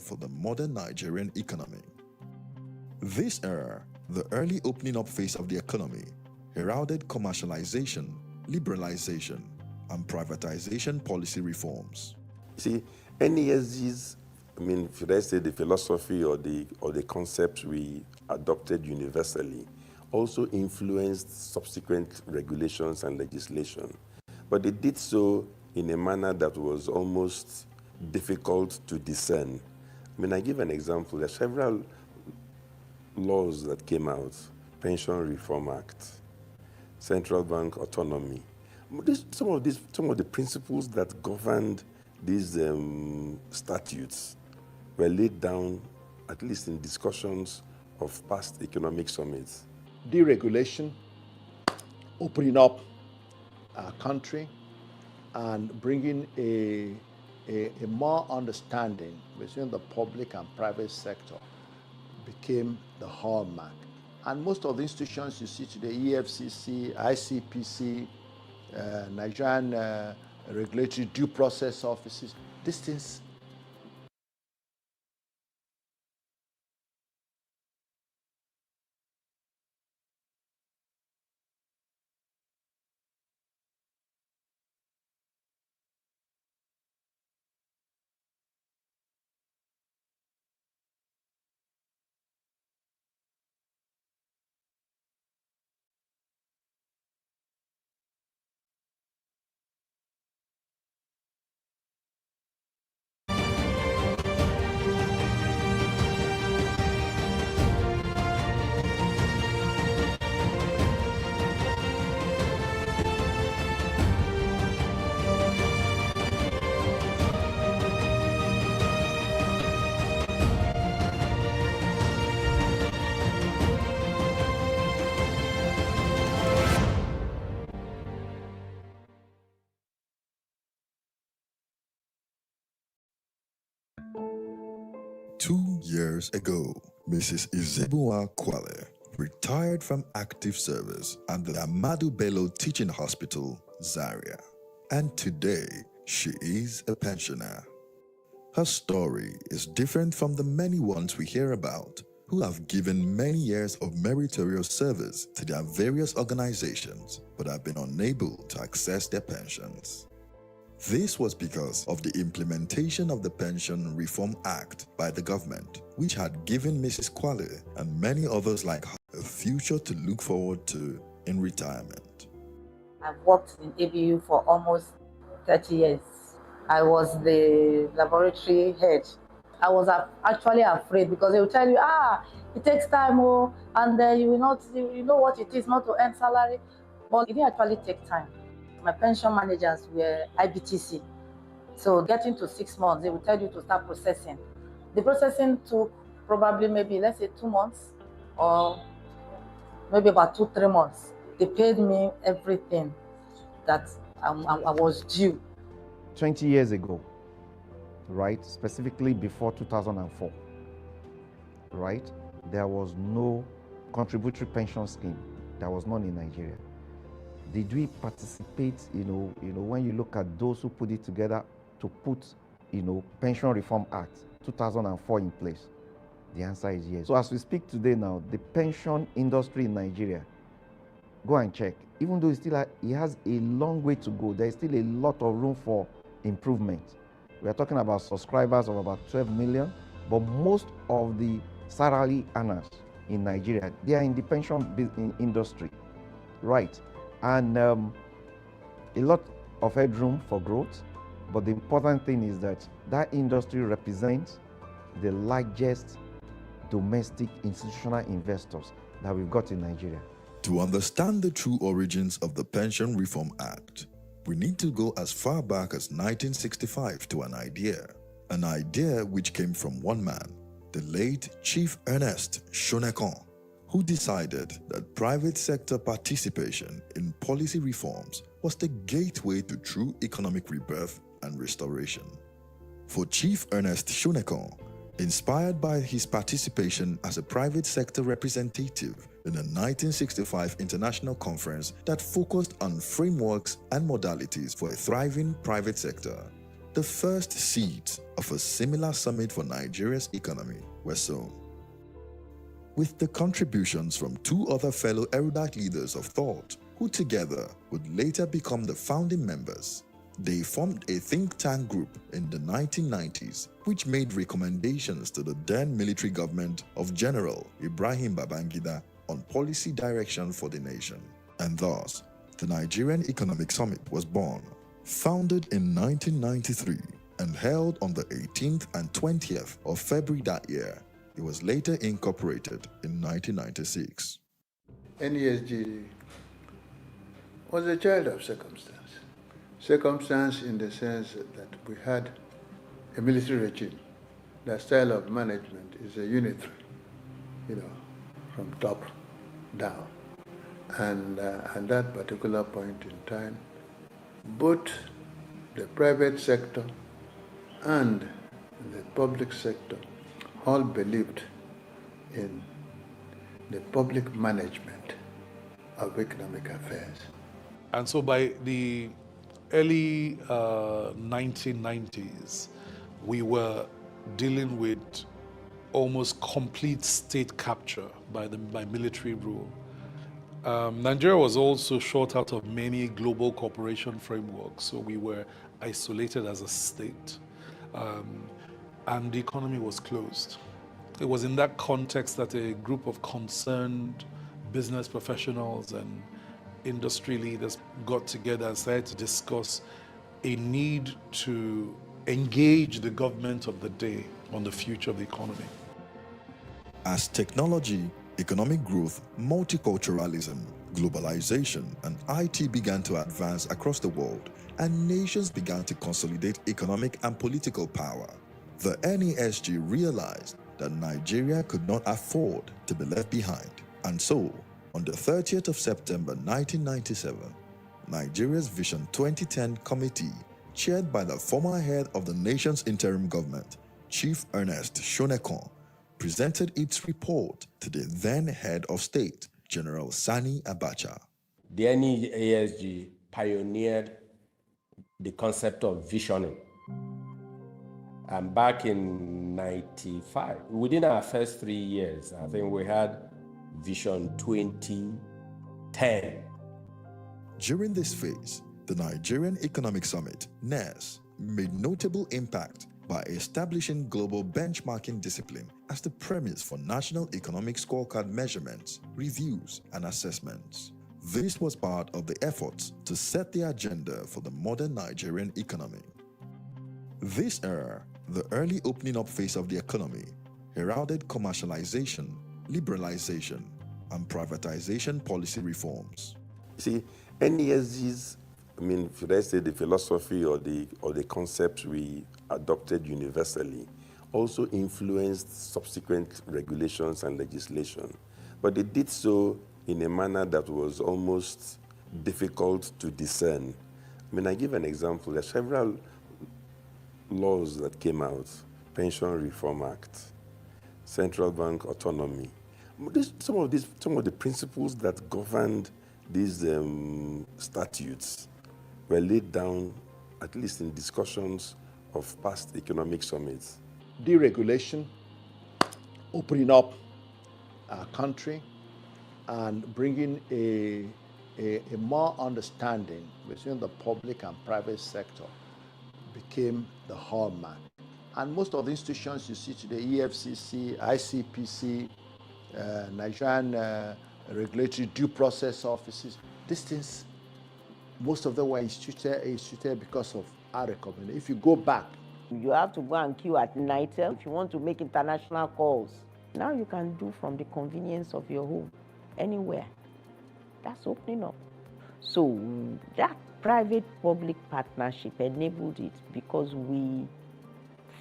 for the modern Nigerian economy. This era, the early opening up phase of the economy, heralded commercialization, liberalization, and privatization policy reforms. See, NESG's, should I say the philosophy or the concept we adopted universally also influenced subsequent regulations and legislation. But they did so in a manner that was almost difficult to discern. I give an example. There are several laws that came out: Pension Reform Act, Central Bank Autonomy. Some of the principles that governed these statutes were laid down, at least in discussions of past economic summits. Deregulation, opening up our country, and bringing a more understanding between the public and private sector became the hallmark. And most of the institutions you see today, EFCC, ICPC, Nigerian regulatory due process offices, these things Years ago, Mrs. Izebuwa Kwale retired from active service at the Amadu Bello Teaching Hospital, Zaria, and today she is a pensioner. Her story is different from the many ones we hear about who have given many years of meritorious service to their various organizations but have been unable to access their pensions. This was because of the implementation of the Pension Reform Act by the government, which had given Mrs. Kwale and many others like her a future to look forward to in retirement. I've worked in ABU for almost 30 years. I was the laboratory head. I was actually afraid because they will tell you, it takes time, and you know what it is not to earn salary. But it didn't actually take time. My pension managers were IBTC. So getting to 6 months, they will tell you to start processing. The processing took probably let's say 2 months or maybe about 2-3 months. They paid me everything that I was due. 20 years ago, right, specifically before 2004, right, there was no contributory pension scheme. There was none in Nigeria. Did we participate, when you look at those who put it together to put, Pension Reform Act 2004 in place? The answer is yes. So as we speak today now, the pension industry in Nigeria, go and check. Even though it has a long way to go, there is still a lot of room for improvement. We are talking about subscribers of about 12 million, but most of the salary earners in Nigeria, they are in the pension industry, right? And a lot of headroom for growth, but the important thing is that industry represents the largest domestic institutional investors that we've got in Nigeria. To understand the true origins of the Pension Reform Act, we need to go as far back as 1965 to an idea which came from one man, the late Chief Ernest Shonekan, who decided that private sector participation in policy reforms was the gateway to true economic rebirth and restoration. For Chief Ernest Shonekan, inspired by his participation as a private sector representative in the 1965 international conference that focused on frameworks and modalities for a thriving private sector, the first seeds of a similar summit for Nigeria's economy were sown. With the contributions from two other fellow erudite leaders of thought, who together would later become the founding members, they formed a think tank group in the 1990s which made recommendations to the then military government of General Ibrahim Babangida on policy direction for the nation. And thus, the Nigerian Economic Summit was born, founded in 1993 and held on the 18th and 20th of February that year. It was later incorporated in 1996. NESG was a child of circumstance. Circumstance in the sense that we had a military regime. The style of management is a unitary, from top down. And at that particular point in time, both the private sector and the public sector all believed in the public management of economic affairs. And so by the early 1990s, we were dealing with almost complete state capture by military rule. Nigeria was also short out of many global cooperation frameworks, so we were isolated as a state, and the economy was closed. It was in that context that a group of concerned business professionals and industry leaders got together and started to discuss a need to engage the government of the day on the future of the economy. As technology, economic growth, multiculturalism, globalization, and IT began to advance across the world, and nations began to consolidate economic and political power, the NESG realized that Nigeria could not afford to be left behind. And so, on the 30th of September 1997, Nigeria's Vision 2010 Committee, chaired by the former head of the nation's interim government, Chief Ernest Shonekan, presented its report to the then head of state, General Sani Abacha. The NESG pioneered the concept of visioning. And back in 95, within our first 3 years, I think we had Vision 2010. During this phase, the Nigerian Economic Summit, NES, made notable impact by establishing global benchmarking discipline as the premise for national economic scorecard measurements, reviews, and assessments. This was part of the efforts to set the agenda for the modern Nigerian economy. This era, the early opening up phase of the economy, heralded commercialization, liberalization, and privatization policy reforms. See, NESG's, should I say the philosophy or the concepts we adopted universally also influenced subsequent regulations and legislation. But it did so in a manner that was almost difficult to discern. I give an example. There are several laws that came out: Pension Reform Act, Central Bank Autonomy. Some of the principles that governed these statutes were laid down, at least in discussions of past economic summits. Deregulation, opening up our country, and bringing a more understanding between the public and private sector became the hallmark. And most of the institutions you see today, EFCC, ICPC, Nigerian regulatory due process offices, these things, most of them were instituted because of our recommendation. If you go back, you have to go and queue at NITEL if you want to make international calls. Now you can do from the convenience of your home, anywhere. That's opening up. So that private-public partnership enabled it because we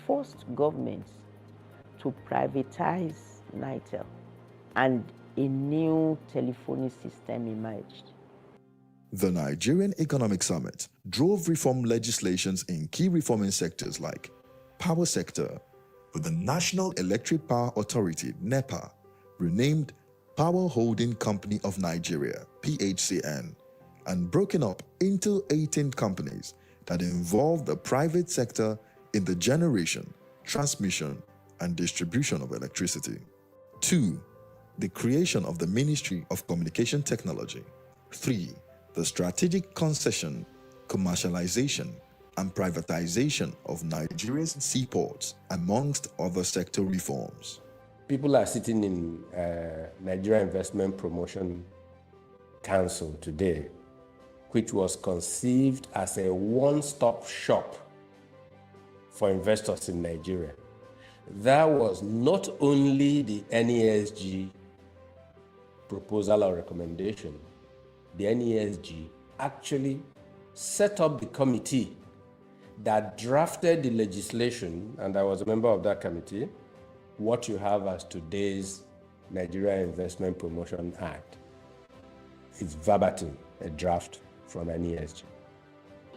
forced governments to privatize NITEL, and a new telephony system emerged. The Nigerian Economic Summit drove reform legislations in key reforming sectors like power sector, with the National Electric Power Authority, NEPA, renamed Power Holding Company of Nigeria, PHCN, and broken up into 18 companies that involved the private sector in the generation, transmission, and distribution of electricity. 2. The creation of the Ministry of Communication Technology. 3. The strategic concession, commercialization, and privatization of Nigeria's seaports, amongst other sector reforms. People are sitting in Nigeria Investment Promotion Council today, which was conceived as a one-stop shop for investors in Nigeria. That was not only the NESG proposal or recommendation. The NESG actually set up the committee that drafted the legislation, and I was a member of that committee, what you have as today's Nigeria Investment Promotion Act. It's verbatim, a draft from NESG.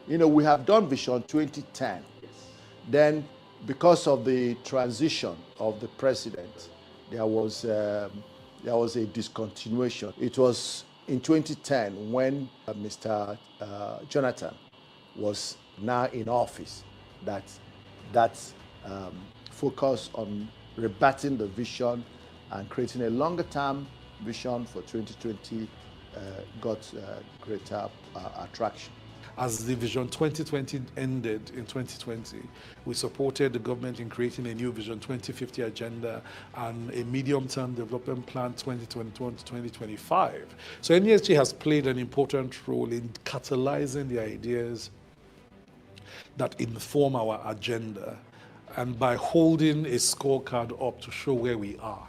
You know, we have done Vision 2010. Then, because of the transition of the president, there was a discontinuation. It was in 2010 when Mr. Jonathan was now in office that focus on rebutting the vision and creating a longer-term vision for 2020 got greater attraction. As the Vision 2020 ended in 2020, we supported the government in creating a new Vision 2050 agenda and a medium-term development plan 2021 to 2025. So NESG has played an important role in catalyzing the ideas that inform our agenda, and by holding a scorecard up to show where we are.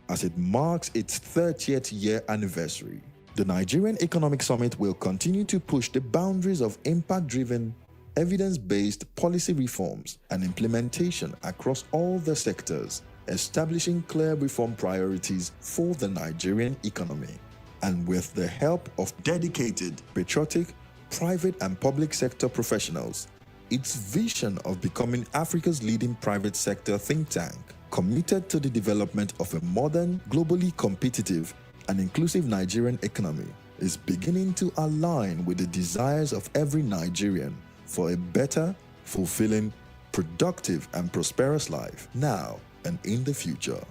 As it marks its 30th year anniversary, the Nigerian Economic Summit will continue to push the boundaries of impact-driven, evidence-based policy reforms and implementation across all the sectors, establishing clear reform priorities for the Nigerian economy. And with the help of dedicated, patriotic, private and public sector professionals, its vision of becoming Africa's leading private sector think tank, committed to the development of a modern, globally competitive, and inclusive Nigerian economy, is beginning to align with the desires of every Nigerian for a better, fulfilling, productive, and prosperous life now and in the future.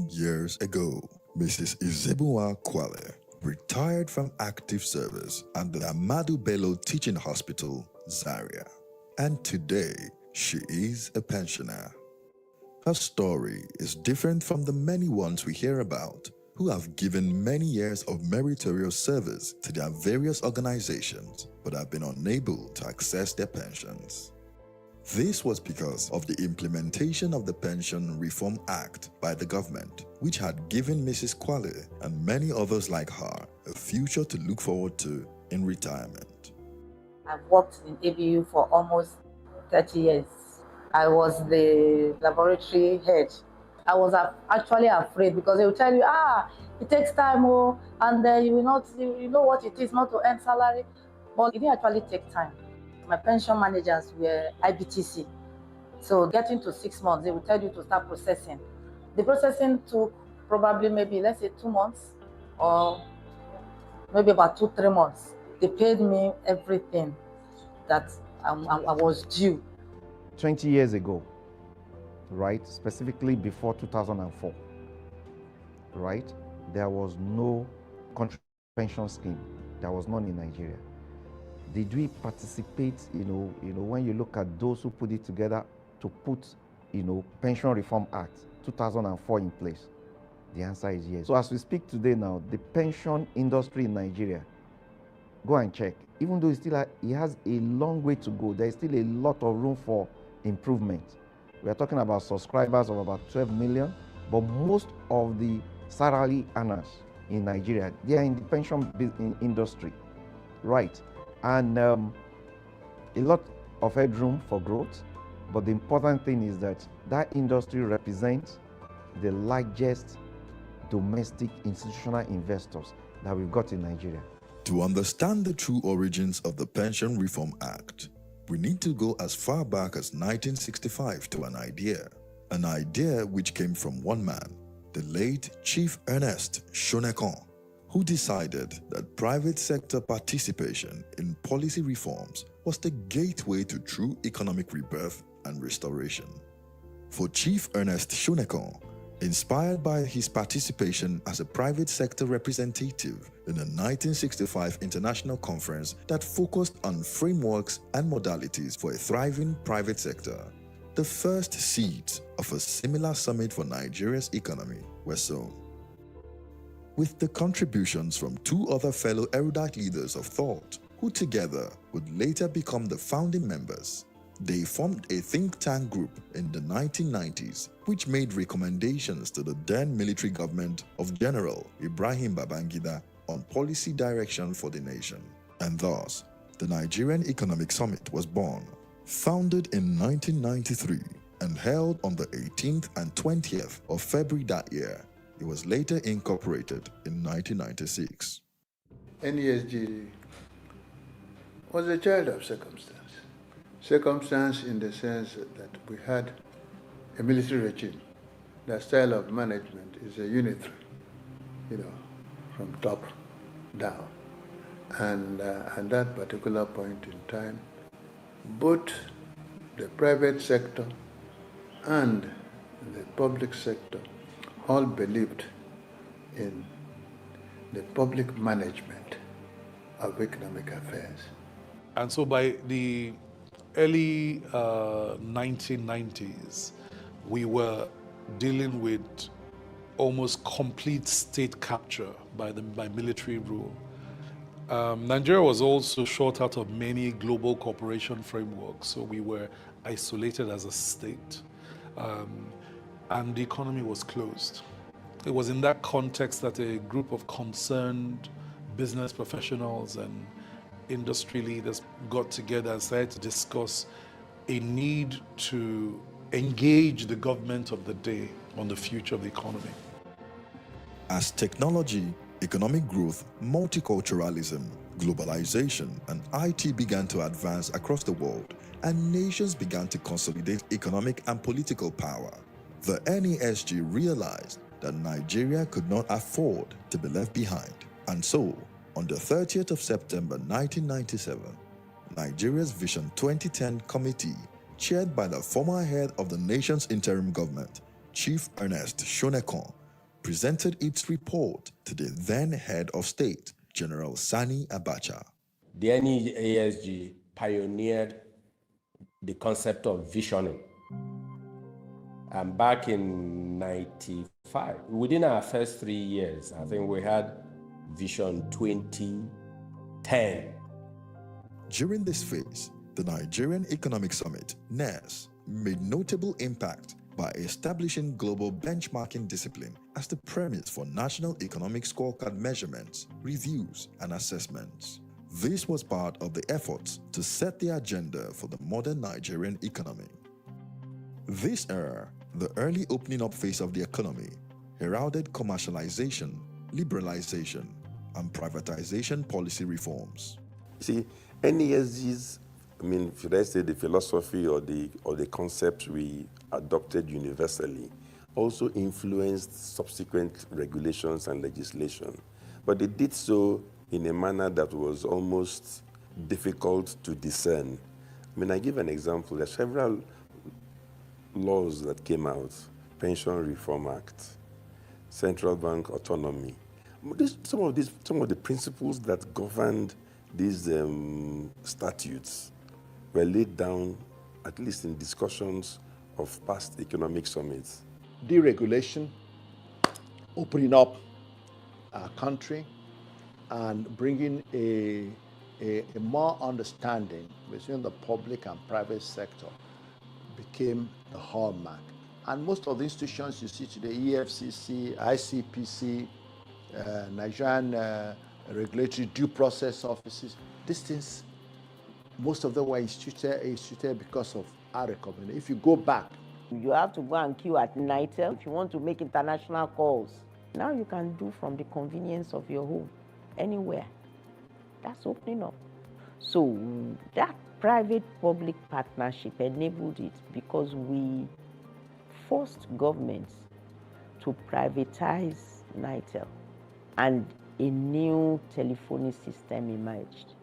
Years ago, Mrs. Ezebunwa Kwale retired from active service at the Ahmadu Bello Teaching Hospital, Zaria. And today, she is a pensioner. Her story is different from the many ones we hear about who have given many years of meritorious service to their various organizations but have been unable to access their pensions. This was because of the implementation of the Pension Reform Act by the government, which had given Mrs. Kwale and many others like her a future to look forward to in retirement. I've worked in ABU for almost 30 years. I was the laboratory head. I was actually afraid because they will tell you, it takes time, and then you will not, you know what it is not to earn salary. But it didn't actually take time. My pension managers were IBTC. So getting to 6 months, they will tell you to start processing. The processing took probably maybe, let's say 2 months or maybe about 2-3 months. They paid me everything that I was due. 20 years ago, right? Specifically before 2004, right? There was no country pension scheme. There was none in Nigeria. Did we participate, when you look at those who put it together to put, Pension Reform Act 2004 in place? The answer is yes. So as we speak today now, the pension industry in Nigeria, go and check. Even though it has a long way to go, there is still a lot of room for improvement. We are talking about subscribers of about 12 million, but most of the salary earners in Nigeria, they are in the pension industry, right? And a lot of headroom for growth, but the important thing is that industry represents the largest domestic institutional investors that we've got in Nigeria. To understand the true origins of the Pension Reform Act, we need to go as far back as 1965 to an idea which came from one man, the late Chief Ernest Shonekon, who decided that private sector participation in policy reforms was the gateway to true economic rebirth and restoration. For Chief Ernest Shonekon, inspired by his participation as a private sector representative in a 1965 international conference that focused on frameworks and modalities for a thriving private sector, the first seeds of a similar summit for Nigeria's economy were sown. With the contributions from two other fellow erudite leaders of thought, who together would later become the founding members, they formed a think tank group in the 1990s which made recommendations to the then military government of General Ibrahim Babangida on policy direction for the nation. And thus, the Nigerian Economic Summit was born, founded in 1993 and held on the 18th and 20th of February that year. It was later incorporated in 1996. NESG was a child of circumstance. Circumstance in the sense that we had a military regime. The style of management is a unitary, from top down. And at that particular point in time, both the private sector and the public sector all believed in the public management of economic affairs. And so by the early 1990s, we were dealing with almost complete state capture by military rule. Nigeria was also short out of many global cooperation frameworks, so we were isolated as a state, and the economy was closed. It was in that context that a group of concerned business professionals and industry leaders got together and started to discuss a need to engage the government of the day on the future of the economy. As technology, economic growth, multiculturalism, globalization, and IT began to advance across the world, and nations began to consolidate economic and political power, the NESG realized that Nigeria could not afford to be left behind. And so, on the 30th of September 1997, Nigeria's Vision 2010 Committee, chaired by the former head of the nation's interim government, Chief Ernest Shonekon, presented its report to the then head of state, General Sani Abacha. The NESG pioneered the concept of visioning. And back in 95, within our first 3 years, I think we had Vision 2010. During this phase, the Nigerian Economic Summit, NES, made notable impact by establishing global benchmarking discipline as the premise for national economic scorecard measurements, reviews, and assessments. This was part of the efforts to set the agenda for the modern Nigerian economy. This era, the early opening up phase of the economy, heralded commercialization, liberalization, and privatization policy reforms. See, NESG's, should I say the philosophy or the concepts we adopted universally also influenced subsequent regulations and legislation. But they did so in a manner that was almost difficult to discern. I give an example. There are several laws that came out, Pension Reform Act, Central Bank Autonomy, some of the principles that governed these statutes were laid down, at least in discussions of past economic summits. Deregulation, opening up our country, and bringing a more understanding between the public and private sector became the hallmark. And most of the institutions you see today, EFCC, ICPC, Nigerian Regulatory Due Process Offices, these things, most of them were instituted because of our recommendation. If you go back, you have to go and queue at NITEL if you want to make international calls. Now you can do from the convenience of your home, anywhere. That's opening up. So that private-public partnership enabled it because we forced governments to privatize NITEL, and a new telephony system emerged.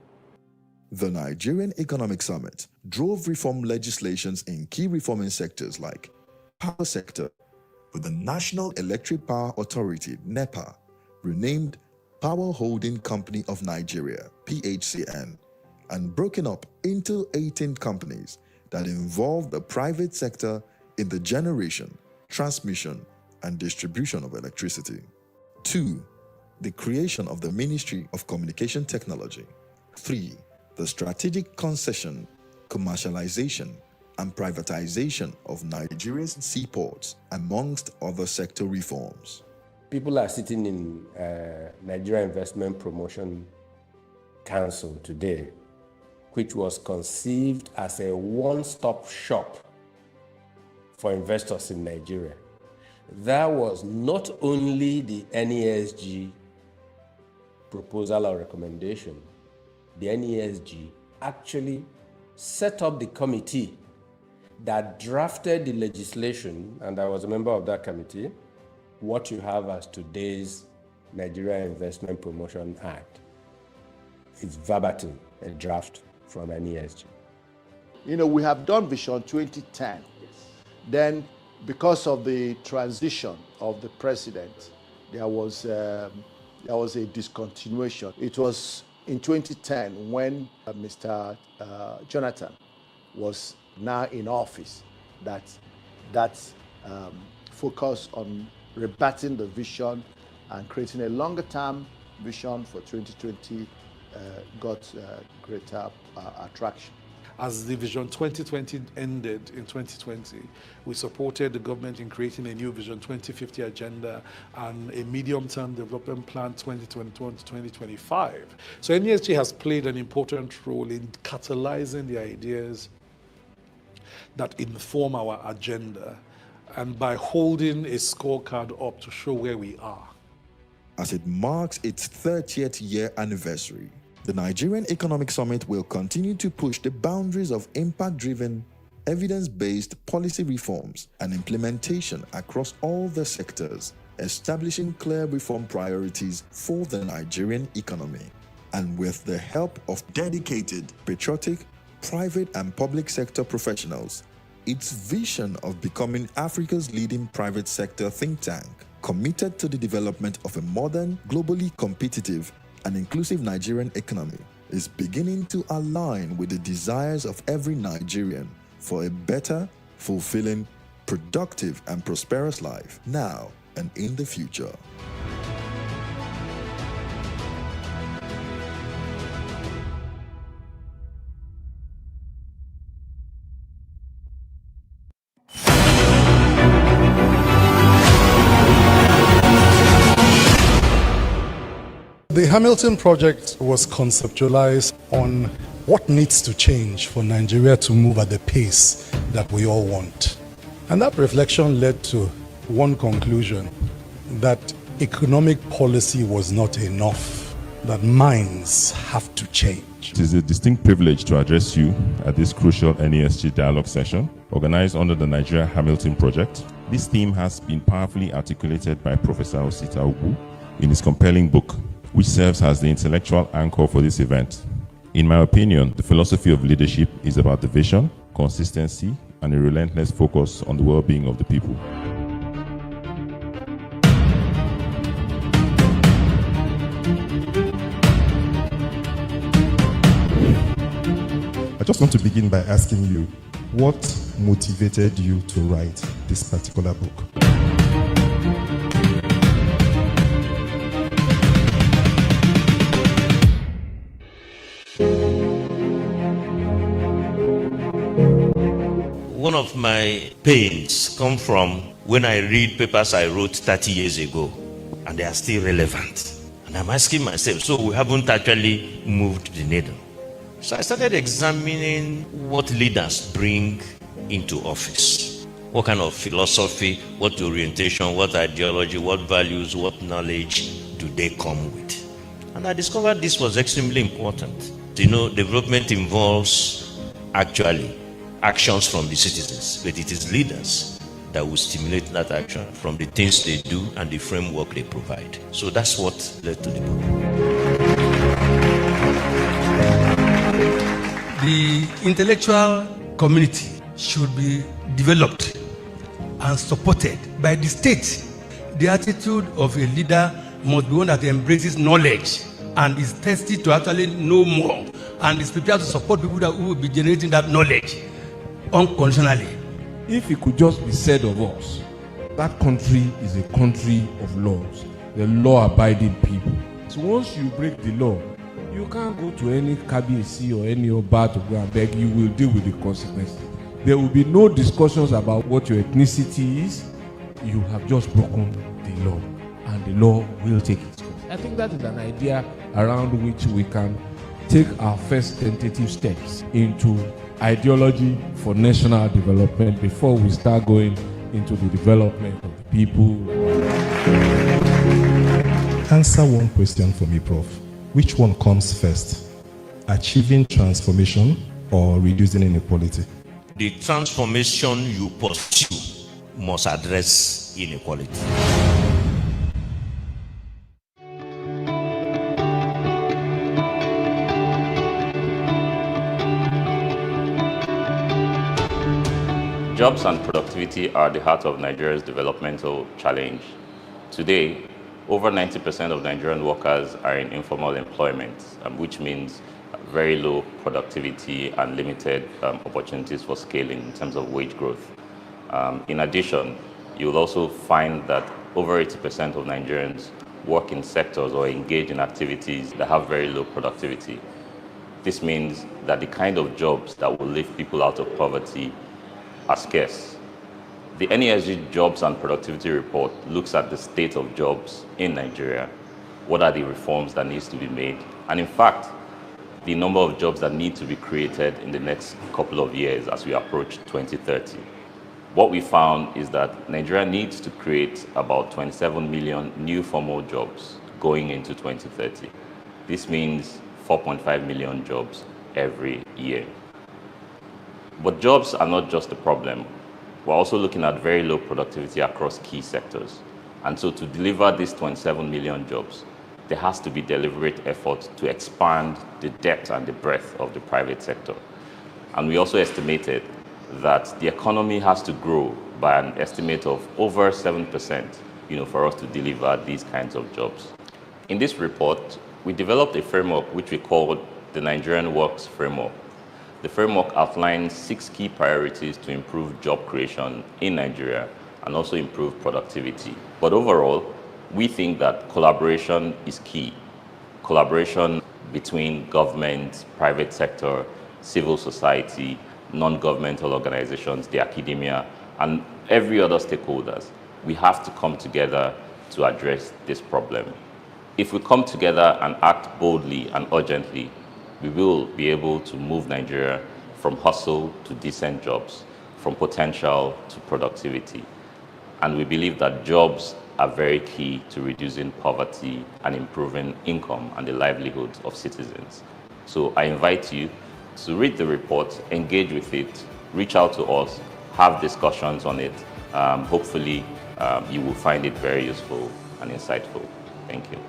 The Nigerian Economic Summit drove reform legislations in key reforming sectors like power sector, with the National Electric Power Authority, NEPA, renamed Power Holding Company of Nigeria, PHCN, and broken up into 18 companies that involve the private sector in the generation, transmission, and distribution of electricity. 2. The creation of the Ministry of Communication Technology. 3. The strategic concession, commercialization, and privatization of Nigeria's seaports, amongst other sector reforms. People are sitting in Nigeria Investment Promotion Council today, which was conceived as a one-stop shop for investors in Nigeria. That was not only the NESG proposal or recommendation. The NESG actually set up the committee that drafted the legislation, and I was a member of that committee, what you have as today's Nigeria Investment Promotion Act. It's verbatim, a draft from NESG. You know, we have done Vision 2010. Yes. Then, because of the transition of the president, there was a discontinuation. It was in 2010 when Mr. Jonathan was now in office that focus on rebutting the vision and creating a longer-term vision for 2020 got greater attraction. As the Vision 2020 ended in 2020, we supported the government in creating a new Vision 2050 agenda and a medium-term development plan 2021 to 2025. So NESG has played an important role in catalyzing the ideas that inform our agenda, and by holding a scorecard up to show where we are. As it marks its 30th year anniversary, the Nigerian Economic Summit will continue to push the boundaries of impact-driven, evidence-based policy reforms and implementation across all the sectors, establishing clear reform priorities for the Nigerian economy. And with the help of dedicated, patriotic, private and public sector professionals, its vision of becoming Africa's leading private sector think tank, committed to the development of a modern, globally competitive, and inclusive Nigerian economy, is beginning to align with the desires of every Nigerian for a better, fulfilling, productive, and prosperous life now and in the future. The Hamilton project was conceptualized on what needs to change for Nigeria to move at the pace that we all want. And that reflection led to one conclusion, that economic policy was not enough, that minds have to change. It is a distinct privilege to address you at this crucial NESG dialogue session, organized under the Nigeria Hamilton Project. This theme has been powerfully articulated by Professor Osita Ogbu in his compelling book, which serves as the intellectual anchor for this event. In my opinion, the philosophy of leadership is about the vision, consistency, and a relentless focus on the well-being of the people. I just want to begin by asking you, what motivated you to write this particular book? One of my pains come from when I read papers I wrote 30 years ago, and they are still relevant. And I'm asking myself, so we haven't actually moved the needle. So I started examining what leaders bring into office. What kind of philosophy, what orientation, what ideology, what values, what knowledge do they come with? And I discovered this was extremely important. You know, development involves actually actions from the citizens, but it is leaders that will stimulate that action from the things they do and the framework they provide. So that's what led to the book. The intellectual community should be developed and supported by the state. The attitude of a leader must be one that embraces knowledge and is thirsty to actually know more and is prepared to support people who will be generating that knowledge unconditionally. If it could just be said of us, that country is a country of laws, the law-abiding people. So once you break the law, you can't go to any KBC or any Oba to go and beg. You will deal with the consequences. There will be no discussions about what your ethnicity is. You have just broken the law, and the law will take its course. I think that is an idea around which we can take our first tentative steps into ideology for national development before we start going into the development of the people. Answer one question for me, Prof. Which one comes first? Achieving transformation or reducing inequality? The transformation you pursue must address inequality. Jobs and productivity are the heart of Nigeria's developmental challenge. Today, over 90% of Nigerian workers are in informal employment, which means very low productivity and limited opportunities for scaling in terms of wage growth. In addition, you'll also find that over 80% of Nigerians work in sectors or engage in activities that have very low productivity. This means that the kind of jobs that will lift people out of poverty are scarce. The NESG Jobs and Productivity Report looks at the state of jobs in Nigeria. What are the reforms that needs to be made? And in fact, the number of jobs that need to be created in the next couple of years as we approach 2030. What we found is that Nigeria needs to create about 27 million new formal jobs going into 2030. This means 4.5 million jobs every year. But jobs are not just the problem. We're also looking at very low productivity across key sectors. And so to deliver these 27 million jobs, there has to be deliberate effort to expand the depth and the breadth of the private sector. And we also estimated that the economy has to grow by an estimate of over 7%, for us to deliver these kinds of jobs. In this report, we developed a framework which we called the Nigerian Works Framework. The framework outlines 6 key priorities to improve job creation in Nigeria and also improve productivity. But overall, we think that collaboration is key. Collaboration between government, private sector, civil society, non-governmental organizations, the academia, and every other stakeholders. We have to come together to address this problem. If we come together and act boldly and urgently, we will be able to move Nigeria from hustle to decent jobs, from potential to productivity. And we believe that jobs are very key to reducing poverty and improving income and the livelihoods of citizens. So I invite you to read the report, engage with it, reach out to us, have discussions on it. Hopefully, you will find it very useful and insightful. Thank you.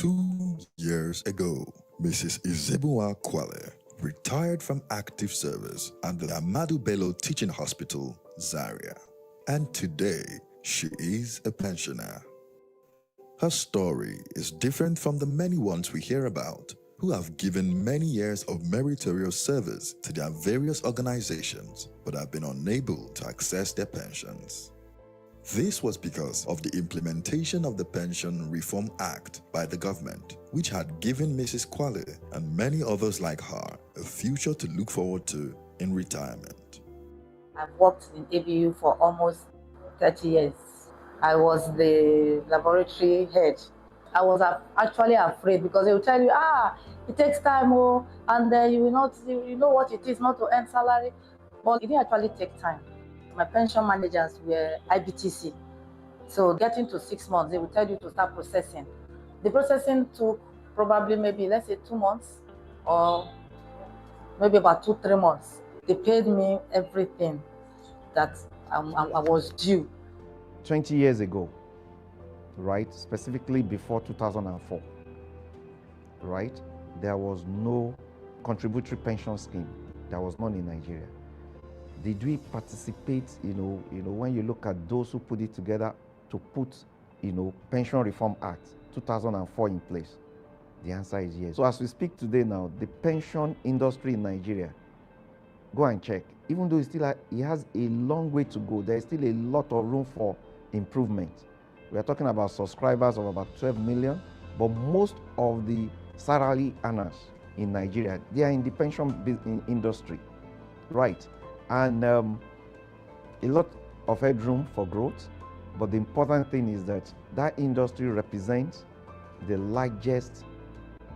2 years ago, Mrs. Izebua Kwale retired from active service at the Ahmadu Bello Teaching Hospital, Zaria. And today, she is a pensioner. Her story is different from the many ones we hear about who have given many years of meritorious service to their various organizations but have been unable to access their pensions. This was because of the implementation of the Pension Reform Act by the government, which had given Mrs. Kwale and many others like her a future to look forward to in retirement. I've worked in ABU for almost 30 years. I was the laboratory head. I was actually afraid because they will tell you, it takes time, and then you will not, you know what it is not to earn salary. But it didn't actually take time. My pension managers were IBTC. So getting to 6 months, they will tell you to start processing. The processing took probably maybe, let's say 2 months or maybe about 2-3 months. They paid me everything that I was due. 20 years ago, right, specifically before 2004, right, there was no contributory pension scheme. There was none in Nigeria. Did we participate, when you look at those who put it together to put, Pension Reform Act 2004 in place? The answer is yes. So as we speak today now, the pension industry in Nigeria, go and check. Even though it has a long way to go, there is still a lot of room for improvement. We are talking about subscribers of about 12 million, but most of the salary earners in Nigeria, they are in the pension industry, right? And a lot of headroom for growth, but the important thing is that that industry represents the largest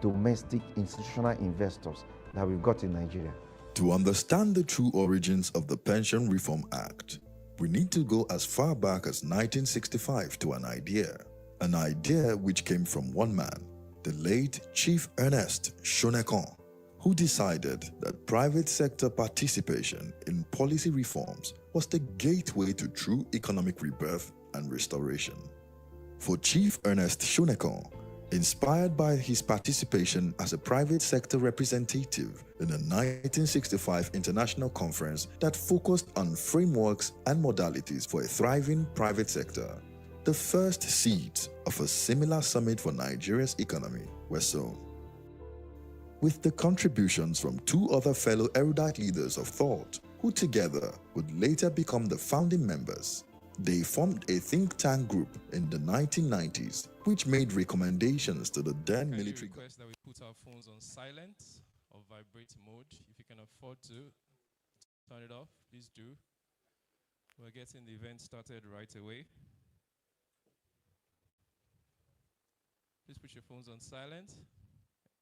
domestic institutional investors that we've got in Nigeria. To understand the true origins of the Pension Reform Act, we need to go as far back as 1965 to an idea which came from one man, the late Chief Ernest Shonekon, who decided that private sector participation in policy reforms was the gateway to true economic rebirth and restoration. For Chief Ernest Shonekon, inspired by his participation as a private sector representative in a 1965 international conference that focused on frameworks and modalities for a thriving private sector, the first seeds of a similar summit for Nigeria's economy were sown. With the contributions from 2 other fellow erudite leaders of thought, who together would later become the founding members, they formed a think tank group in the 1990s, which made recommendations to the then military. Request that we put our phones on silent or vibrate mode. If you can afford to turn it off, please do. We're getting the event started right away. Please put your phones on silent.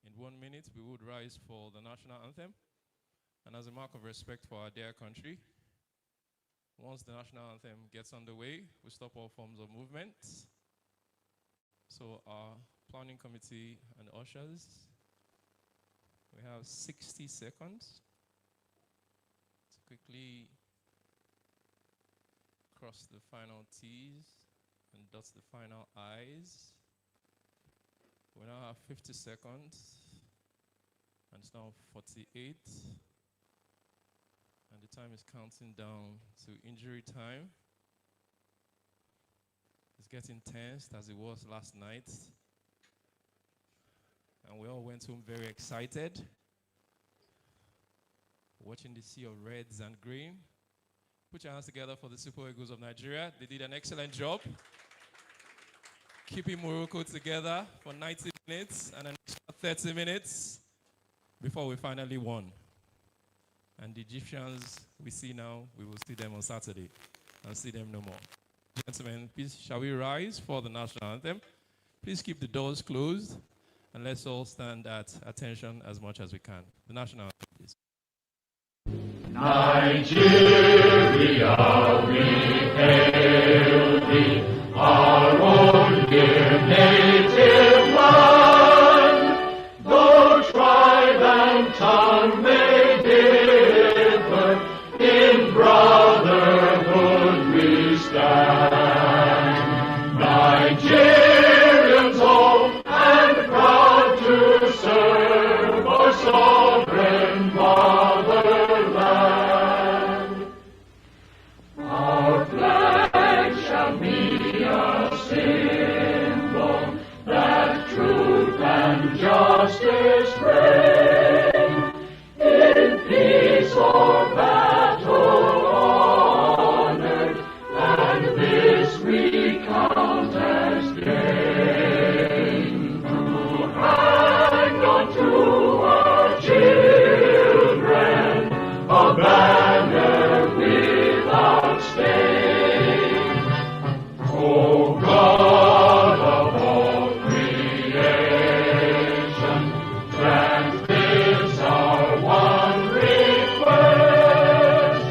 In 1 minute, we would rise for the national anthem. And as a mark of respect for our dear country, once the national anthem gets underway, we stop all forms of movement. So our planning committee and ushers, we have 60 seconds to quickly cross the final T's and dot the final I's. We now have 50 seconds, and it's now 48. And the time is counting down to injury time. It's getting tense as it was last night. And we all went home very excited, watching the sea of reds and green. Put your hands together for the Super Eagles of Nigeria. They did an excellent job keeping Morocco together for 90 minutes and an extra 30 minutes before we finally won. And the Egyptians we see now, we will see them on Saturday and see them no more. Gentlemen, please, shall we rise for the national anthem? Please keep the doors closed, and let's all stand at attention as much as we can. The national anthem, please. Nigeria, we hail thee, our own dear native land. Though tribe and tongue may differ, in brotherhood we stand. Nigerians, home and proud. justice reign, in peace or battle honored, and this we count as gain. To hang on to our children a banner without stain. O God of all creation, grant this our one request.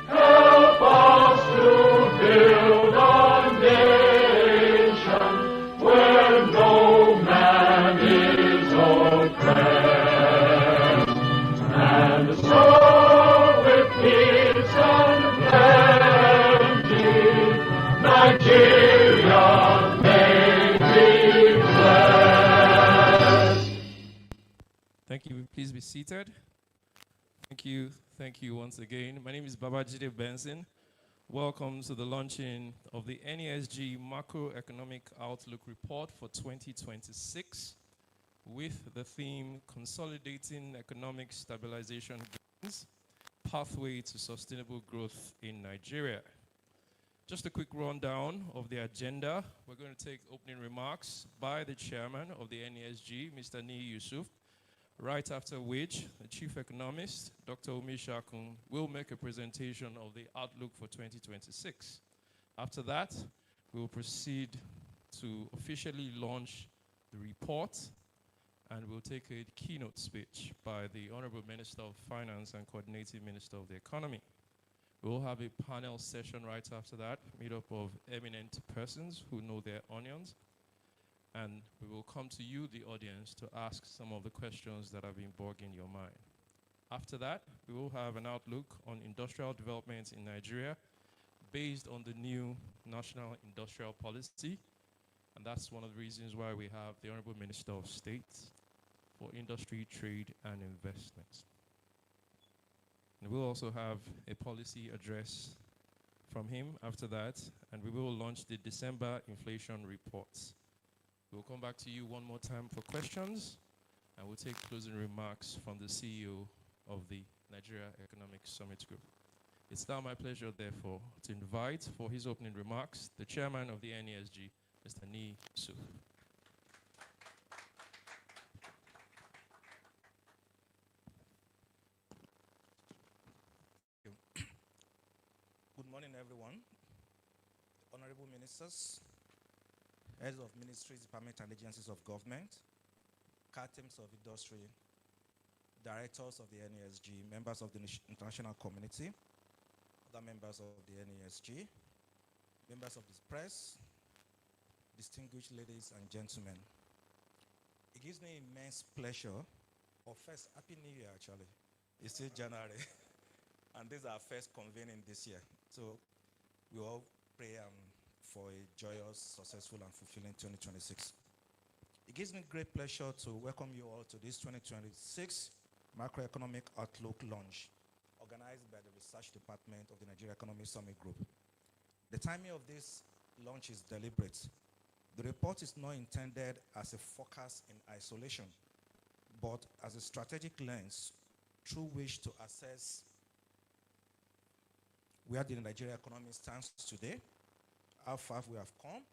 Help us to build a nation where no man is oppressed. And so with peace and plenty, Nigeria may be blessed. Thank you. Please be seated. Thank you. Thank you once again. My name is Babajide Benson. Welcome to the launching of the NESG Macroeconomic Outlook Report for 2026 with the theme Consolidating Economic Stabilization Gains, Pathway to Sustainable Growth in Nigeria. Just a quick rundown of the agenda. We're going to take opening remarks by the chairman of the NESG, Mr. Ni Yusuf, right after which the chief economist, Dr. Umi Shakun, will make a presentation of the outlook for 2026. After that, we will proceed to officially launch the report, and we'll take a keynote speech by the Honorable Minister of Finance and Coordinating Minister of the Economy. We'll have a panel session right after that, made up of eminent persons who know their onions. And we will come to you, the audience, to ask some of the questions that have been bogging your mind. After that, we will have an outlook on industrial development in Nigeria based on the new National Industrial Policy. And that's one of the reasons why we have the Honorable Minister of State for Industry, Trade, and Investment. And we'll also have a policy address from him after that, and we will launch the December inflation reports. We'll come back to you one more time for questions, and we'll take closing remarks from the CEO of the Nigeria Economic Summit Group. It's now my pleasure, therefore, to invite for his opening remarks the chairman of the NESG, Mr. Ni Yusuf. Good morning, everyone. Honorable ministers, heads of ministries, departments, and agencies of government, captains of industry, directors of the NESG, members of the international community, other members of the NESG, members of the press, distinguished ladies and gentlemen. It gives me immense pleasure, or first, Happy New Year, actually. It's still January, and this is our first convening this year. So we all pray for a joyous, successful, and fulfilling 2026. It gives me great pleasure to welcome you all to this 2026 Macroeconomic Outlook launch, organized by the Research Department of the Nigeria Economic Summit Group. The timing of this launch is deliberate. The report is not intended as a forecast in isolation, but as a strategic lens through which to assess where the Nigerian economy stands today, how far we have come,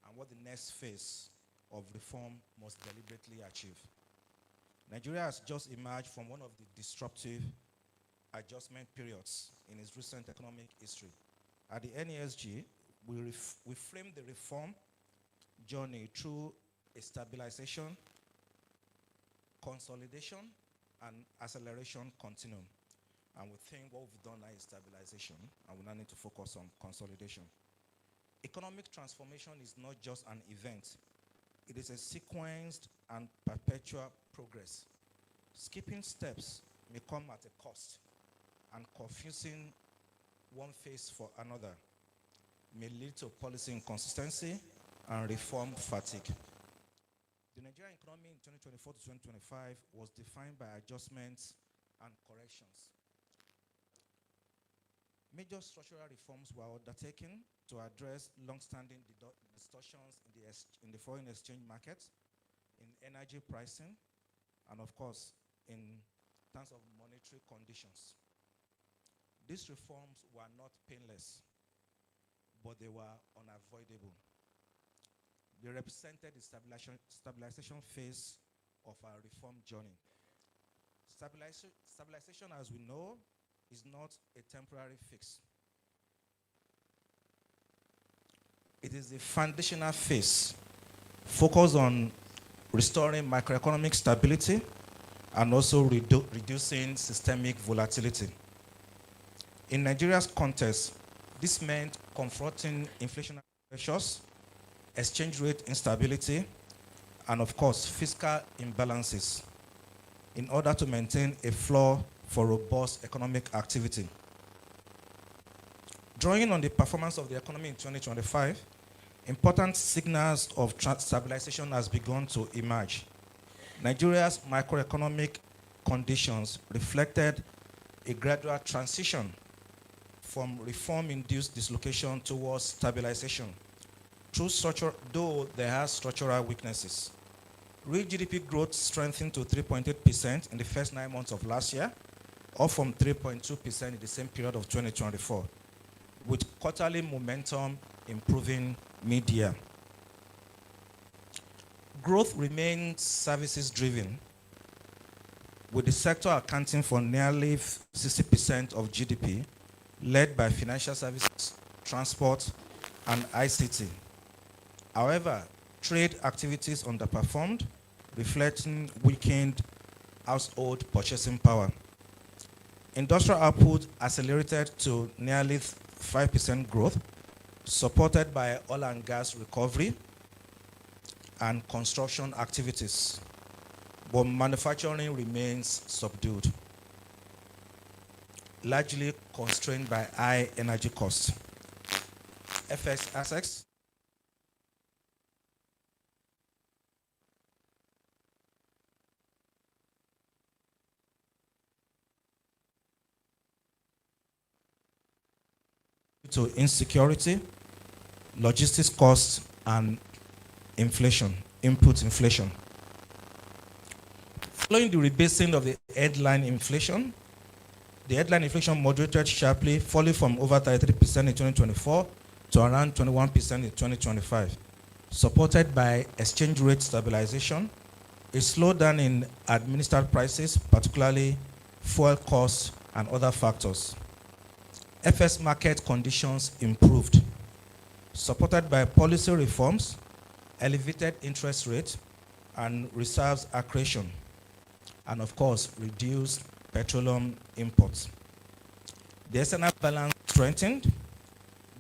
and what the next phase of reform must deliberately achieve. Nigeria has just emerged from one of the disruptive adjustment periods in its recent economic history. At the NESG, we frame the reform journey through a stabilization, consolidation, and acceleration continuum. And we think what we've done now is stabilization, and we now need to focus on consolidation. Economic transformation is not just an event. It is a sequenced and perpetual progress. Skipping steps may come at a cost, and confusing one phase for another may lead to policy inconsistency and reform fatigue. The Nigerian economy in 2024 to 2025 was defined by adjustments and corrections. Major structural reforms were undertaken to address long-standing distortions in the foreign exchange market, in energy pricing, and of course, in terms of monetary conditions. These reforms were not painless, but they were unavoidable. They represented the stabilization phase of our reform journey. Stabilization, as we know, is not a temporary fix. It is a foundational phase focused on restoring macroeconomic stability and also reducing systemic volatility. In Nigeria's context, this meant confronting inflationary pressures, exchange rate instability, and of course, fiscal imbalances in order to maintain a floor for robust economic activity. Drawing on the performance of the economy in 2025, important signals of stabilization has begun to emerge. Nigeria's macroeconomic conditions reflected a gradual transition from reform-induced dislocation towards stabilization, though there are structural weaknesses. Real GDP growth strengthened to 3.8% in the first 9 months of last year, up from 3.2% in the same period of 2024, with quarterly momentum improving mid-year. Growth remains services-driven, with the sector accounting for nearly 60% of GDP, led by financial services, transport, and ICT. However, trade activities underperformed, reflecting weakened household purchasing power. Industrial output accelerated to nearly 5% growth, supported by oil and gas recovery and construction activities, but manufacturing remains subdued, largely constrained by high energy costs. FX assets to insecurity, logistics costs, and inflation, input inflation. Following the rebasing of the headline inflation moderated sharply, falling from over 33% in 2024 to around 21% in 2025, supported by exchange rate stabilization, a slowdown in administered prices, particularly fuel costs and other factors. FS market conditions improved, supported by policy reforms, elevated interest rates, and reserves accretion, and of course, reduced petroleum imports. The external balance strengthened,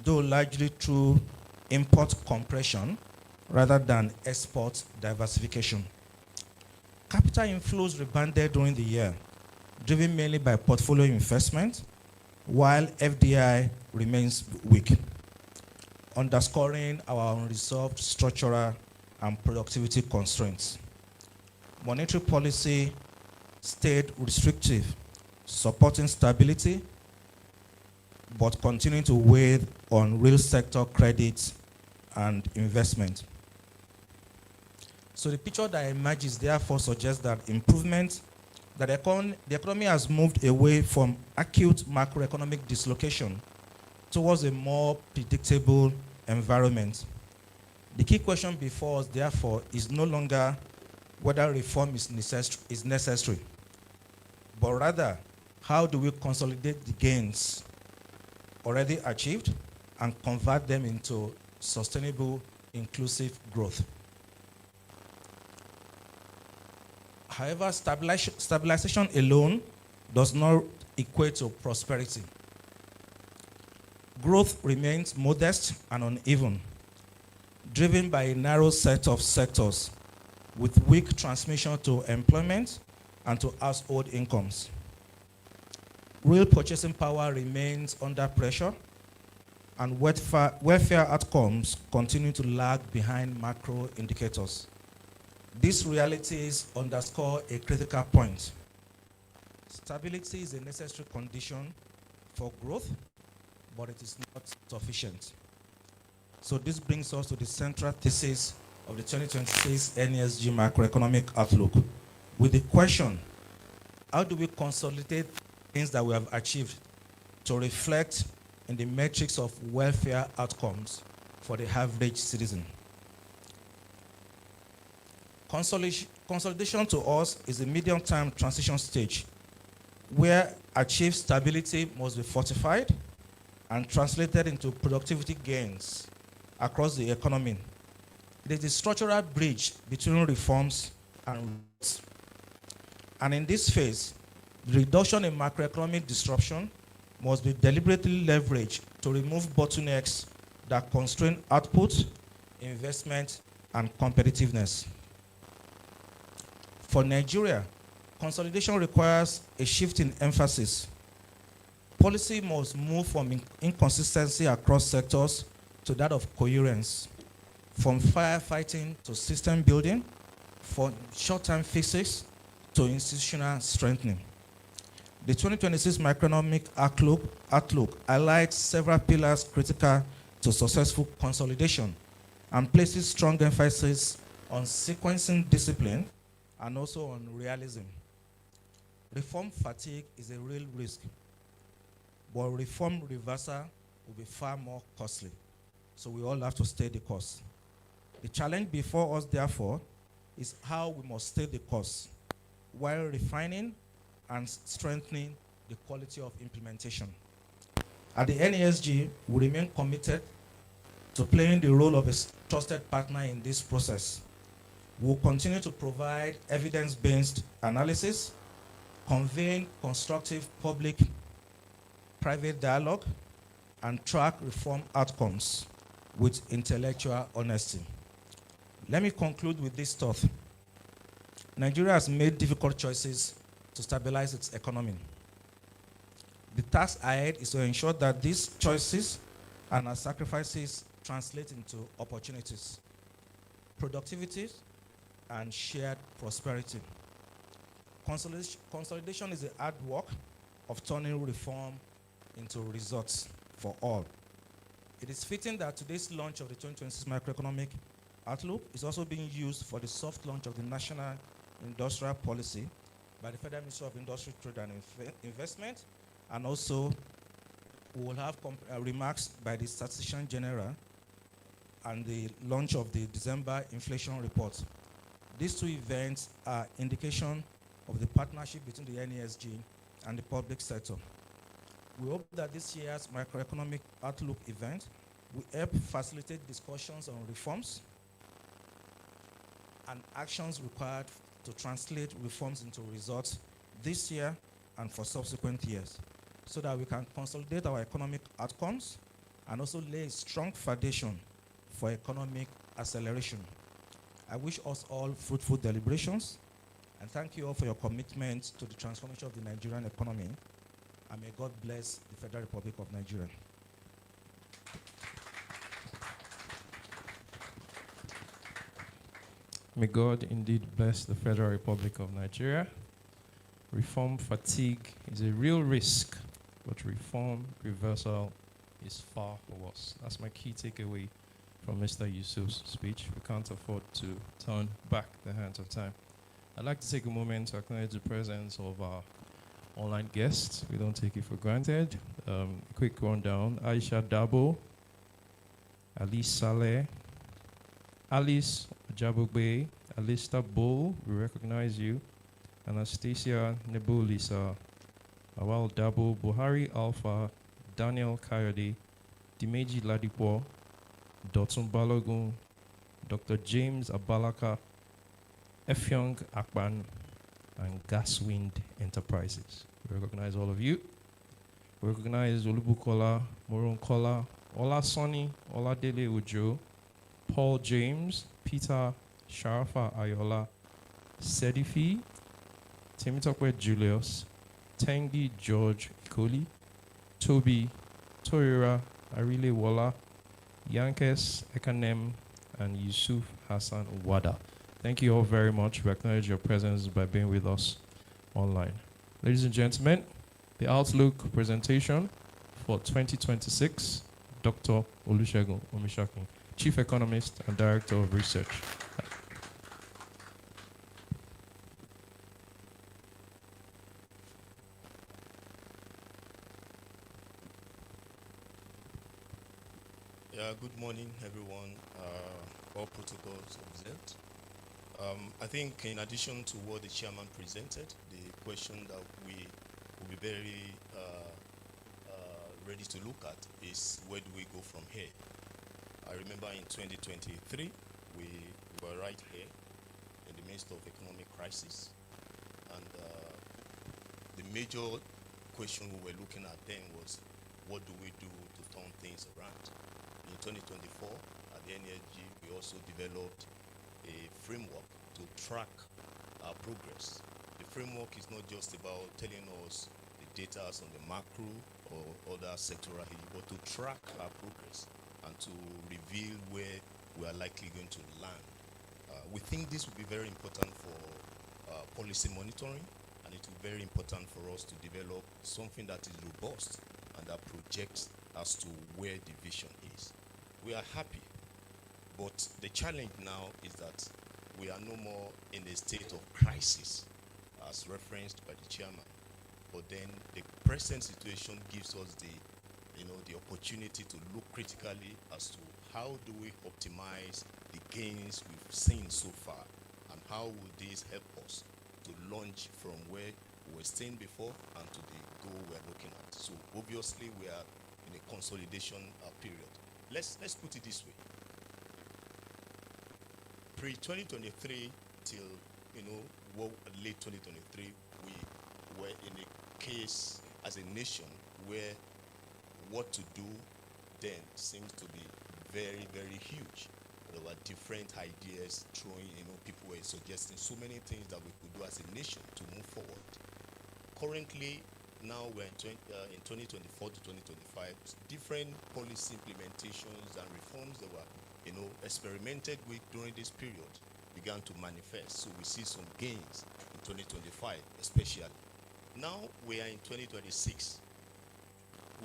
though largely through import compression rather than export diversification. Capital inflows rebounded during the year, driven mainly by portfolio investment, while FDI remains weak, underscoring our unresolved structural and productivity constraints. Monetary policy stayed restrictive, supporting stability, but continuing to weigh on real sector credit and investment. So the picture that emerges therefore suggests that the economy has moved away from acute macroeconomic dislocation towards a more predictable environment. The key question before us, therefore, is no longer whether reform is necessary, but rather, how do we consolidate the gains already achieved and convert them into sustainable, inclusive growth? However, stabilization alone does not equate to prosperity. Growth remains modest and uneven, driven by a narrow set of sectors with weak transmission to employment and to household incomes. Real purchasing power remains under pressure, and welfare outcomes continue to lag behind macro indicators. These realities underscore a critical point. Stability is a necessary condition for growth, but it is not sufficient. So this brings us to the central thesis of the 2026 NESG Macroeconomic Outlook, with the question, how do we consolidate things that we have achieved to reflect in the metrics of welfare outcomes for the average citizen? Consolidation to us is a medium-term transition stage where achieved stability must be fortified and translated into productivity gains across the economy. It is a structural bridge between reforms and results. And in this phase, the reduction in macroeconomic disruption must be deliberately leveraged to remove bottlenecks that constrain output, investment, and competitiveness. For Nigeria, consolidation requires a shift in emphasis. Policy must move from inconsistency across sectors to that of coherence, from firefighting to system building, from short-term fixes to institutional strengthening. The 2026 Macroeconomic Outlook highlights several pillars critical to successful consolidation and places strong emphasis on sequencing discipline and also on realism. Reform fatigue is a real risk, but reform reversal will be far more costly. So we all have to stay the course. The challenge before us, therefore, is how we must stay the course while refining and strengthening the quality of implementation. At the NESG, we remain committed to playing the role of a trusted partner in this process. We'll continue to provide evidence-based analysis, conveying constructive public-private dialogue, and track reform outcomes with intellectual honesty. Let me conclude with this thought. Nigeria has made difficult choices to stabilize its economy. The task ahead is to ensure that these choices and our sacrifices translate into opportunities, productivity, and shared prosperity. Consolidation is the hard work of turning reform into results for all. It is fitting that today's launch of the 2026 Macroeconomic Outlook is also being used for the soft launch of the National Industrial Policy by the Federal Ministry of Industry, Trade and Investment, and also we will have remarks by the Statistician General and the launch of the December inflation report. These two events are indication of the partnership between the NESG and the public sector. We hope that this year's Macroeconomic Outlook event will help facilitate discussions on reforms and actions required to translate reforms into results this year and for subsequent years, so that we can consolidate our economic outcomes and also lay a strong foundation for economic acceleration. I wish us all fruitful deliberations, and thank you all for your commitment to the transformation of the Nigerian economy, and may God bless the Federal Republic of Nigeria. May God indeed bless the Federal Republic of Nigeria. Reform fatigue is a real risk, but reform reversal is far worse. That's my key takeaway from Mr. Yusuf's speech. We can't afford to turn back the hands of time. I'd like to take a moment to acknowledge the presence of our online guests. We don't take it for granted. A quick rundown. Aisha Dabo, Alice Saleh, Alice Jabugbe, Alista Bull, we recognize you, Anastasia Nebulisa, Awal Dabo, Buhari Alpha, Daniel Kayode, Dimeji Ladipo, Dotun Balogun, Dr. James Abalaka, Efyong Akban, and Gaswind Enterprises. We recognize all of you. We recognize Olubukola, Moronkola, Ola Sonny, Ola Dele Ujo, Paul James, Peter Sharafa Ayola, Sedifi, Timitokwe Julius, Tengi George Koli, Toby, Torira, Arile Wala, Yankes Ekanem, and Yusuf Hassan Wada. Thank you all very much. We acknowledge your presence by being with us online. Ladies and gentlemen, the Outlook presentation for 2026, Dr. Olusegun Omishakin, Chief Economist and Director of Research. Yeah, good morning, everyone. All protocols observed. I think in addition to what the chairman presented, the question that we will be very ready to look at is where do we go from here? I remember in 2023, we were right here in the midst of economic crisis. And the major question we were looking at then was, what do we do to turn things around? In 2024, at the NESG, we also developed a framework to track our progress. The framework is not just about telling us the data on the macro or other sectoral issues, but to track our progress and to reveal where we are likely going to land. We think this will be very important for policy monitoring, and it will be very important for us to develop something that is robust and that projects as to where the vision is. We are happy, but the challenge now is that we are no more in a state of crisis, as referenced by the chairman. But then the present situation gives us the opportunity to look critically as to how do we optimize the gains we've seen so far, and how will this help us to launch from where we were staying before and to the goal we're looking at. So obviously we are in a consolidation period. Let's put it this way. Pre-2023 till late 2023, we were in a case as a nation where what to do then seems to be very, very huge. There were different ideas throwing, people were suggesting so many things that we could do as a nation to move forward. Currently, now we're in 2024 to 2025, different policy implementations and reforms that were experimented with during this period began to manifest. So we see some gains in 2025, especially. Now we are in 2026.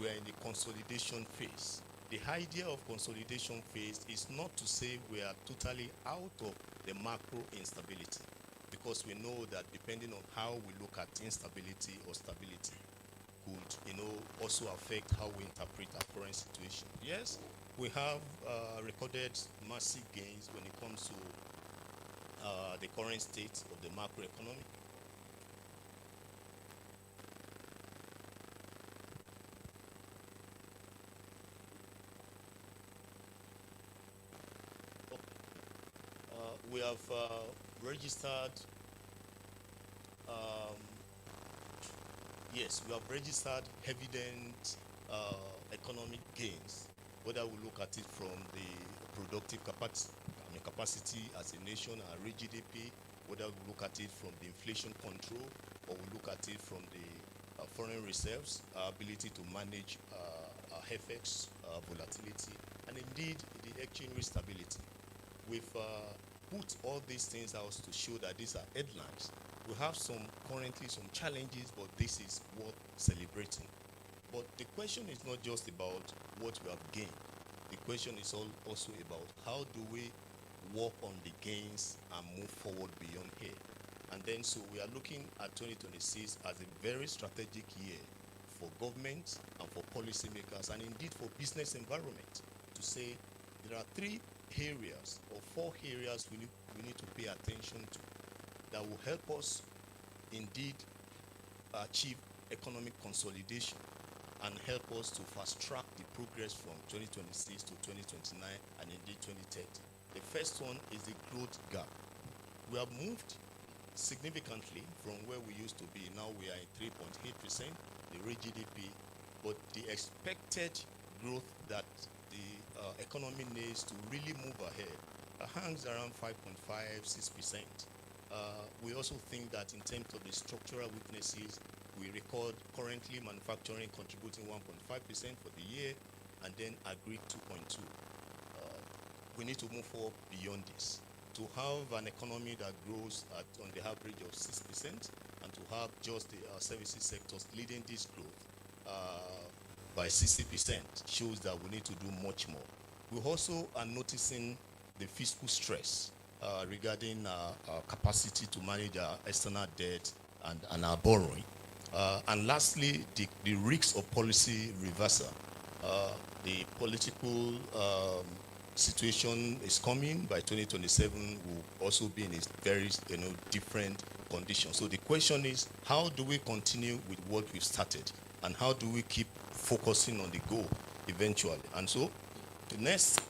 We are in the consolidation phase. The idea of consolidation phase is not to say we are totally out of the macro instability, because we know that depending on how we look at instability or stability could, also affect how we interpret our current situation. Yes, we have recorded massive gains when it comes to the current state of the macroeconomy. We have registered, we have registered evident economic gains, whether we look at it from the productive capacity as a nation, our real GDP, whether we look at it from the inflation control, or we look at it from the foreign reserves, our ability to manage our FX volatility, and indeed the exchange rate stability. We've put all these things out to show that these are headlines. We have currently some challenges, but this is worth celebrating. But the question is not just about what we have gained. The question is also about how do we work on the gains and move forward beyond here. And then so we are looking at 2026 as a very strategic year for government and for policymakers, and indeed for business environment, to say there are 3 areas or 4 areas we need to pay attention to that will help us indeed achieve economic consolidation and help us to fast track the progress from 2026 to 2029 and indeed 2030. The first one is the growth gap. We have moved significantly from where we used to be. Now we are at 3.8%, the real GDP, but the expected growth that the economy needs to really move ahead hangs around 5.5–6%. We also think that in terms of the structural weaknesses, we record currently manufacturing contributing 1.5% for the year, and then agri 2.2%. We need to move forward beyond this to have an economy that grows on the average of 6%, and to have just the services sectors leading this growth by 60% shows that we need to do much more. We also are noticing the fiscal stress regarding our capacity to manage our external debt and our borrowing. And lastly, the risks of policy reversal. the political situation is coming. By 2027, we'll also be in a very different condition. So the question is, how do we continue with what we've started, and how do we keep focusing on the goal eventually? And so the next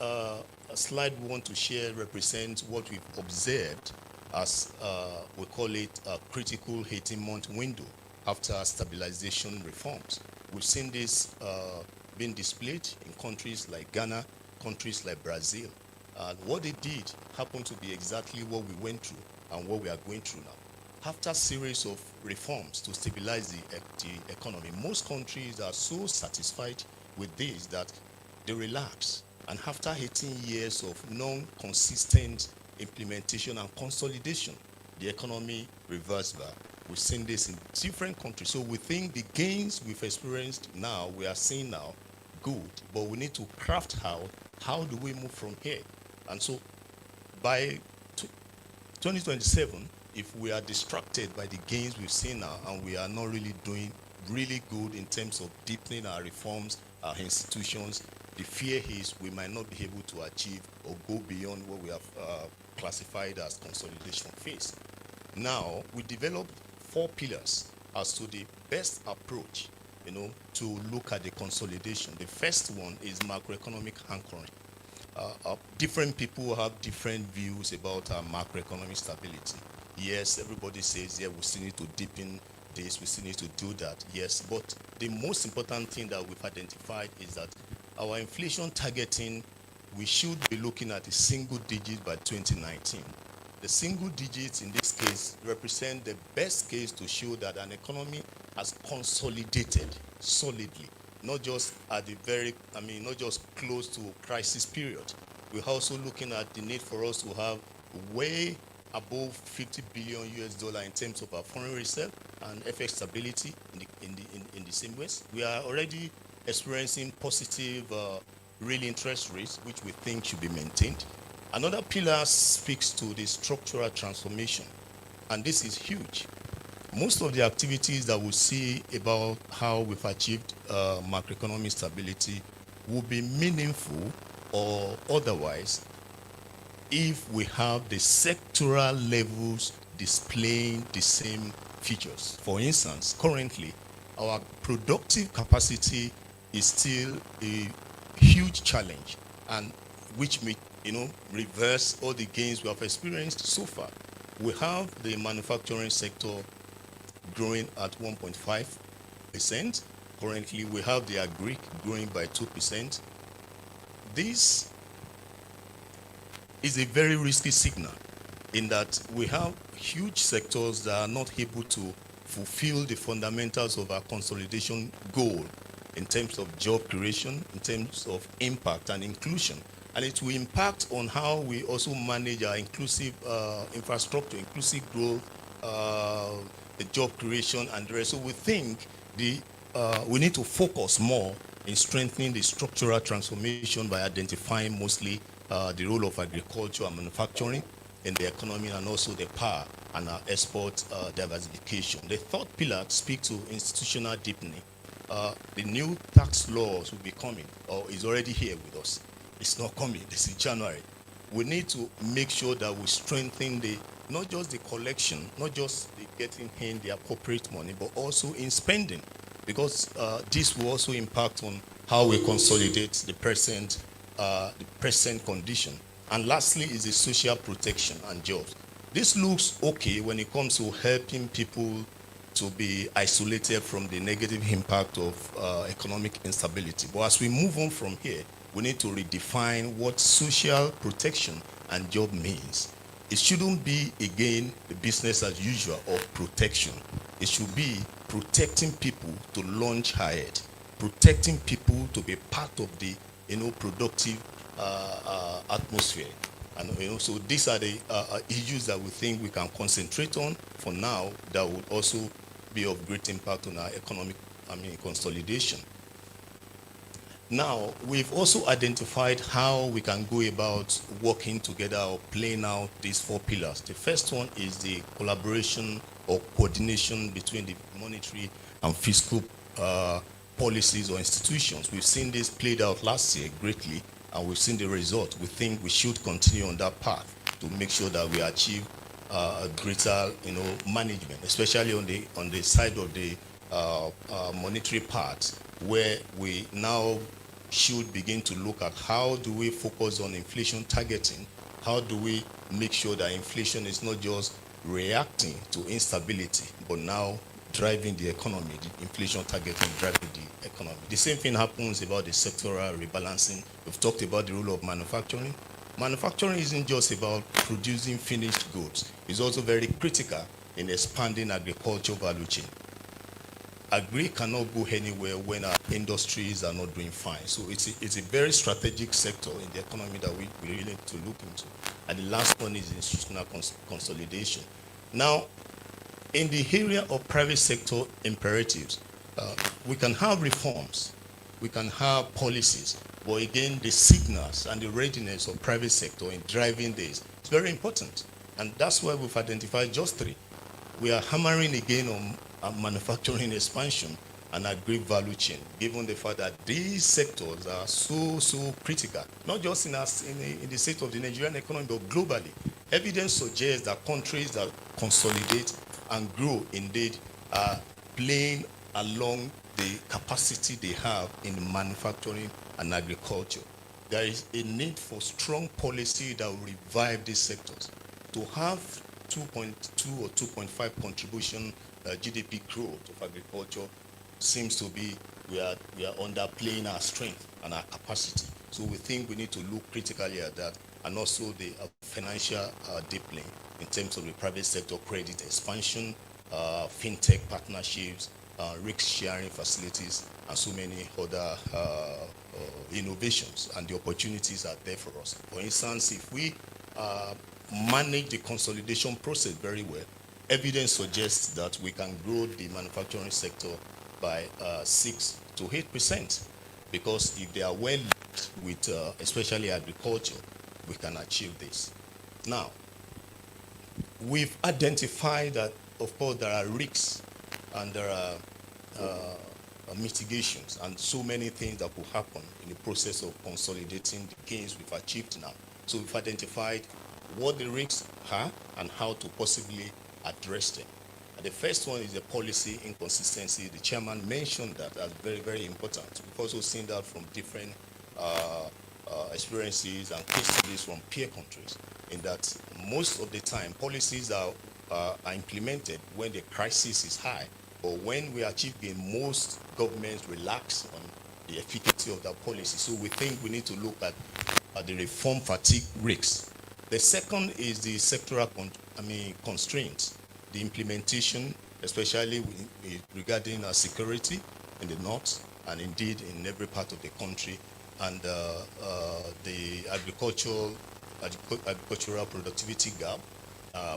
slide we want to share represents what we've observed as we call it a critical 18-month window after stabilization reforms. We've seen this being displayed in countries like Ghana, countries like Brazil. What they did happened to be exactly what we went through and what we are going through now. After a series of reforms to stabilize the economy, most countries are so satisfied with this that they relax. And after 18 years of non-consistent implementation and consolidation, the economy reversed back. We've seen this in different countries. So we think the gains we've experienced now, we are seeing now, good, but we need to craft how do we move from here? And so by 2027, if we are distracted by the gains we've seen now and we are not really doing really good in terms of deepening our reforms, our institutions, the fear is we might not be able to achieve or go beyond what we have classified as consolidation phase. Now, we developed 4 pillars as to the best approach, to look at the consolidation. The first one is macroeconomic anchoring. Different people have different views about our macroeconomic stability. Yes, everybody says, yeah, we still need to deepen this, we still need to do that. Yes, but the most important thing that we've identified is that our inflation targeting, we should be looking at a single digit by 2019. The single digits in this case represent the best case to show that an economy has consolidated solidly, not just at the not just close to crisis period. We're also looking at the need for us to have way above 50 billion US dollar in terms of our foreign reserve and FX stability in the same ways. We are already experiencing positive real interest rates, which we think should be maintained. Another pillar speaks to the structural transformation, and this is huge. Most of the activities that we see about how we've achieved macroeconomic stability will be meaningful or otherwise if we have the sectoral levels displaying the same features. For instance, currently, our productive capacity is still a huge challenge, and which may reverse all the gains we have experienced so far. We have the manufacturing sector growing at 1.5%. Currently, we have the agri growing by 2%. This is a very risky signal in that we have huge sectors that are not able to fulfill the fundamentals of our consolidation goal in terms of job creation, in terms of impact and inclusion. And it will impact on how we also manage our inclusive infrastructure, inclusive growth, the job creation, and the rest. So we think we need to focus more in strengthening the structural transformation by identifying mostly the role of agriculture and manufacturing in the economy, and also the power and our export diversification. The third pillar speaks to institutional deepening. The new tax laws will be coming, or is already here with us. It's not coming, this is January. We need to make sure that we strengthen not just the collection, not just the getting in the appropriate money, but also in spending, because this will also impact on how we consolidate the present condition. And lastly is the social protection and jobs. This looks okay when it comes to helping people to be isolated from the negative impact of economic instability. But as we move on from here, we need to redefine what social protection and job means. It shouldn't be, again, the business as usual or protection. It should be protecting people to launch ahead, protecting people to be part of the productive atmosphere. And so these are the issues that we think we can concentrate on for now that would also be of great impact on our economic consolidation. Now, we've also identified how we can go about working together or playing out these 4 pillars. The first one is the collaboration or coordination between the monetary and fiscal policies or institutions. We've seen this played out last year greatly, and we've seen the result. We think we should continue on that path to make sure that we achieve a greater, management, especially on the side of the monetary part, where we now should begin to look at how do we focus on inflation targeting. How do we make sure that inflation is not just reacting to instability, but now driving the economy, the inflation targeting driving the economy. The same thing happens about the sectoral rebalancing. We've talked about the role of manufacturing. Manufacturing isn't just about producing finished goods. It's also very critical in expanding agriculture value chain. Agri cannot go anywhere when our industries are not doing fine. So it's a very strategic sector in the economy that we really need to look into. And the last one is institutional consolidation. Now, in the area of private sector imperatives, we can have reforms, we can have policies, but again, the signals and the readiness of private sector in driving this is very important. And that's why we've identified just three. We are hammering again on manufacturing expansion and agri value chain, given the fact that these sectors are so critical, not just in the state of the Nigerian economy, but globally. Evidence suggests that countries that consolidate and grow indeed are playing along the capacity they have in manufacturing and agriculture. There is a need for strong policy that will revive these sectors. To have 2.2 or 2.5 contribution GDP growth of agriculture seems to be we are underplaying our strength and our capacity. So we think we need to look critically at that, and also the financial deepening in terms of the private sector credit expansion, fintech partnerships, risk-sharing facilities, and so many other innovations, and the opportunities are there for us. For instance, if we manage the consolidation process very well, evidence suggests that we can grow the manufacturing sector by 6 to 8%, because if they are well linked with especially agriculture, we can achieve this. Now, we've identified that, of course, there are risks and there are mitigations and so many things that will happen in the process of consolidating the gains we've achieved now. So we've identified what the risks are and how to possibly address them. And the first one is the policy inconsistency. The chairman mentioned that as very, very important. We've also seen that from different experiences and case studies from peer countries, in that most of the time policies are implemented when the crisis is high, or when we achieve gain, most governments relax on the efficacy of that policy. So we think we need to look at the reform fatigue risks. The second is the sectoral constraints, the implementation, especially regarding security in the north and indeed in every part of the country, and the agricultural productivity gap.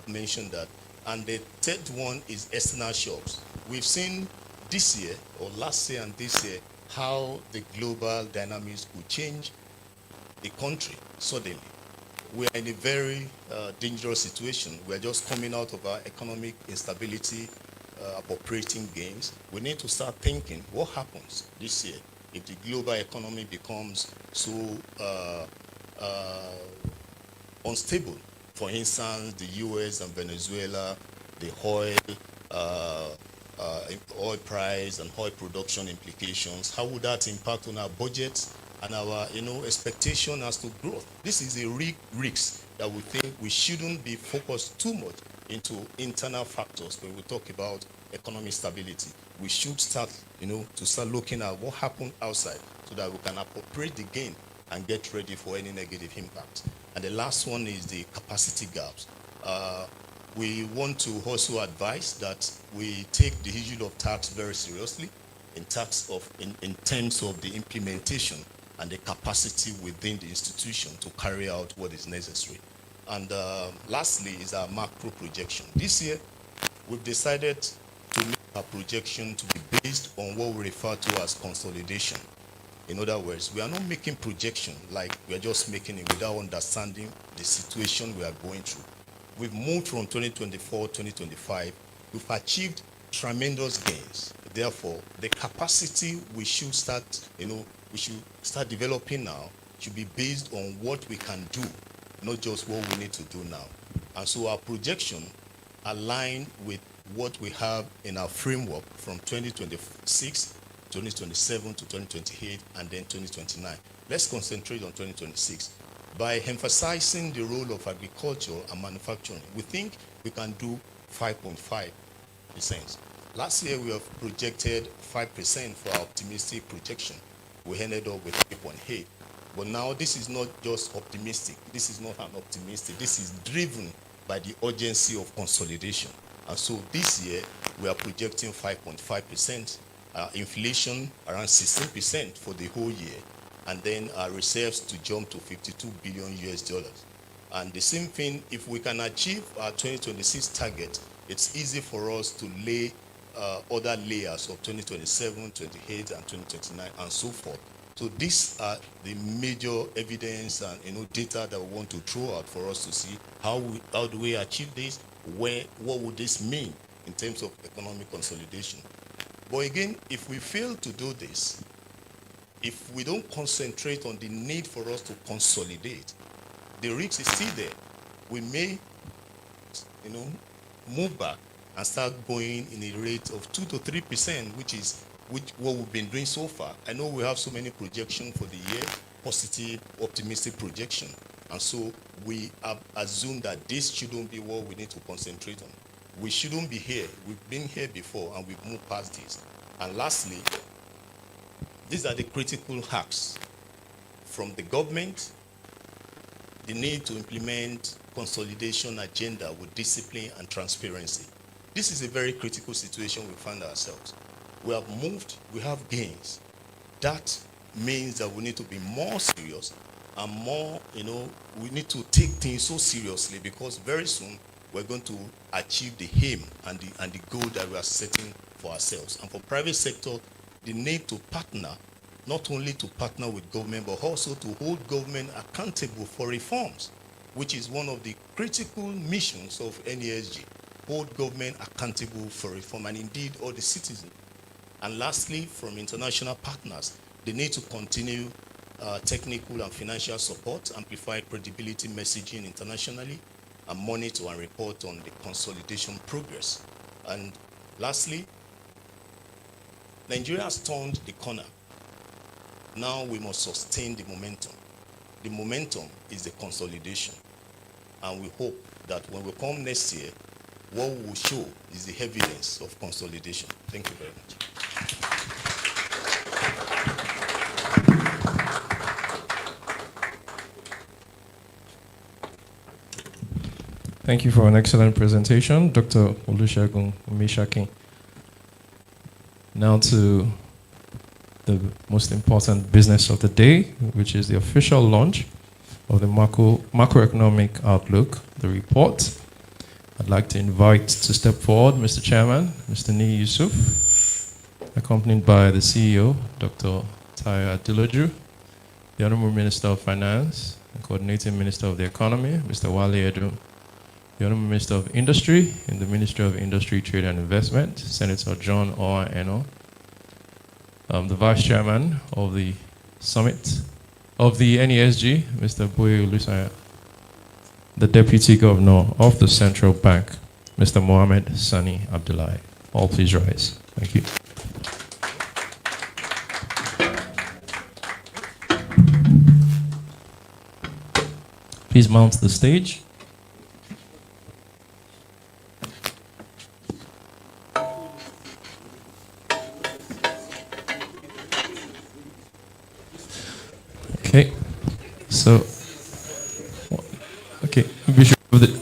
Mentioned that. And the third one is external shocks. We've seen this year, or last year and this year, how the global dynamics could change the country suddenly. We are in a very dangerous situation. We're just coming out of our economic instability, operating gains. We need to start thinking, what happens this year if the global economy becomes so unstable? For instance, the US and Venezuela, the oil price and oil production implications, how would that impact on our budgets and our expectation as to growth? This is a risk that we think we shouldn't be focused too much into internal factors when we talk about economic stability. We should start looking at what happened outside, so that we can appropriate the gain and get ready for any negative impact. And the last one is the capacity gaps. We want to also advise that we take the issue of tax very seriously in terms of the implementation and the capacity within the institution to carry out what is necessary. And lastly is our macro projection. This year, we've decided to make our projection to be based on what we refer to as consolidation. In other words, we are not making projection like we are just making it without understanding the situation we are going through. We've moved from 2024, 2025. We've achieved tremendous gains. Therefore, the capacity we should start, we should start developing now should be based on what we can do, not just what we need to do now. And so our projection align with what we have in our framework from 2026, 2027 to 2028, and then 2029. Let's concentrate on 2026. By emphasizing the role of agriculture and manufacturing, we think we can do 5.5%. Last year, we have projected 5% for our optimistic projection. We ended up with 3.8. But now this is not just optimistic. This is not an optimistic. This is driven by the urgency of consolidation. And so this year, we are projecting 5.5%, inflation around 16% for the whole year, and then our reserves to jump to 52 billion US dollars. And the same thing, if we can achieve our 2026 target, it's easy for us to lay other layers of 2027, 28, and 2029, and so forth. So these are the major evidence and data that we want to throw out for us to see how do we achieve this, what would this mean in terms of economic consolidation. But again, if we fail to do this, if we don't concentrate on the need for us to consolidate, the risk is still there. We may, move back and start going in a rate of 2 to 3%, which is what we've been doing so far. I know we have so many projections for the year, positive, optimistic projection. And so we have assumed that this shouldn't be what we need to concentrate on. We shouldn't be here. We've been here before and we've moved past this. And lastly, these are the critical hacks from the government, the need to implement consolidation agenda with discipline and transparency. This is a very critical situation we find ourselves. We have moved, we have gains. That means that we need to be more serious and more, we need to take things so seriously, because very soon we're going to achieve the aim and the goal that we are setting for ourselves. And for private sector, the need to partner, not only to partner with government, but also to hold government accountable for reforms, which is one of the critical missions of NESG. Hold government accountable for reform, and indeed all the citizens. And lastly, from international partners, they need to continue technical and financial support, amplify credibility messaging internationally, and monitor and report on the consolidation progress. And lastly, Nigeria has turned the corner. Now we must sustain the momentum. The momentum is the consolidation. And we hope that when we come next year, what we will show is the evidence of consolidation. Thank you very much. Thank you for an excellent presentation, Dr. Olusegun Umeshaki. Now to the most important business of the day, which is the official launch of the Macroeconomic Outlook, the report. I'd like to invite to step forward Mr. Chairman, Mr. Ni Yusuf, accompanied by the CEO, Dr. Tayo Adiloju, the Honorable Minister of Finance and Coordinating Minister of the Economy, Mr. Wale Edu, the Honorable Minister of Industry in the Ministry of Industry, Trade and Investment, Senator John Owa Eno, the Vice Chairman of the Summit of the NESG, Mr. Boye Olusanya, the Deputy Governor of the Central Bank, Mr. Mohammed Sani Abdullahi. All please rise. Thank you. Please mount the stage. Okay, so, okay, we should have the,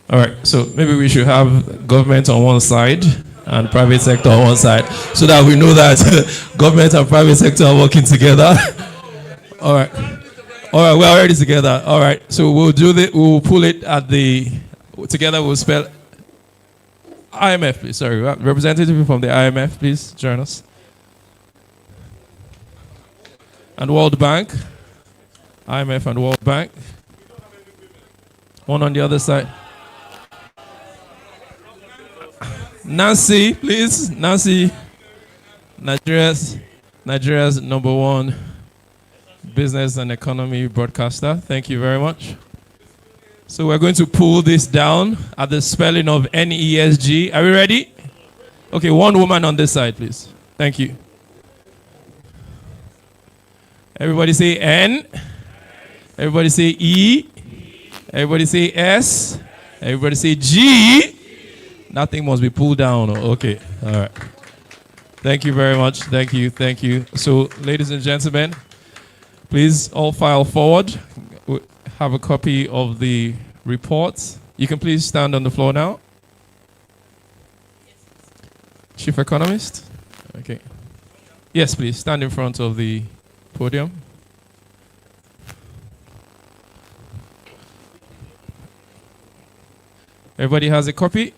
all right, so maybe we should have government on one side and private sector on one side, so that we know that government and private sector are working together. All right, we're already together. All right, so we'll do the, we'll pull it at the, together we'll spell IMF, please. Sorry, representative from the IMF, please join us. And World Bank. IMF and World Bank. One on the other side. Nancy, please. Nancy, Nigeria's #1 business and economy broadcaster. Thank you very much. So we're going to pull this down at the spelling of NESG. Are we ready? Okay, one woman on this side, please. Thank you. Everybody say N. Everybody say E. Everybody say S. Everybody say G. Nothing must be pulled down. Okay. All right. Thank you very much. Thank you. Thank you. So, ladies and gentlemen, please all file forward. We have a copy of the report. You can please stand on the floor now. Chief Economist. Okay. Yes, please stand in front of the podium. Everybody has a copy?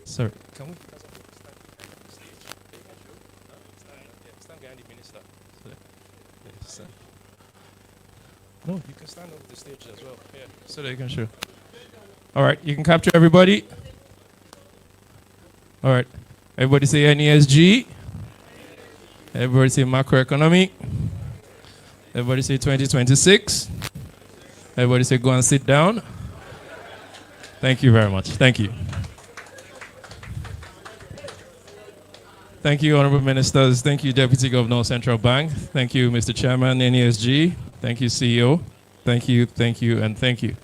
Sorry. Can we stand behind the minister? No, you can stand up the stage as well. Yeah, so that you can show. All right, you can capture everybody. All right. Everybody say NESG. Everybody say macroeconomic. Everybody say 2026. Everybody say go and sit down. Thank you very much. Thank you. Thank you, Honorable Ministers. Thank you, Deputy Governor of Central Bank. Thank you, Mr. Chairman, NESG. Thank you, CEO. Thank you, and thank you.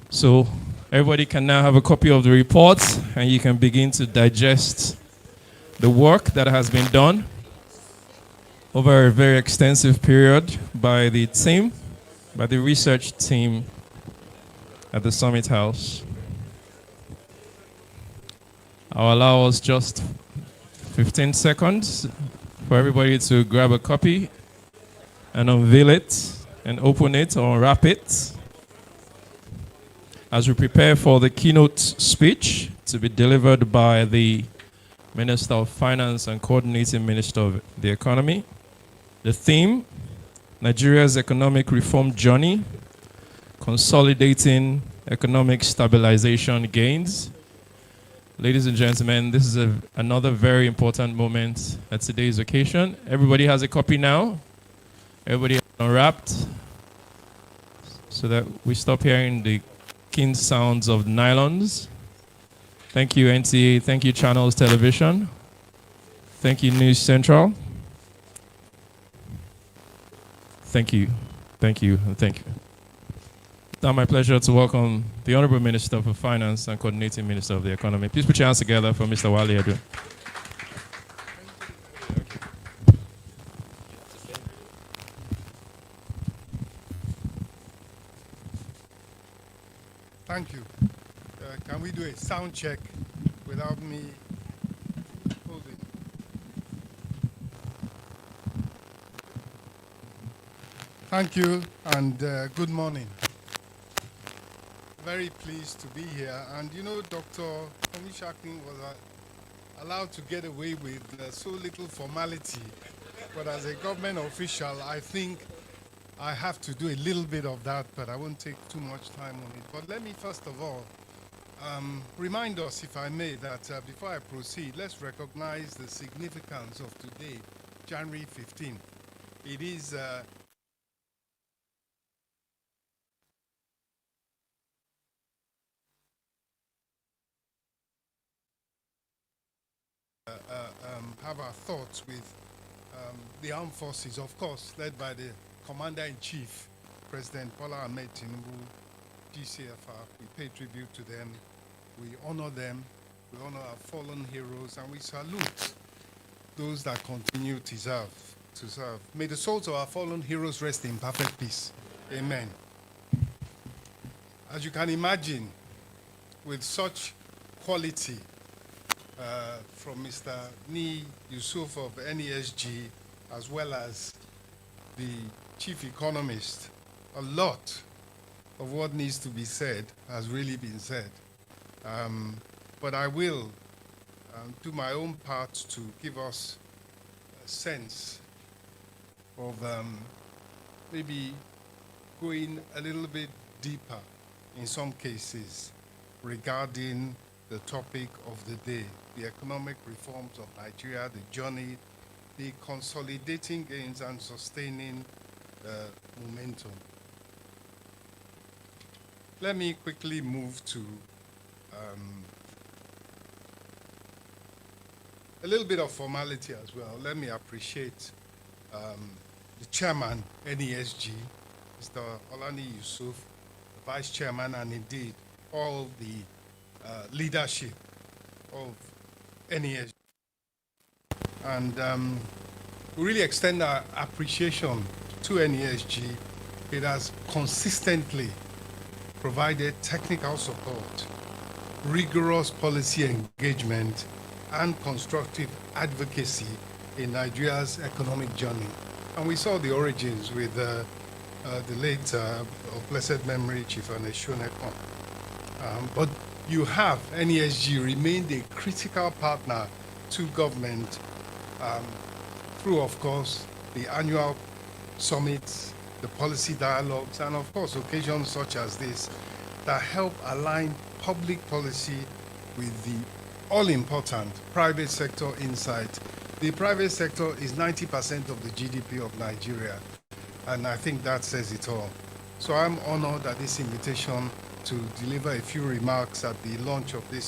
So everybody can now have a copy of the report, and you can begin to digest the work that has been done over a very extensive period by the team, by the research team at the Summit House. I'll allow us just 15 seconds for everybody to grab a copy and unveil it and open it or unwrap it as we prepare for the keynote speech to be delivered by the Minister of Finance and Coordinating Minister of the Economy. The theme, Nigeria's economic reform journey, consolidating economic stabilization gains. Ladies and gentlemen, this is another very important moment at today's occasion. Everybody has a copy now. Everybody has unwrapped so that we stop hearing the keen sounds of nylons. Thank you, NTA. Thank you, Channels Television. Thank you, News Central. Thank you, and thank you. It's now my pleasure to welcome the Honorable Minister for Finance and Coordinating Minister of the Economy. Please put your hands together for Mr. Wale Edu. Thank you. Can we do a sound check without me holding? Thank you, and good morning. Very pleased to be here. And you know, Dr. Omishakin was allowed to get away with so little formality. But as a government official, I think I have to do a little bit of that, but I won't take too much time on it. But let me first of all remind us, if I may, that before I proceed, let's recognize the significance of today, January 15th. It is have our thoughts with the armed forces, of course, led by the Commander-in-Chief, President Bola Ahmed Tinubu, GCFR. We pay tribute to them, we honor them, we honor our fallen heroes, and we salute those that continue to serve. May the souls of our fallen heroes rest in perfect peace. Amen. As you can imagine, with such quality from Mr. Ni Yusuf of NESG, as well as the chief economist, a lot of what needs to be said has really been said. But I will do my own part to give us a sense of maybe going a little bit deeper in some cases regarding the topic of the day, the economic reforms of Nigeria, the journey, the consolidating gains and sustaining momentum. Let me quickly move to a little bit of formality as well. Let me appreciate the chairman, NESG, Mr. Olani Yusuf, the vice chairman, and indeed all the leadership of NESG. And we really extend our appreciation to NESG. It has consistently provided technical support, rigorous policy engagement, and constructive advocacy in Nigeria's economic journey. And we saw the origins with the late, of blessed memory, Chief Ernest Shonekon. But you have NESG remained a critical partner to government through, of course, the annual summits, the policy dialogues, and of course, occasions such as this that help align public policy with the all-important private sector insight. The private sector is 90% of the GDP of Nigeria, and I think that says it all. So I'm honored at this invitation to deliver a few remarks at the launch of the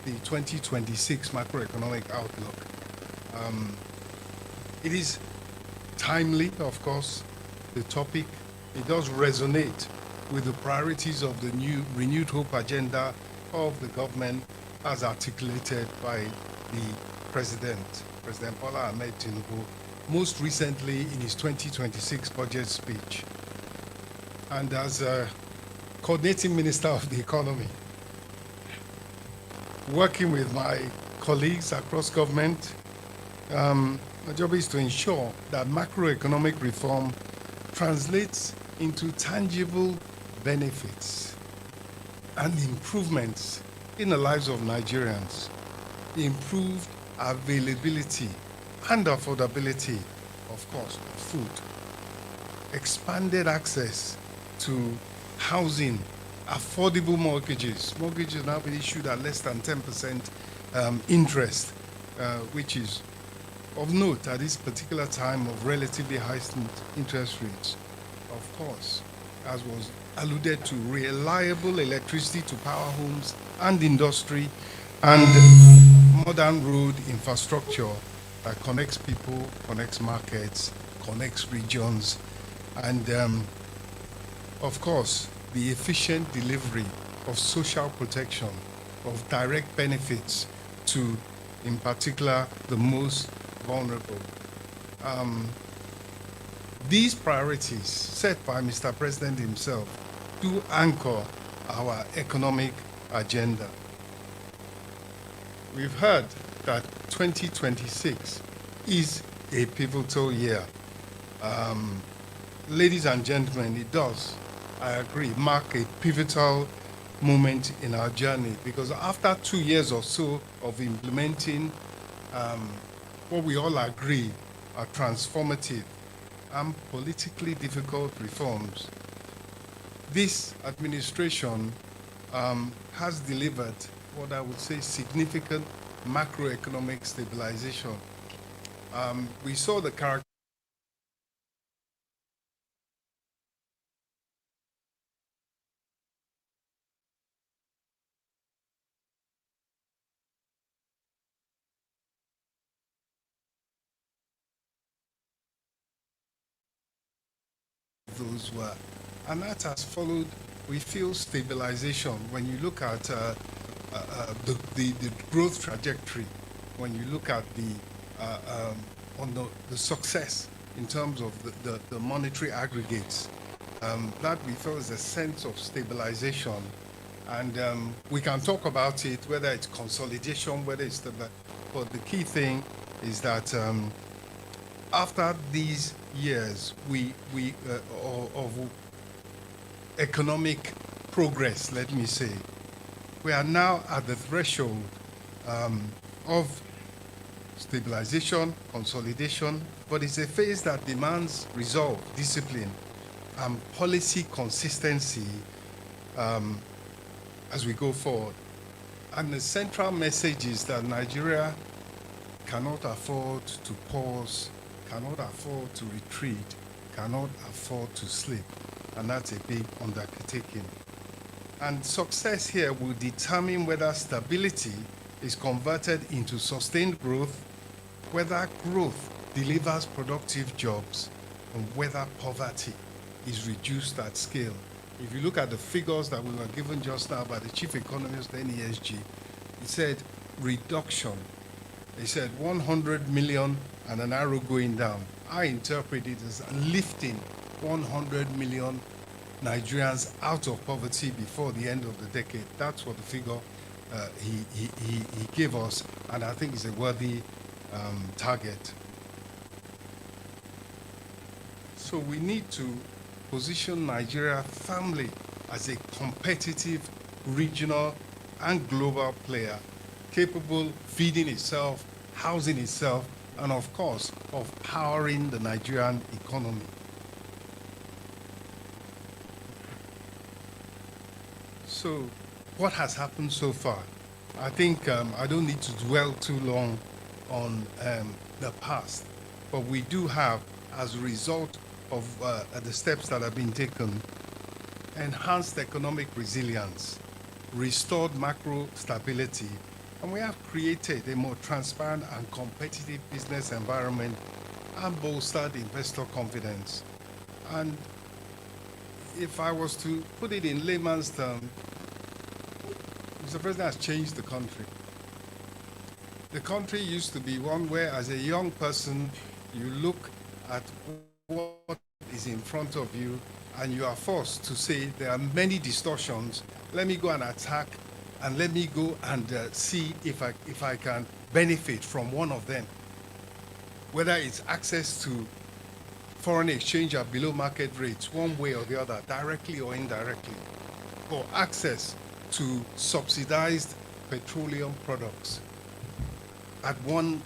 2026 Macroeconomic Outlook. It is timely, of course, the topic. It does resonate with the priorities of the new renewed hope agenda of the government as articulated by the President Bola Ahmed Tinubu, most recently in his 2026 budget speech. And as a coordinating minister of the economy, working with my colleagues across government, my job is to ensure that macroeconomic reform translates into tangible benefits and improvements in the lives of Nigerians, improved availability and affordability, of course, of food, expanded access to housing, affordable mortgages. Mortgages now being issued at less than 10% interest, which is of note at this particular time of relatively high interest rates. Of course, as was alluded to, reliable electricity to power homes and industry, and modern road infrastructure that connects people, connects markets, connects regions, and of course, the efficient delivery of social protection, of direct benefits to, in particular, the most vulnerable. These priorities set by Mr. President himself do anchor our economic agenda. We've heard that 2026 is a pivotal year. Ladies and gentlemen, it does, I agree, mark a pivotal moment in our journey, because after 2 years or so of implementing what we all agree are transformative and politically difficult reforms, this administration has delivered what I would say significant macroeconomic stabilization. We saw the character those were. And that has followed, we feel, stabilization. When you look at the growth trajectory, when you look at the success in terms of the monetary aggregates, that we feel is a sense of stabilization. And we can talk about it, whether it's consolidation, whether it's but the key thing is that after these years of economic progress, let me say, we are now at the threshold of stabilization, consolidation, but it's a phase that demands resolve, discipline, and policy consistency as we go forward. And the central message is that Nigeria cannot afford to pause, cannot afford to retreat, cannot afford to sleep. And that's a big undertaking. And success here will determine whether stability is converted into sustained growth, whether growth delivers productive jobs, and whether poverty is reduced at scale. If you look at the figures that we were given just now by the chief economist of NESG, he said reduction. He said 100 million and an arrow going down. I interpret it as lifting 100 million Nigerians out of poverty before the end of the decade. That's what the figure he gave us, and I think it's a worthy target. So we need to position Nigeria firmly as a competitive regional and global player, capable of feeding itself, housing itself, and of course, of powering the Nigerian economy. So, what has happened so far? I think I don't need to dwell too long on the past, but we do have, as a result of the steps that have been taken, enhanced economic resilience, restored macro stability, and we have created a more transparent and competitive business environment and bolstered investor confidence. And if I was to put it in layman's terms, Mr. President has changed the country. The country used to be one where, as a young person, you look at what is in front of you and you are forced to say there are many distortions. Let me go and attack, and let me go and see if I can benefit from one of them. Whether it's access to foreign exchange at below market rates, one way or the other, directly or indirectly, or access to subsidized petroleum products at one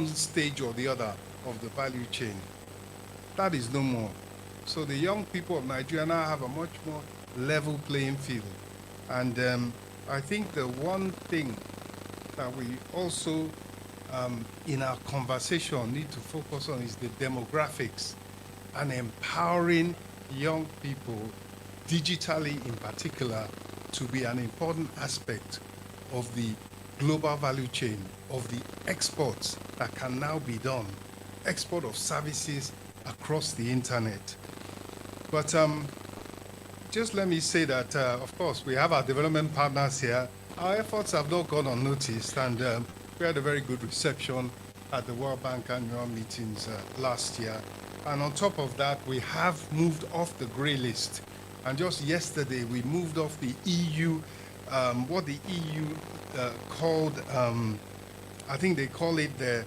stage or the other of the value chain. That is no more. So the young people of Nigeria now have a much more level playing field. And I think the one thing that we also, in our conversation, need to focus on is the demographics and empowering young people, digitally in particular, to be an important aspect of the global value chain, of the exports that can now be done, export of services across the internet. But just let me say that, of course, we have our development partners here. Our efforts have not gone unnoticed, and we had a very good reception at the World Bank annual meetings last year. And on top of that, we have moved off the grey list. And just yesterday, we moved off the EU, what the EU called, I think they call it the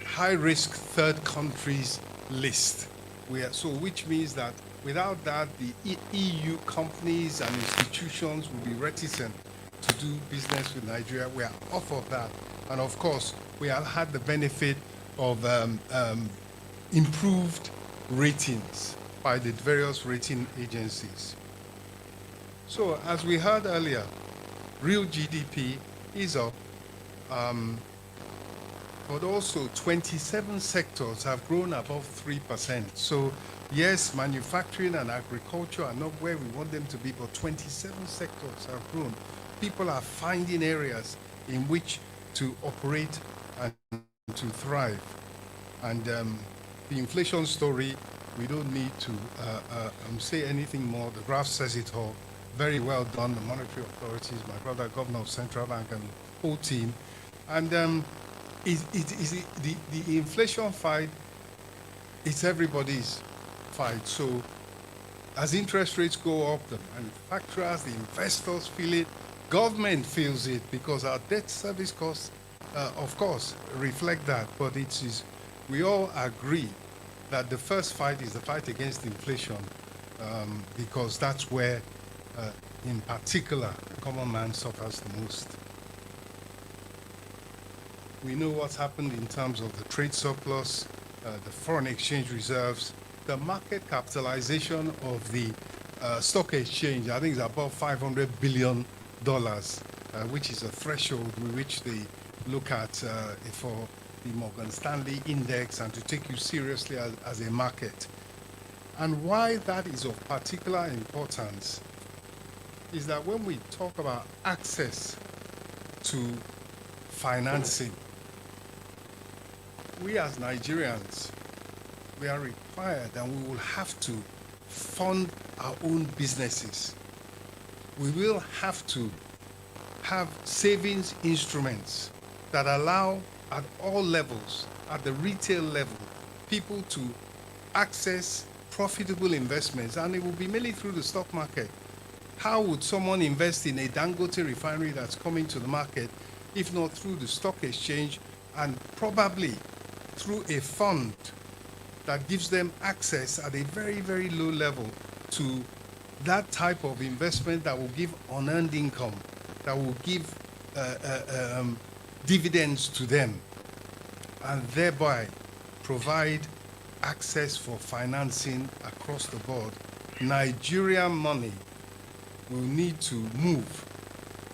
high-risk third countries list. Which means that without that, the EU companies and institutions will be reticent to do business with Nigeria. We are off of that. And of course, we have had the benefit of improved ratings by the various rating agencies. So as we heard earlier, real GDP is up, but also 27 sectors have grown above 3%. So yes, manufacturing and agriculture are not where we want them to be, but 27 sectors have grown. People are finding areas in which to operate and to thrive. And the inflation story, we don't need to say anything more. The graph says it all. Very well done, the monetary authorities, my brother, Governor of Central Bank, and the whole team. And the inflation fight, it's everybody's fight. So as interest rates go up, the manufacturers, the investors feel it, government feels it, because our debt service costs, of course, reflect that. But we all agree that the first fight is the fight against inflation, because that's where, in particular, the common man suffers the most. We know what's happened in terms of the trade surplus, the foreign exchange reserves, the market capitalization of the stock exchange, I think, is above $500 billion. which is a threshold with which they look at for the Morgan Stanley index and to take you seriously as a market. And why that is of particular importance is that when we talk about access to financing, we as Nigerians, we are required and we will have to fund our own businesses. We will have to have savings instruments that allow at all levels, at the retail level, people to access profitable investments, and it will be mainly through the stock market. How would someone invest in a Dangote refinery that's coming to the market if not through the stock exchange and probably through a fund that gives them access at a very, very low level to that type of investment that will give unearned income, that will give dividends to them, and thereby provide access for financing across the board. Nigerian money will need to move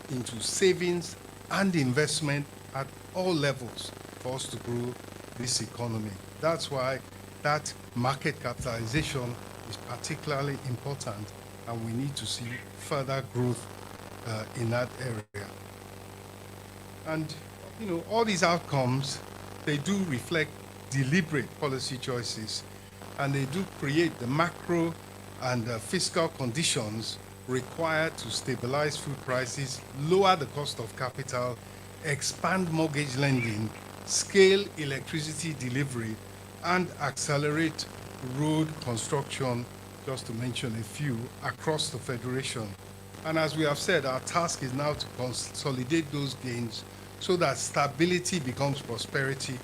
into savings and investment at all levels for us to grow this economy. That's why that market capitalization is particularly important, and we need to see further growth in that area. And you know, all these outcomes, they do reflect deliberate policy choices, and they do create the macro and fiscal conditions required to stabilize food prices, lower the cost of capital, expand mortgage lending, scale electricity delivery, and accelerate road construction, just to mention a few, across the Federation. And as we have said, our task is now to consolidate those gains so that stability becomes prosperity,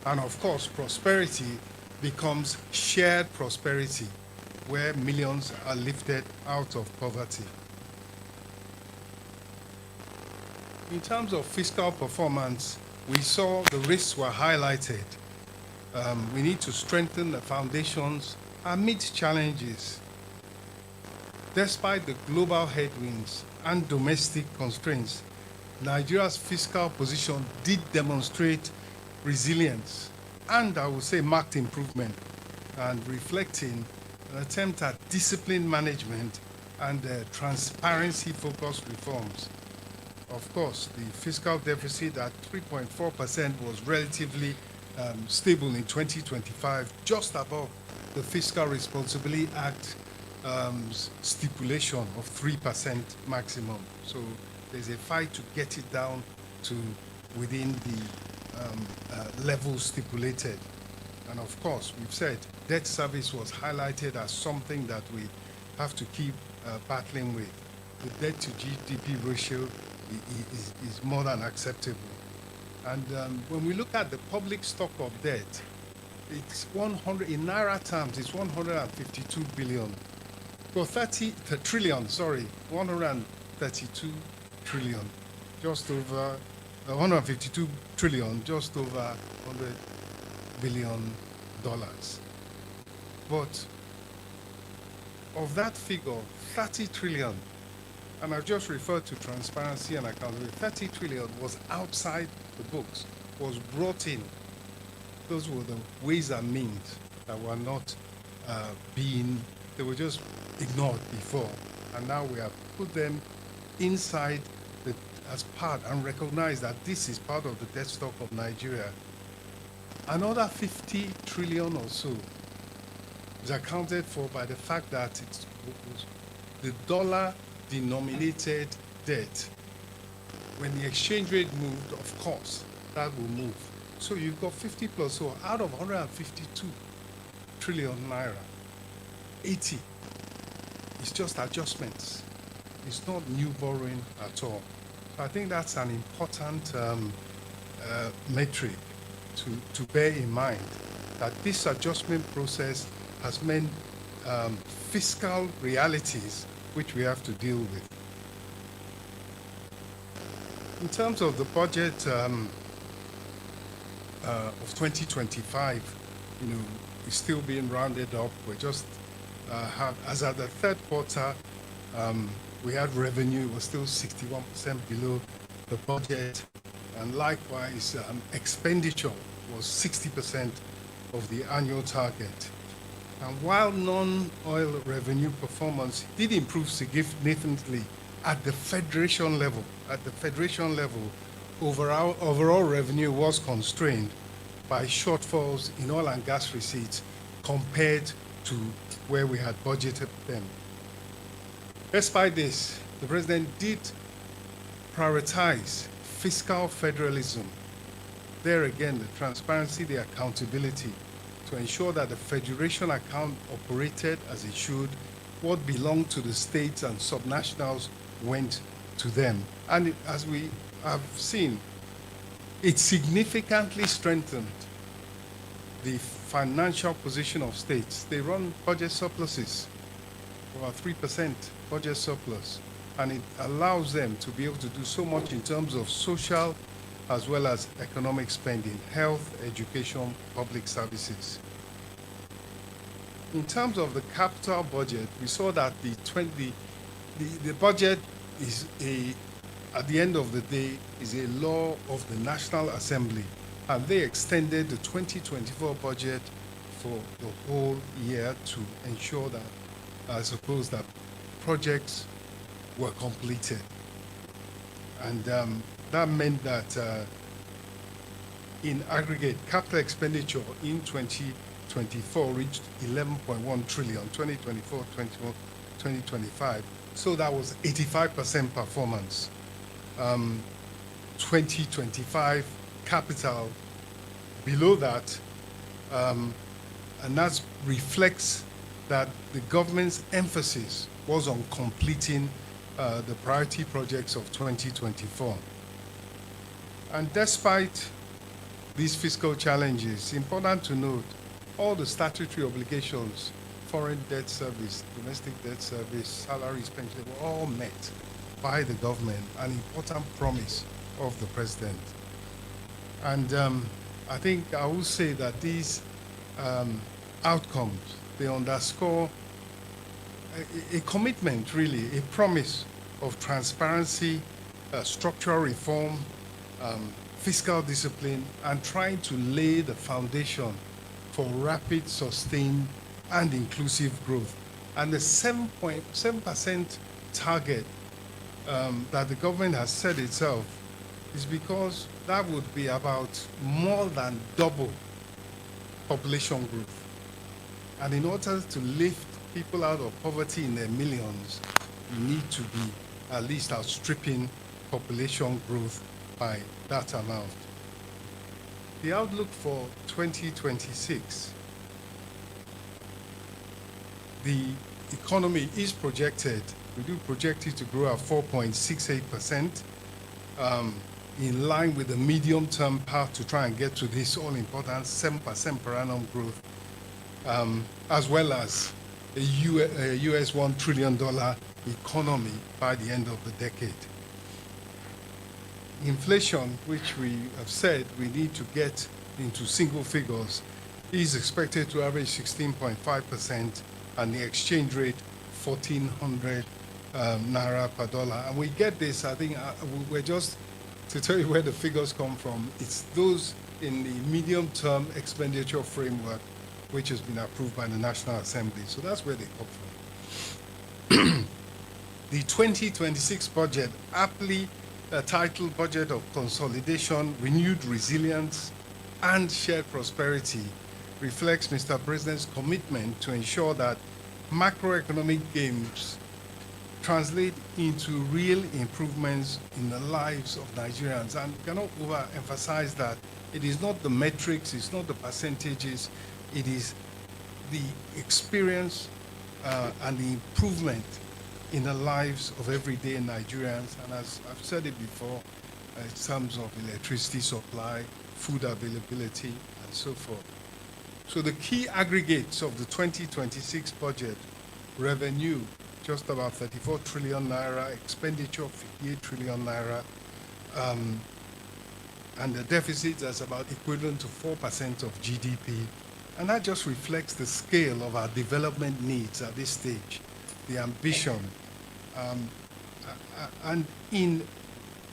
and of course, prosperity becomes shared prosperity, where millions are lifted out of poverty. In terms of fiscal performance, we saw the risks were highlighted. We need to strengthen the foundations amid challenges. Despite the global headwinds and domestic constraints, Nigeria's fiscal position did demonstrate resilience and, I would say, marked improvement, and reflecting an attempt at disciplined management and transparency-focused reforms. Of course, the fiscal deficit at 3.4% was relatively stable in 2025, just above the Fiscal Responsibility Act stipulation of 3% maximum. So there's a fight to get it down to within the level stipulated. And of course, we've said debt service was highlighted as something that we have to keep battling with. The debt to GDP ratio is more than acceptable. And when we look at the public stock of debt, it's 100, in Naira terms, it's 152 billion. Well, 30 trillion, sorry, 132 trillion, just over 152 trillion, just over $100 billion. But of that figure, 30 trillion, and I've just referred to transparency and accountability, 30 trillion was outside the books, was brought in. Those were the ways and means that were not they were just ignored before. And now we have put them inside as part and recognize that this is part of the debt stock of Nigeria. Another 50 trillion or so is accounted for by the fact that it's the dollar-denominated debt. When the exchange rate moved, of course, that will move. So you've got 50 plus, so out of 152 trillion naira, 80 is just adjustments. It's not new borrowing at all. So I think that's an important metric to bear in mind, that this adjustment process has meant fiscal realities which we have to deal with. In terms of the budget of 2025, is still being rounded up. We just as at the third quarter, we had revenue was still 61% below the budget, and likewise expenditure was 60% of the annual target. And while non-oil revenue performance did improve significantly at the federation level, overall revenue was constrained by shortfalls in oil and gas receipts compared to where we had budgeted them. Despite this, the president did prioritize fiscal federalism. There again, the transparency, the accountability, to ensure that the federation account operated as it should. What belonged to the states and subnationals went to them. And as we have seen, it significantly strengthened the financial position of states. They run budget surpluses, about 3% budget surplus, and it allows them to be able to do so much in terms of social as well as economic spending, health, education, public services. In terms of the capital budget, we saw that the budget is at the end of the day, is a law of the National Assembly, and they extended the 2024 budget for the whole year to ensure that, I suppose, that projects were completed. And that meant that in aggregate, capital expenditure in 2024 reached 11.1 trillion, 2024, 2025. So that was 85% performance. 2025 capital below that, and that reflects that the government's emphasis was on completing the priority projects of 2024. And despite these fiscal challenges, important to note, all the statutory obligations, foreign debt service, domestic debt service, salaries, pensions, were all met by the government, an important promise of the president. And I think I will say that these outcomes, they underscore a commitment, really, a promise of transparency, structural reform, fiscal discipline, and trying to lay the foundation for rapid, sustained, and inclusive growth. And the 7% target that the government has set itself is because that would be about more than double population growth. And in order to lift people out of poverty in their millions, you need to be at least outstripping population growth by that amount. The outlook for 2026, the economy is projected, we do project it to grow at 4.68%, in line with the medium-term path to try and get to this all-important 7% per annum growth, as well as a US $1 trillion economy by the end of the decade. Inflation, which we have said we need to get into single figures, is expected to average 16.5%, and the exchange rate 1,400 naira per dollar. And we get this, I think, we're just to tell you where the figures come from. It's those in the medium-term expenditure framework, which has been approved by the National Assembly. So that's where they come from. The 2026 budget, aptly titled Budget of Consolidation, Renewed Resilience, and Shared Prosperity, reflects Mr. President's commitment to ensure that macroeconomic gains translate into real improvements in the lives of Nigerians. And we cannot overemphasize that. It is not the metrics, it's not the percentages, it is the experience and the improvement in the lives of everyday Nigerians. And as I've said it before, in terms of electricity supply, food availability, and so forth. So the key aggregates of the 2026 budget: revenue, just about 34 trillion naira, expenditure, 58 trillion naira, and the deficit is about equivalent to 4% of GDP. And that just reflects the scale of our development needs at this stage, the ambition. And in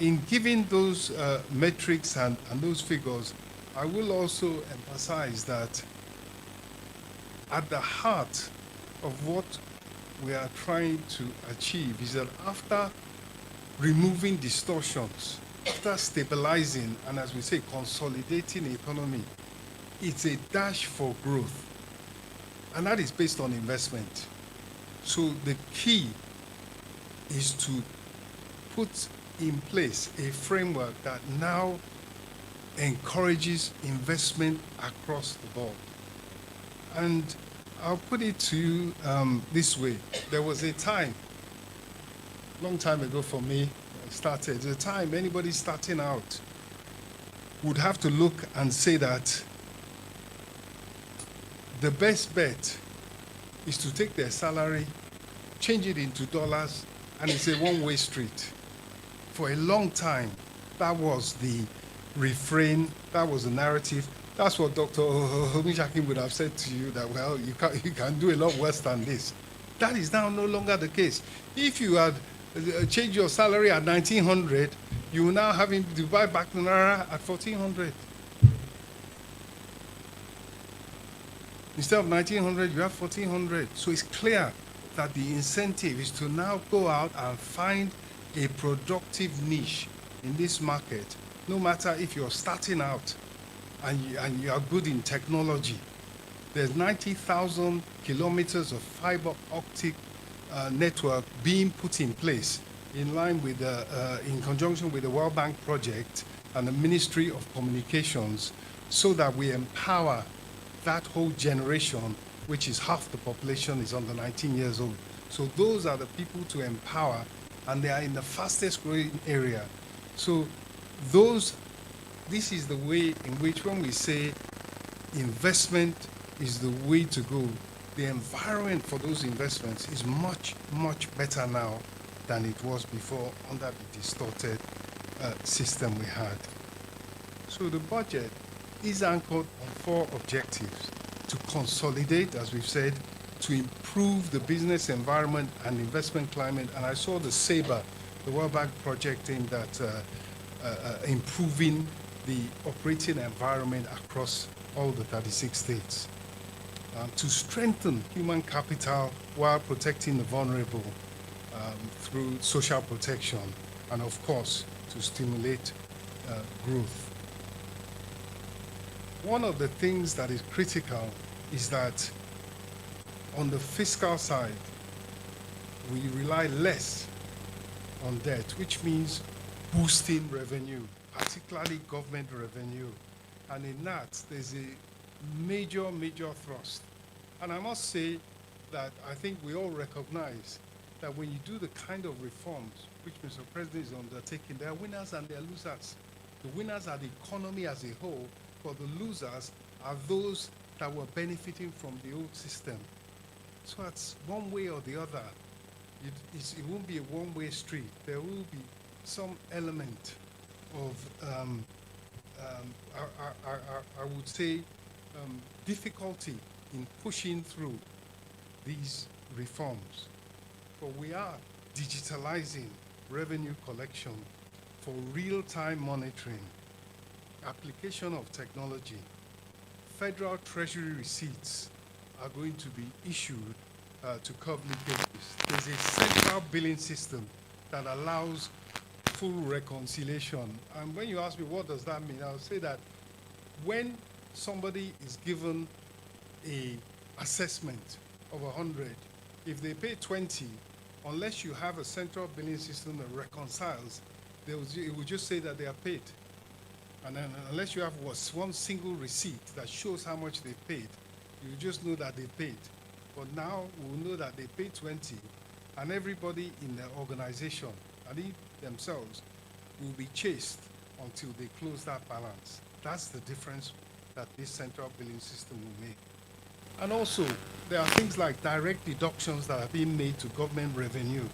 in giving those metrics and those figures, I will also emphasize that at the heart of what we are trying to achieve is that after removing distortions, after stabilizing and, as we say, consolidating the economy, it's a dash for growth. And that is based on investment. So the key is to put in place a framework that now encourages investment across the board. And I'll put it to you this way. There was a time, long time ago for me, I started, a time anybody starting out would have to look and say that the best bet is to take their salary, change it into dollars, and it's a one-way street. For a long time, that was the refrain, that was the narrative. That's what Dr. Omishakin would have said to you, that, well, you can do a lot worse than this. That is now no longer the case. If you had changed your salary at 1,900, you are now having to buy back the Naira at 1,400. Instead of 1,900, you have 1,400. So it's clear that the incentive is to now go out and find a productive niche in this market, no matter if you're starting out and you are good in technology. There's 90,000 kilometers of fiber optic network being put in place in line with in conjunction with the World Bank project and the Ministry of Communications, so that we empower that whole generation, which is half the population is under 19 years old. So those are the people to empower, and they are in the fastest growing area. So this is the way in which, when we say investment is the way to go, the environment for those investments is much, much better now than it was before under the distorted system we had. So the budget is anchored on 4 objectives: to consolidate, as we've said, to improve the business environment and investment climate. And I saw the SABRE, the World Bank project, aimed at improving the operating environment across all the 36 states. To strengthen human capital while protecting the vulnerable through social protection, and of course, to stimulate growth. One of the things that is critical is that on the fiscal side, we rely less on debt, which means boosting revenue, particularly government revenue. And in that, there's a major, major thrust. And I must say that I think we all recognize that when you do the kind of reforms which Mr. President is undertaking, there are winners and there are losers. The winners are the economy as a whole, but the losers are those that were benefiting from the old system. So it's one way or the other. It won't be a one-way street. There will be some element of, I would say, difficulty in pushing through these reforms. But we are digitalizing revenue collection for real-time monitoring, application of technology. Federal Treasury receipts are going to be issued to curb leakages. There's a central billing system that allows full reconciliation. And when you ask me what does that mean, I'll say that when somebody is given an assessment of 100, if they pay 20, unless you have a central billing system that reconciles, it will just say that they are paid. And then unless you have one single receipt that shows how much they paid, you just know that they paid. But now we'll know that they paid 20, and everybody in the organization and they themselves will be chased until they close that balance. That's the difference that this central billing system will make. And also, there are things like direct deductions that are being made to government revenue.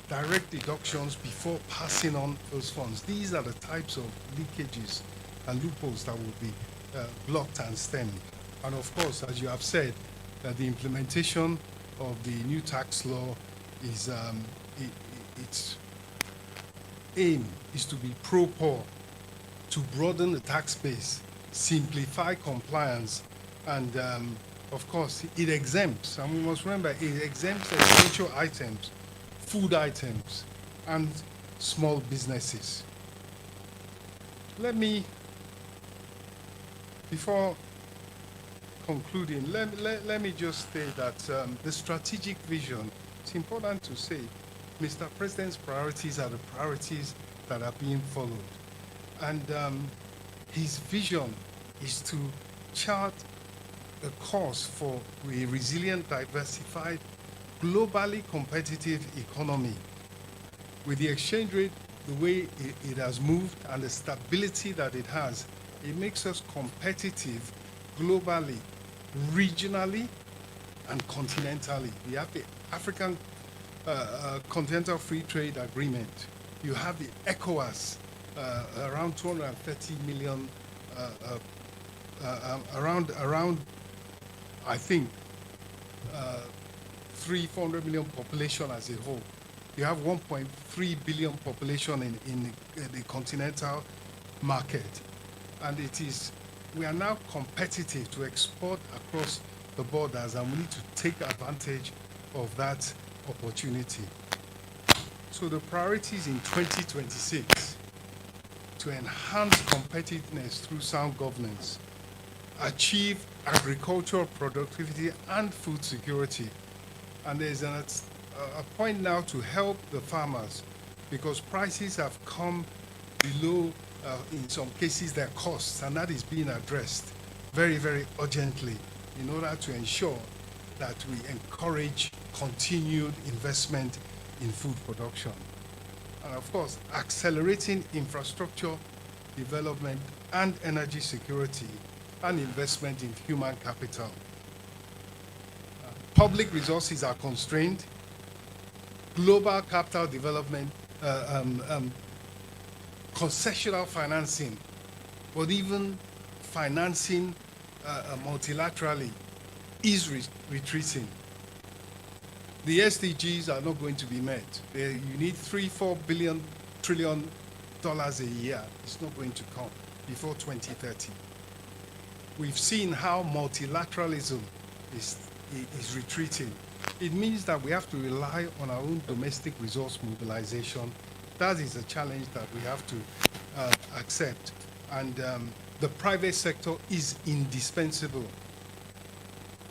Direct deductions before passing on those funds. These are the types of leakages and loopholes that will be blocked and stemmed. And of course, as you have said, that the implementation of the new tax law is aim is to be pro-poor, to broaden the tax base, simplify compliance, and of course, it exempts, and we must remember, it exempts essential items, food items, and small businesses. Let me, before concluding, let me just say that the strategic vision, it's important to say, Mr. President's priorities are the priorities that are being followed. And his vision is to chart a course for a resilient, diversified, globally competitive economy. With the exchange rate, the way it has moved and the stability that it has, it makes us competitive globally, regionally, and continentally. We have the African Continental Free Trade Agreement. You have the ECOWAS, around 230 million, around I think, 400 million population as a whole. You have 1.3 billion population in the continental market. And we are now competitive to export across the borders, and we need to take advantage of that opportunity. So the priorities in 2026, to enhance competitiveness through sound governance, achieve agricultural productivity and food security. And there's a point now to help the farmers, because prices have come below, in some cases, their costs, and that is being addressed very, very urgently in order to ensure that we encourage continued investment in food production. And of course, accelerating infrastructure development and energy security and investment in human capital. Public resources are constrained. Global capital development, concessional financing, but even financing multilaterally is retreating. The SDGs are not going to be met. You need $3-4 trillion a year. It's not going to come before 2030. We've seen how multilateralism is retreating. It means that we have to rely on our own domestic resource mobilization. That is a challenge that we have to accept. And the private sector is indispensable,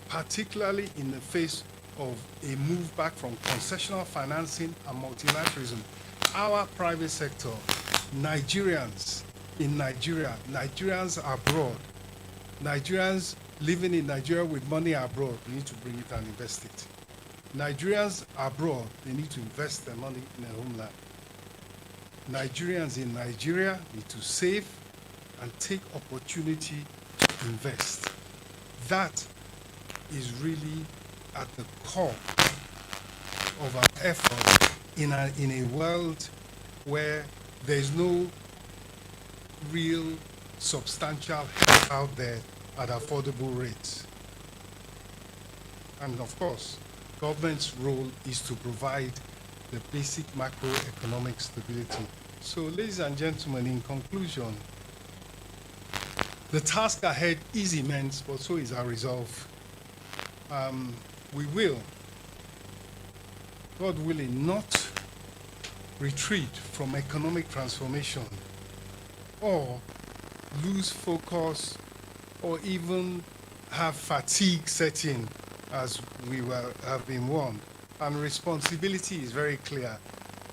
particularly in the face of a move back from concessional financing and multilateralism. Our private sector, Nigerians in Nigeria, Nigerians abroad, Nigerians living in Nigeria with money abroad, we need to bring it and invest it. Nigerians abroad, they need to invest their money in their homeland. Nigerians in Nigeria need to save and take opportunity to invest. That is really at the core of our effort in a world where there's no real substantial help out there at affordable rates. And of course, government's role is to provide the basic macroeconomic stability. So, ladies and gentlemen, in conclusion, the task ahead is immense, but so is our resolve. We will, God willing, not retreat from economic transformation or lose focus or even have fatigue set in as we have been warned. And responsibility is very clear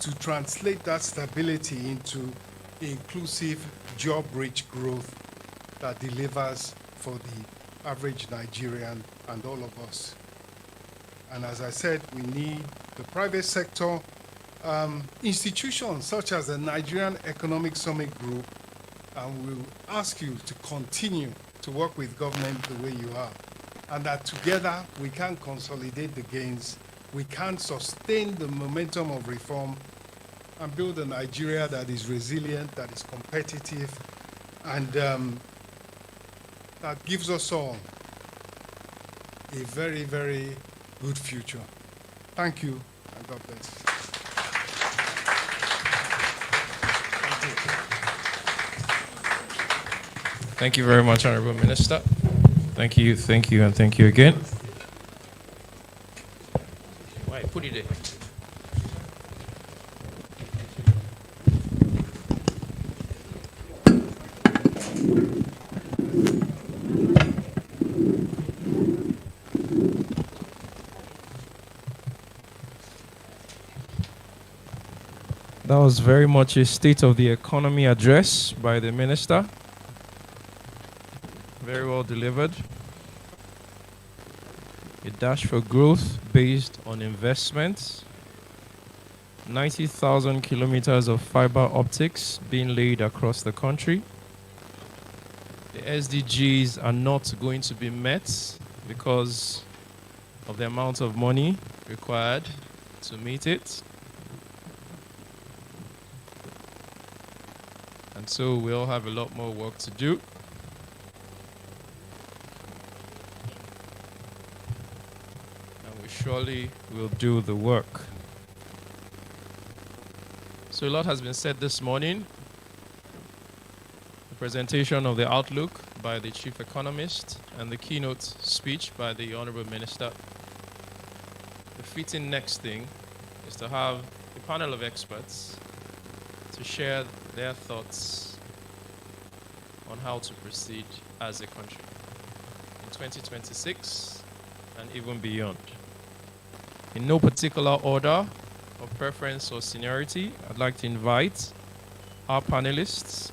to translate that stability into inclusive, job-rich growth that delivers for the average Nigerian and all of us. And as I said, we need the private sector, institutions such as the Nigerian Economic Summit Group, and we'll ask you to continue to work with government the way you are, and that together we can consolidate the gains, we can sustain the momentum of reform, and build a Nigeria that is resilient, that is competitive, and that gives us all a very, very good future. Thank you, and God bless. Thank you very much, Honorable Minister. Thank you, and thank you again. Why, put it there. That was very much a state of the economy address by the minister. Very well delivered. A dash for growth based on investments. 90,000 kilometers of fiber optics being laid across the country. The SDGs are not going to be met because of the amount of money required to meet it. And so we all have a lot more work to do. And we surely will do the work. So a lot has been said this morning. The presentation of the Outlook by the Chief Economist and the keynote speech by the Honorable Minister. The fitting next thing is to have a panel of experts to share their thoughts on how to proceed as a country in 2026 and even beyond. In no particular order of preference or seniority, I'd like to invite our panelists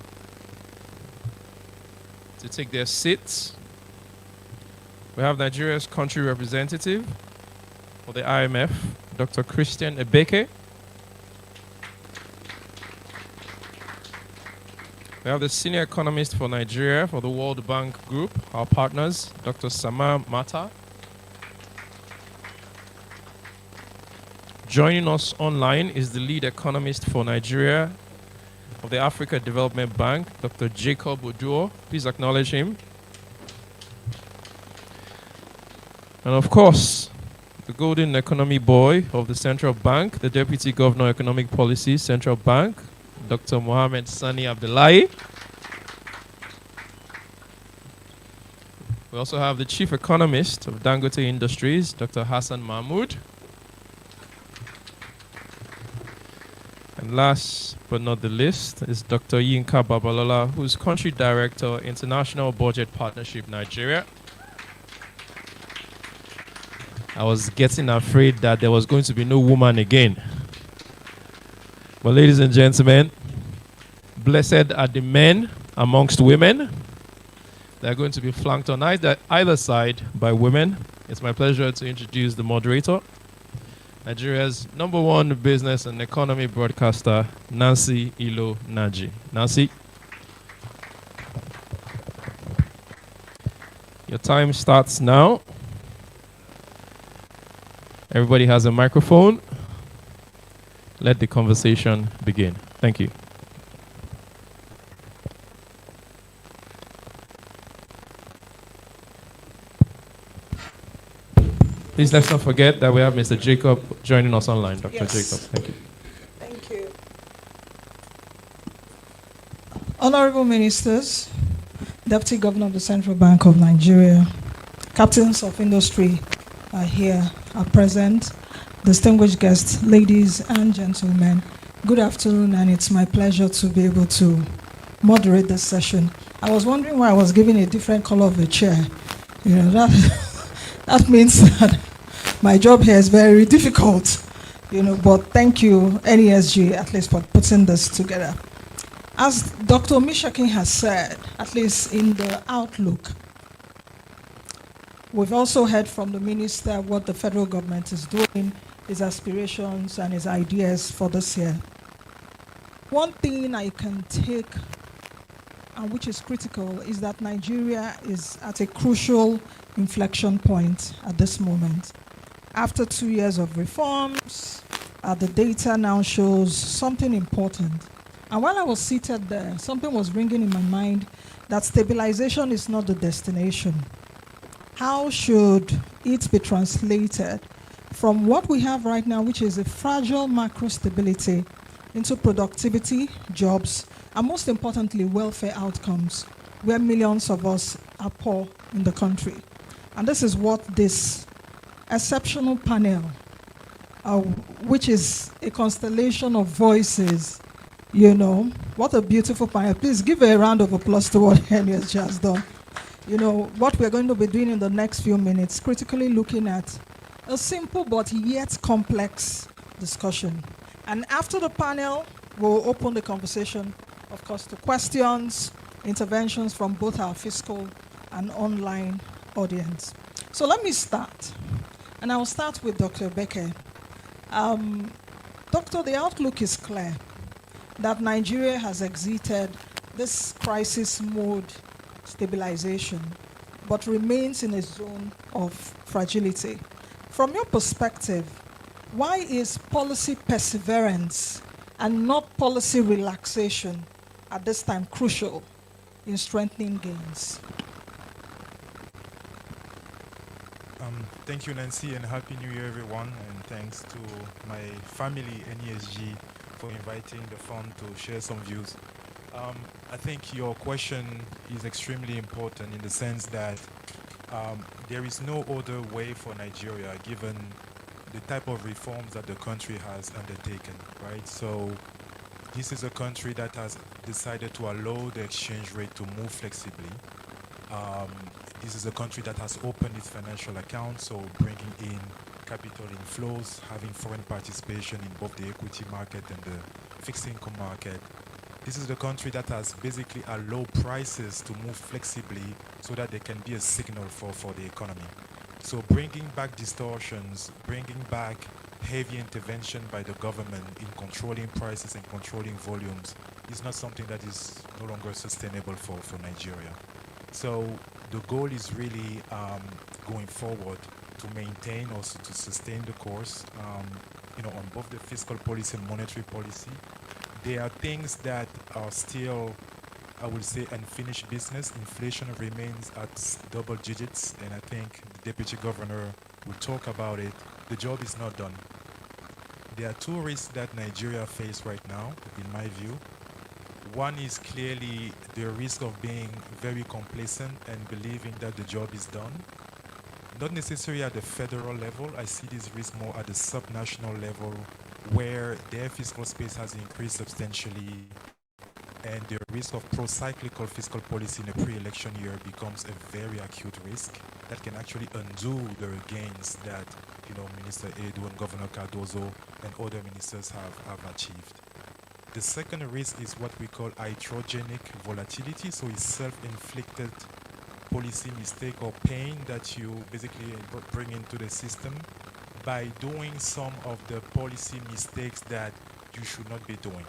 to take their seats. We have Nigeria's country representative for the IMF, Dr. Christian Ebeke. We have the senior economist for Nigeria for the World Bank Group, our partners, Dr. Samar Mata. Joining us online is the lead economist for Nigeria of the Africa Development Bank, Dr. Jacob Oduor. Please acknowledge him. And of course, the golden economy boy of the Central Bank, the Deputy Governor Economic Policy, Central Bank, Dr. Mohammed Sani Abdullahi. We also have the Chief Economist of Dangote Industries, Dr. Hassan Mahmood. And last but not the least is Dr. Yinka Babalola, who's Country Director, International Budget Partnership, Nigeria. I was getting afraid that there was going to be no woman again. But ladies and gentlemen, blessed are the men amongst women. They're going to be flanked on either side by women. It's my pleasure to introduce the moderator, Nigeria's #1 business and economy broadcaster, Nancy Ilo Naji. Nancy, your time starts now. Everybody has a microphone. Let the conversation begin. Thank you. Please let's not forget that we have Mr. Jacob joining us online. Dr. Yes. Jacob, thank you. Thank you. Honorable Ministers, Deputy Governor of the Central Bank of Nigeria, Captains of Industry are here, are present, distinguished guests, ladies and gentlemen, good afternoon, and it's my pleasure to be able to moderate this session. I was wondering why I was given a different color of a chair. You know, that means that my job here is very difficult, you know, but thank you, NESG, at least for putting this together. As Dr. Mishakin has said, at least in the Outlook, we've also heard from the minister what the federal government is doing, his aspirations and his ideas for this year. One thing I can take, and which is critical, is that Nigeria is at a crucial inflection point at this moment. After 2 years of reforms, the data now shows something important. And while I was seated there, something was ringing in my mind that stabilization is not the destination. How should it be translated from what we have right now, which is a fragile macro stability, into productivity, jobs, and most importantly, welfare outcomes, where millions of us are poor in the country. And this is what this exceptional panel, which is a constellation of voices, you know, what a beautiful panel. Please give a round of applause to what NESG has done. You know, what we're going to be doing in the next few minutes, critically looking at a simple but yet complex discussion. And after the panel, we'll open the conversation, of course, to questions, interventions from both our physical and online audience. So let me start. And I'll start with Dr. Becker. Doctor, the outlook is clear that Nigeria has exited this crisis mode stabilization, but remains in a zone of fragility. From your perspective, why is policy perseverance and not policy relaxation at this time crucial in strengthening gains? Thank you, Nancy, and Happy New Year, everyone. And thanks to my family, NESG, for inviting the fund to share some views. I think your question is extremely important in the sense that there is no other way for Nigeria, given the type of reforms that the country has undertaken, right? So this is a country that has decided to allow the exchange rate to move flexibly. This is a country that has opened its financial accounts, so bringing in capital inflows, having foreign participation in both the equity market and the fixed income market. This is the country that has basically allowed prices to move flexibly so that there can be a signal for the economy. So bringing back distortions, bringing back heavy intervention by the government in controlling prices and controlling volumes is not something that is no longer sustainable for Nigeria. So the goal is really going forward to maintain or to sustain the course, on both the fiscal policy and monetary policy. There are things that are still, I would say, unfinished business. Inflation remains at double digits, and I think the Deputy Governor will talk about it. The job is not done. There are two risks that Nigeria faces right now, in my view. One is clearly the risk of being very complacent and believing that the job is done. Not necessarily at the federal level. I see this risk more at the subnational level, where their fiscal space has increased substantially, and the risk of pro-cyclical fiscal policy in a pre-election year becomes a very acute risk that can actually undo the gains that Minister Edu and Governor Cardozo and other ministers have achieved. The second risk is what we call iatrogenic volatility, so it's self-inflicted policy mistake or pain that you basically bring into the system by doing some of the policy mistakes that you should not be doing.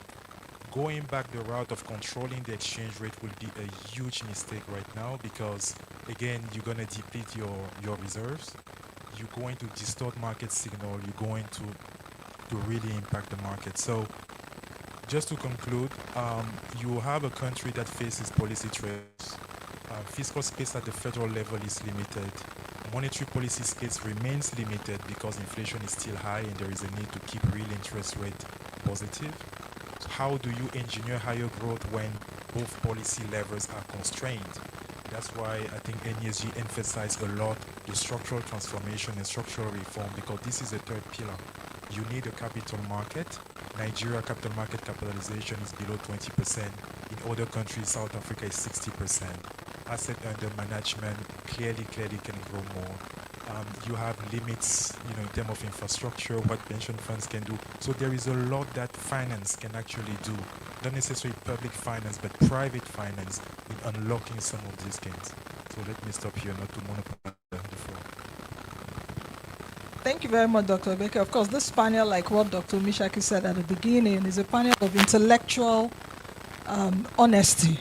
Going back the route of controlling the exchange rate will be a huge mistake right now because, again, you're going to deplete your reserves. You're going to distort market signal. You're going to really impact the market. So just to conclude, you have a country that faces policy threats. Fiscal space at the federal level is limited. Monetary policy space remains limited because inflation is still high and there is a need to keep real interest rate positive. So how do you engineer higher growth when both policy levers are constrained? That's why I think NESG emphasized a lot the structural transformation and structural reform, because this is a third pillar. You need a capital market. Nigeria capital market capitalization is below 20%. In other countries, South Africa is 60%. Asset under management clearly can grow more. You have limits, in terms of infrastructure, what pension funds can do. So there is a lot that finance can actually do. Not necessarily public finance, but private finance in unlocking some of these gains. So let me stop here, not to monopolize the floor. Thank you very much, Dr. Baker. Of course, this panel, like what Dr. Mishaki said at the beginning, is a panel of intellectual honesty.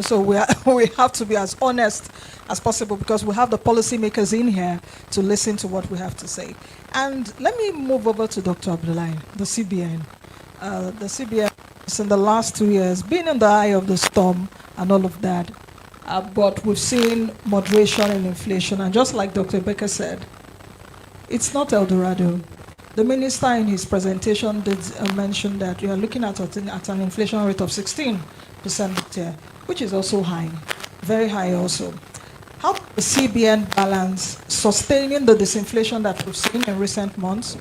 So we have to be as honest as possible because we have the policymakers in here to listen to what we have to say. And let me move over to Dr. Abdullahi, the CBN. The CBN has in the last 2 years been in the eye of the storm and all of that. But we've seen moderation in inflation. And just like Dr. Baker said, it's not El Dorado. The minister in his presentation did mention that you are looking at an inflation rate of 16% this year, which is also high, very high also. How does the CBN balance sustaining the disinflation that we've seen in recent months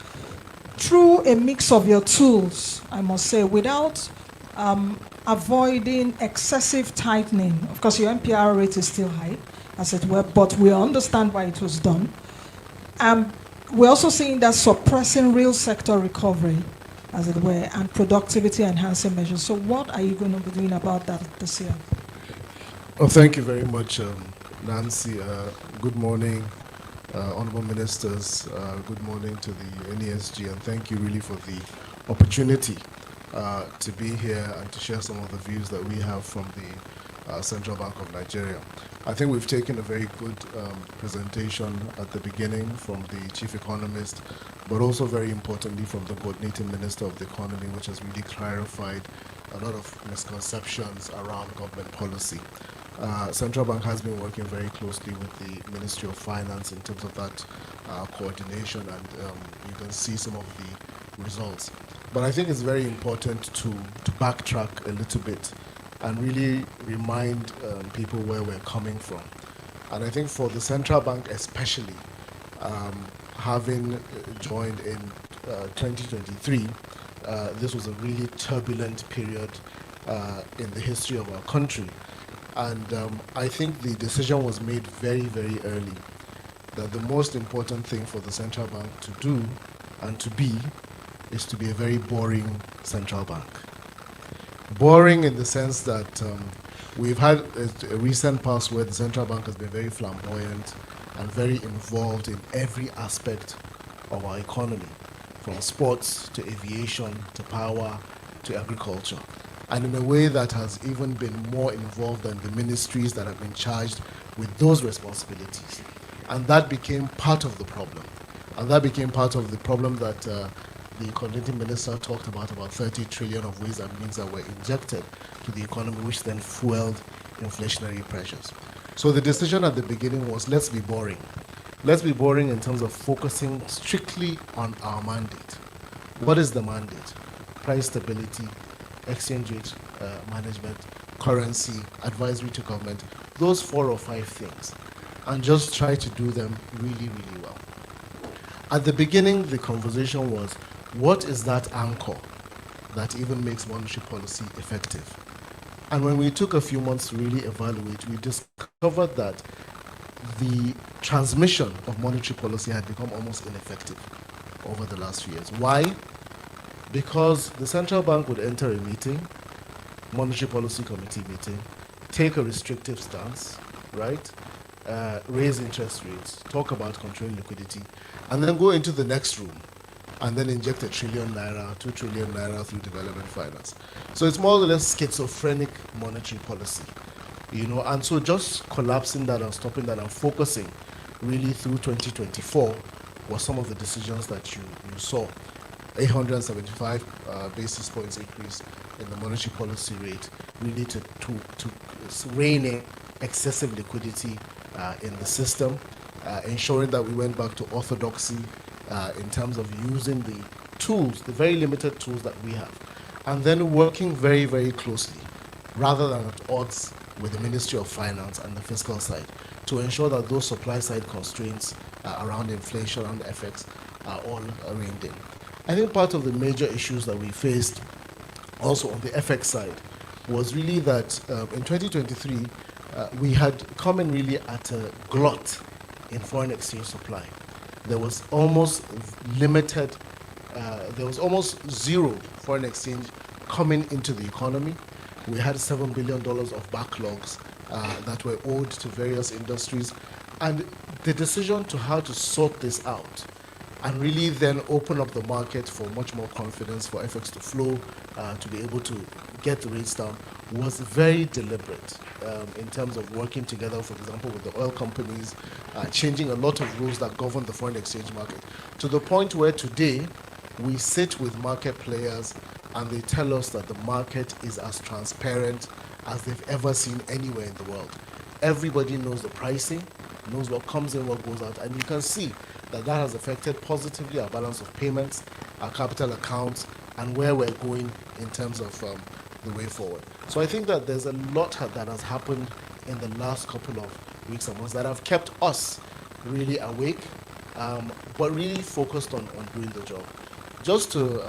through a mix of your tools, I must say, without avoiding excessive tightening? Of course, your MPR rate is still high, as it were, but we understand why it was done. We're also seeing that suppressing real sector recovery, as it were, and productivity enhancing measures. So what are you going to be doing about that this year? Well, thank you very much, Nancy. Good morning, honorable ministers. Good morning to the NESG, and thank you really for the opportunity to be here and to share some of the views that we have from the Central Bank of Nigeria. I think we've taken a very good presentation at the beginning from the chief economist, but also very importantly from the coordinating minister of the economy, which has really clarified a lot of misconceptions around government policy. Central Bank has been working very closely with the Ministry of Finance in terms of that coordination, and you can see some of the results. But I think it's very important to backtrack a little bit and really remind people where we're coming from. And I think for the Central Bank especially, having joined in 2023, this was a really turbulent period in the history of our country. And I think the decision was made very, very early that the most important thing for the Central Bank to do and to be is to be a very boring central bank. Boring in the sense that we've had a recent past where the Central Bank has been very flamboyant and very involved in every aspect of our economy, from sports to aviation to power to agriculture, and in a way that has even been more involved than the ministries that have been charged with those responsibilities. And that became part of the problem. And that became part of the problem that the coordinating minister talked about 30 trillion of ways and means that were injected to the economy, which then fueled inflationary pressures. So the decision at the beginning was, let's be boring. Let's be boring in terms of focusing strictly on our mandate. What is the mandate? Price stability, exchange rate management, currency, advisory to government, those 4 or 5 things, and just try to do them really, really well. At the beginning, the conversation was, what is that anchor that even makes monetary policy effective? And when we took a few months to really evaluate, we discovered that the transmission of monetary policy had become almost ineffective over the last few years. Why? Because the central bank would enter a meeting, monetary policy committee meeting, take a restrictive stance, right? Raise interest rates, talk about controlling liquidity, and then go into the next room and then inject £1 trillion, £2 trillion through development finance. So it's more or less schizophrenic monetary policy, you know. And so just collapsing that and stopping that and focusing really through 2024 was some of the decisions that you saw. 875 basis points increase in the monetary policy rate, really to rein in excessive liquidity in the system, ensuring that we went back to orthodoxy in terms of using the tools, the very limited tools that we have, and then working very, very closely, rather than at odds with the Ministry of Finance and the fiscal side, to ensure that those supply side constraints around inflation and FX are all reined in. I think part of the major issues that we faced also on the FX side was really that in 2023, we had come in really at a glut in foreign exchange supply. There was almost limited, there was almost zero foreign exchange coming into the economy. We had $7 billion of backlogs that were owed to various industries. And the decision to how to sort this out and really then open up the market for much more confidence, for FX to flow, to be able to get the rates down, was very deliberate in terms of working together, for example, with the oil companies, changing a lot of rules that govern the foreign exchange market, to the point where today we sit with market players and they tell us that the market is as transparent as they've ever seen anywhere in the world. Everybody knows the pricing, knows what comes in, what goes out, and you can see that that has affected positively our balance of payments, our capital accounts, and where we're going in terms of the way forward. So I think that there's a lot that has happened in the last couple of weeks and months that have kept us really awake, but really focused on doing the job. Just to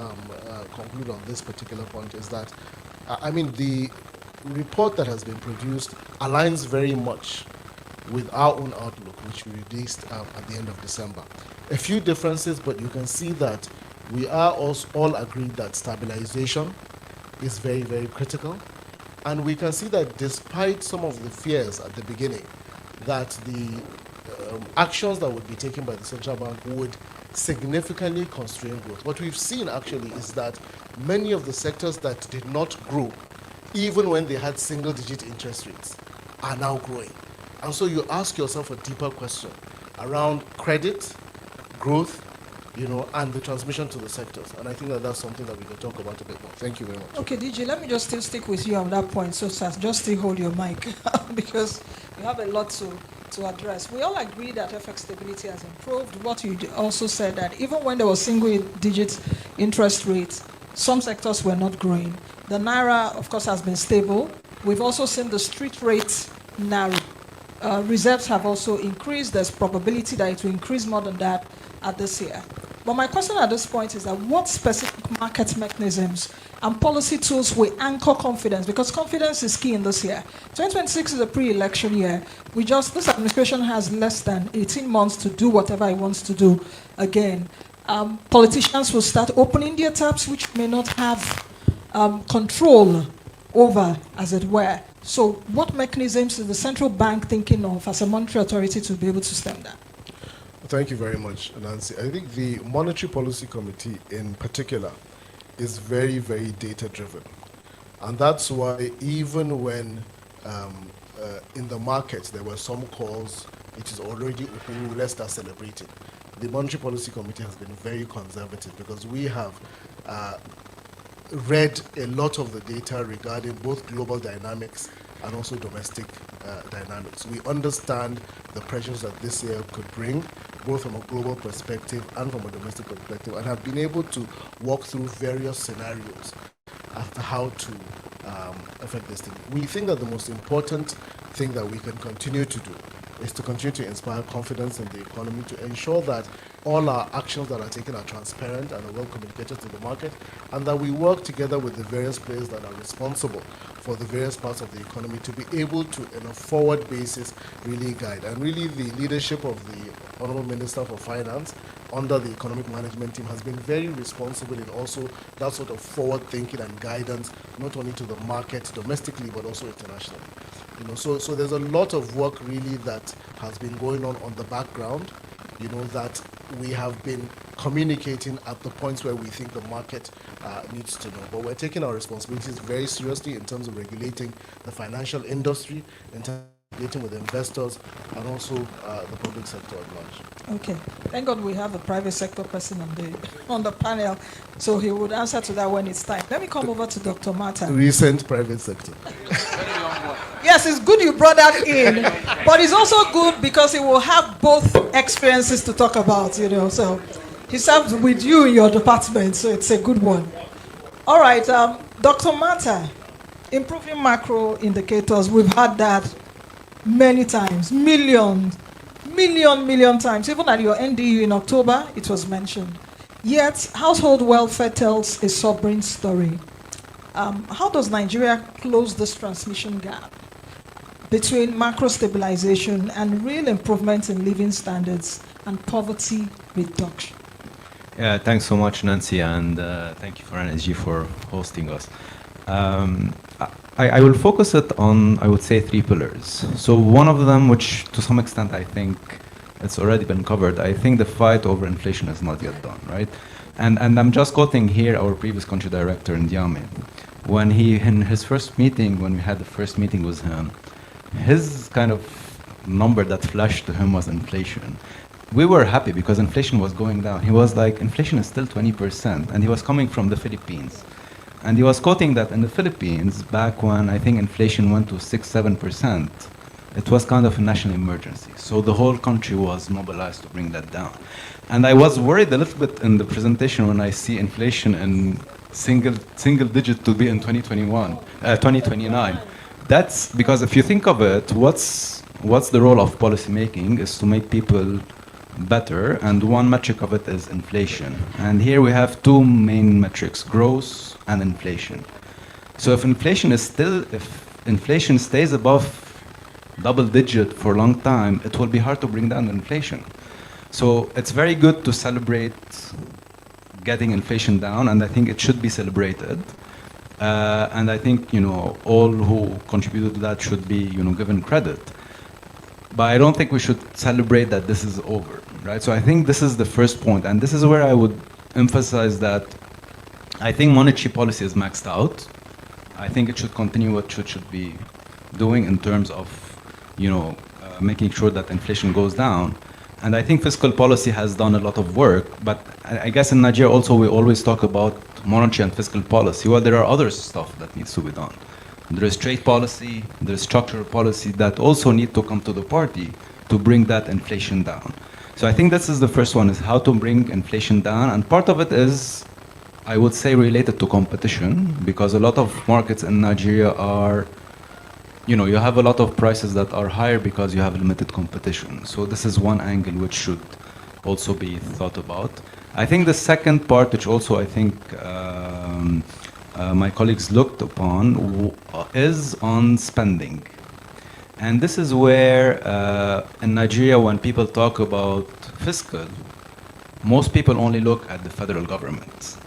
conclude on this particular point is that, I mean, the report that has been produced aligns very much with our own outlook, which we released at the end of December. A few differences, but you can see that we are also all agreed that stabilization is very, very critical. And we can see that despite some of the fears at the beginning, that the actions that would be taken by the central bank would significantly constrain growth. What we've seen actually is that many of the sectors that did not grow, even when they had single-digit interest rates, are now growing. And so you ask yourself a deeper question around credit, growth, and the transmission to the sectors. And I think that that's something that we can talk about a bit more. Thank you very much. Okay, DJ, let me just still stick with you on that point. So, Sas, just still hold your mic because you have a lot to address. We all agree that FX stability has improved. What you also said that even when there was single-digit interest rates, some sectors were not growing. The Naira, of course, has been stable. We've also seen the street rates narrow. Reserves have also increased. There's probability that it will increase more than that at this year. But my question at this point is that what specific market mechanisms and policy tools will anchor confidence? Because confidence is key in this year. 2026 is a pre-election year. This administration has less than 18 months to do whatever it wants to do again. Politicians will start opening their taps, which may not have control over, as it were. So what mechanisms is the central bank thinking of as a monetary authority to be able to stem that? Thank you very much, Nancy. I think the Monetary Policy Committee in particular is very, very data-driven. And that's why even when in the market there were some calls, it is already open, let's start celebrating. The Monetary Policy Committee has been very conservative because we have read a lot of the data regarding both global dynamics and also domestic dynamics. We understand the pressures that this year could bring, both from a global perspective and from a domestic perspective, and have been able to walk through various scenarios as to how to affect this thing. We think that the most important thing that we can continue to do is to continue to inspire confidence in the economy, to ensure that all our actions that are taken are transparent and are well communicated to the market, and that we work together with the various players that are responsible for the various parts of the economy to be able to, in a forward basis, really guide. And really the leadership of the Honorable Minister for Finance under the economic management team has been very responsible in also that sort of forward thinking and guidance, not only to the market domestically, but also internationally. So there's a lot of work really that has been going on the background, that we have been communicating at the points where we think the market needs to know. But we're taking our responsibilities very seriously in terms of regulating the financial industry, in terms of regulating with investors, and also the public sector at large. Okay. Thank God we have a private sector person on the panel, so he would answer to that when it's time. Let me come over to Dr. Martha. Recent private sector. Yes, it's good you brought that in, but it's also good because he will have both experiences to talk about, So he serves with you in your department, so it's a good one. All right, Dr. Martha, improving macro indicators, we've had that many times, million times. Even at your NDU in October, it was mentioned. Yet, household welfare tells a sobering story. How does Nigeria close this transmission gap between macro stabilization and real improvements in living standards and poverty reduction? Yeah, thanks so much, Nancy, and thank you for NESG for hosting us. I will focus it on, I would say, 3 pillars. So one of them, which to some extent I think it's already been covered, I think the fight over inflation is not yet done, right? And I'm just quoting here our previous country director, Ndiame. When in his first meeting, when we had the first meeting with him, his kind of number that flashed to him was inflation. We were happy because inflation was going down. He was like, inflation is still 20%, and he was coming from the Philippines. And he was quoting that in the Philippines, back when I think inflation went to 6-7%, it was kind of a national emergency. So the whole country was mobilized to bring that down. And I was worried a little bit in the presentation when I see inflation in single digit to be in 2029. That's because if you think of it, what's the role of policy making is to make people better, and one metric of it is inflation. And here we have two main metrics, growth and inflation. So if inflation stays above double digit for a long time, it will be hard to bring down inflation. So it's very good to celebrate getting inflation down, and I think it should be celebrated. And I think, all who contributed to that should be, given credit. But I don't think we should celebrate that this is over, right? So I think this is the first point, and this is where I would emphasize that I think monetary policy is maxed out. I think it should continue what it should be doing in terms of, making sure that inflation goes down. And I think fiscal policy has done a lot of work, but I guess in Nigeria also we always talk about monetary and fiscal policy. Well, there are other stuff that needs to be done. There is trade policy, there is structural policy that also need to come to the party to bring that inflation down. So I think this is the first one, is how to bring inflation down. And part of it is, I would say, related to competition, because a lot of markets in Nigeria are, you have a lot of prices that are higher because you have limited competition. So this is one angle which should also be thought about. I think the second part, which also I think my colleagues looked upon, is on spending. And this is where in Nigeria, when people talk about fiscal, most people only look at the federal government.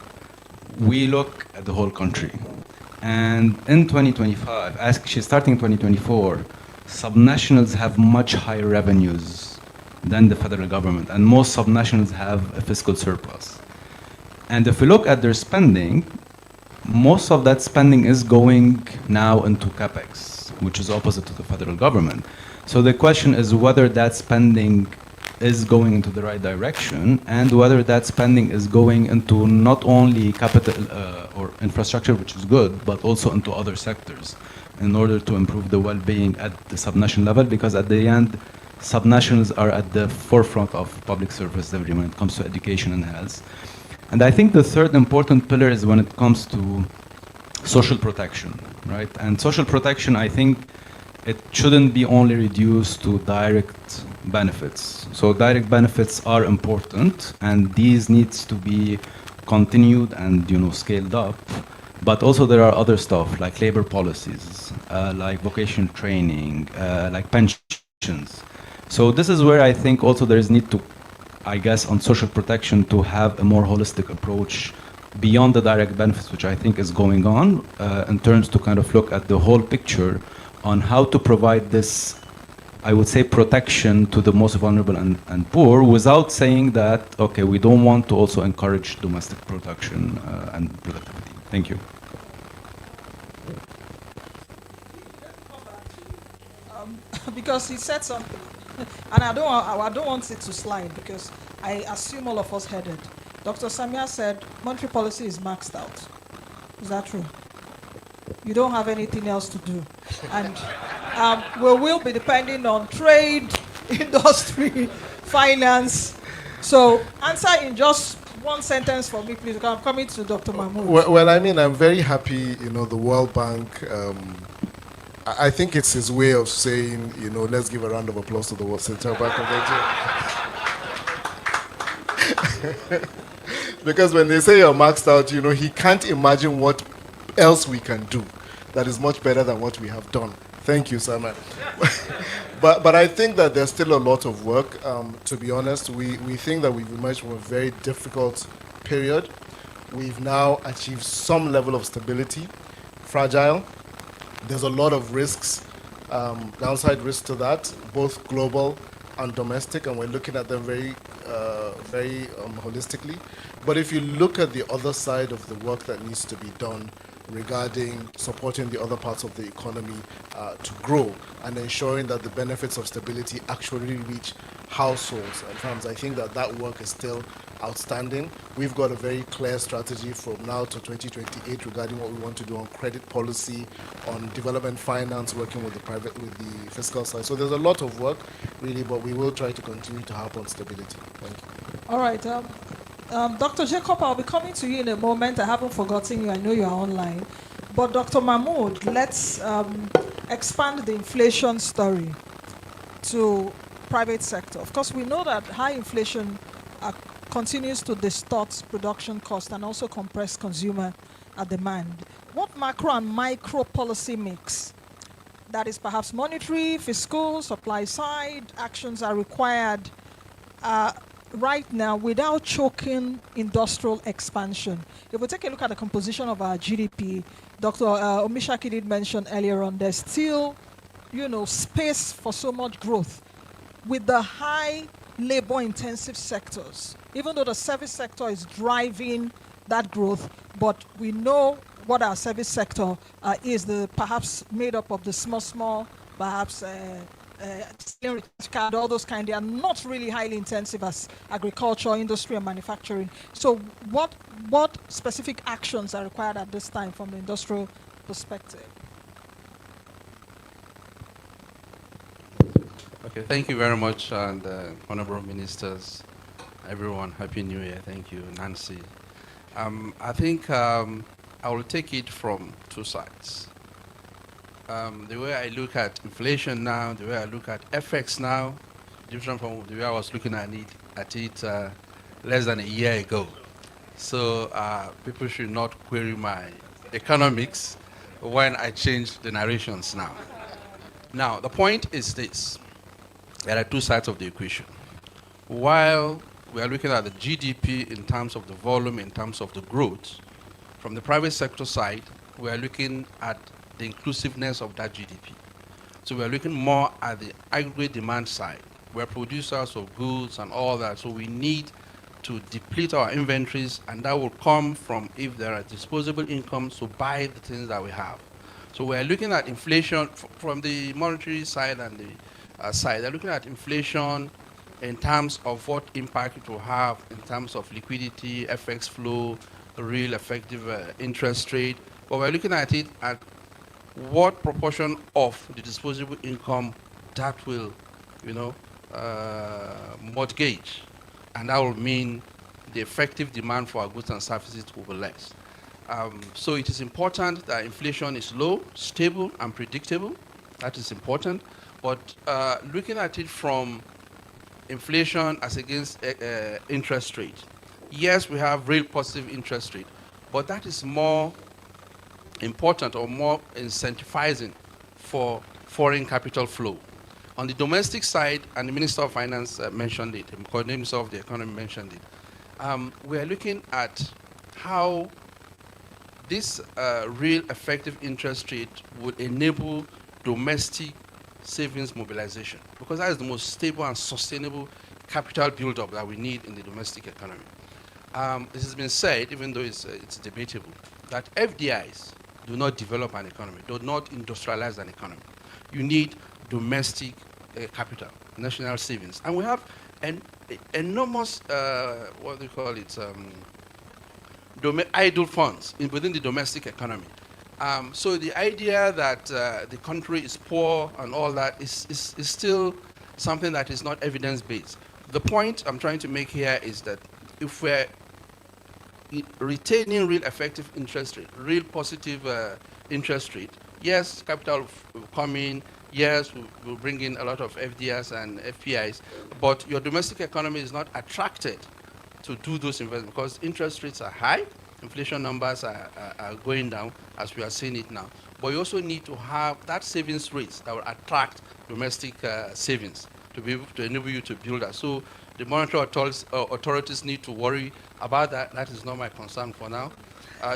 We look at the whole country. And in 2025, actually starting 2024, subnationals have much higher revenues than the federal government, and most subnationals have a fiscal surplus. And if we look at their spending, most of that spending is going now into capex, which is opposite to the federal government. So the question is whether that spending is going into the right direction, and whether that spending is going into not only capital or infrastructure, which is good, but also into other sectors in order to improve the well-being at the subnational level, because at the end, subnationals are at the forefront of public service delivery when it comes to education and health. And I think the third important pillar is when it comes to social protection, right? And social protection, I think it shouldn't be only reduced to direct benefits. So direct benefits are important, and these needs to be continued and scaled up. But also there are other stuff like labor policies, like vocational training, like pensions. So this is where I think also there is need to, I guess, on social protection to have a more holistic approach beyond the direct benefits, which I think is going on, in terms to kind of look at the whole picture on how to provide this, I would say, protection to the most vulnerable and poor, without saying that, okay, we don't want to also encourage domestic production and productivity. Thank you. Because he said something, and I don't want it to slide, because I assume all of us heard it. Dr. Samia said monetary policy is maxed out. Is that true? You don't have anything else to do, and we will be depending on trade, industry, finance. So answer in just one sentence for me, please. I'm coming to Dr. Mahmoud. Well, I mean, I'm very happy, the World Bank, I think it's his way of saying, let's give a round of applause to the Central Bank of Nigeria. Because when they say you're maxed out, he can't imagine what else we can do that is much better than what we have done. Thank you, Simon. But I think that there's still a lot of work. To be honest, we think that we've emerged from a very difficult period. We've now achieved some level of stability, fragile. There's a lot of risks, downside risks to that, both global and domestic, and we're looking at them very holistically. But if you look at the other side of the work that needs to be done, regarding supporting the other parts of the economy to grow and ensuring that the benefits of stability actually reach households and firms. I think that that work is still outstanding. We've got a very clear strategy from now to 2028 regarding what we want to do on credit policy, on development finance, working with the fiscal side. So there's a lot of work, really, but we will try to continue to help on stability. Thank you. All right. Dr. Jacob, I'll be coming to you in a moment. I haven't forgotten you. I know you're online. But Dr. Mahmood, let's expand the inflation story to private sector. Of course, we know that high inflation continues to distort production cost and also compress consumer demand. What macro and micro policy mix, that is perhaps monetary, fiscal, supply side actions are required right now without choking industrial expansion? If we take a look at the composition of our GDP, Dr. Omishaki did mention earlier on, there's still, space for so much growth with the high labor-intensive sectors, even though the service sector is driving that growth, but we know what our service sector is, perhaps made up of the small, perhaps all those kind. They are not really highly intensive as agriculture, industry, and manufacturing. So what specific actions are required at this time from the industrial perspective? Okay, thank you very much, and honorable ministers, everyone, Happy New Year. Thank you, Nancy. I think I will take it from two sides. The way I look at inflation now, the way I look at FX now, different from the way I was looking at it less than a year ago. So people should not query my economics when I change the narrations now. Now, the point is this. There are two sides of the equation. While we are looking at the GDP in terms of the volume, in terms of the growth, from the private sector side, we are looking at the inclusiveness of that GDP. So we are looking more at the aggregate demand side. We are producers of goods and all that, so we need to deplete our inventories, and that will come from if there are disposable incomes to buy the things that we have. So we are looking at inflation from the monetary side and the side. They're looking at inflation in terms of what impact it will have in terms of liquidity, FX flow, real effective interest rate. But we're looking at it at what proportion of the disposable income that will, mortgage. And that will mean the effective demand for our goods and services will be less. So it is important that inflation is low, stable, and predictable. That is important. But looking at it from inflation as against interest rate, yes, we have real positive interest rate, but that is more important or more incentivizing for foreign capital flow. On the domestic side, and the Minister of Finance mentioned it, the Minister of the Economy mentioned it, we are looking at how this real effective interest rate would enable domestic savings mobilization, because that is the most stable and sustainable capital buildup that we need in the domestic economy. This has been said, even though it's debatable, that FDIs do not develop an economy, do not industrialize an economy. You need domestic capital, national savings. And we have an enormous, what do you call it, idle funds within the domestic economy. So the idea that the country is poor and all that is still something that is not evidence-based. The point I'm trying to make here is that if we're retaining real effective interest rate, real positive interest rate, yes, capital will come in, yes, we'll bring in a lot of FDIs and FPIs, but your domestic economy is not attracted to do those investments because interest rates are high, inflation numbers are going down as we are seeing it now. But you also need to have that savings rates that will attract domestic savings to be able to enable you to build that. So the monetary authorities need to worry about that. That is not my concern for now.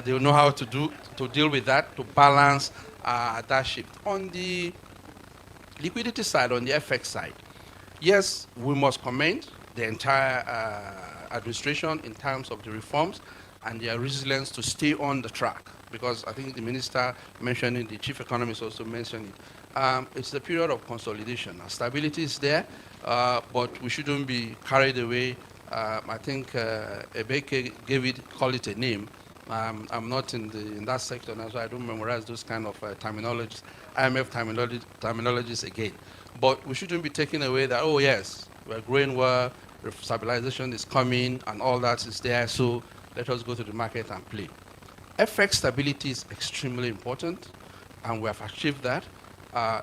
They will know how to deal with that, to balance that shift. On the liquidity side, on the FX side, yes, we must commend the entire administration in terms of the reforms and their resilience to stay on the track. because I think the minister mentioned it, the chief economist also mentioned it. It's the period of consolidation. Stability is there, but we shouldn't be carried away. I think Ebeke call it a name. I'm not in that sector now, so I don't memorize those kind of terminologies, IMF terminologies again. But we shouldn't be taking away that, oh yes, we're growing well, stabilization is coming, and all that is there, so let us go to the market and play. FX stability is extremely important, and we have achieved that.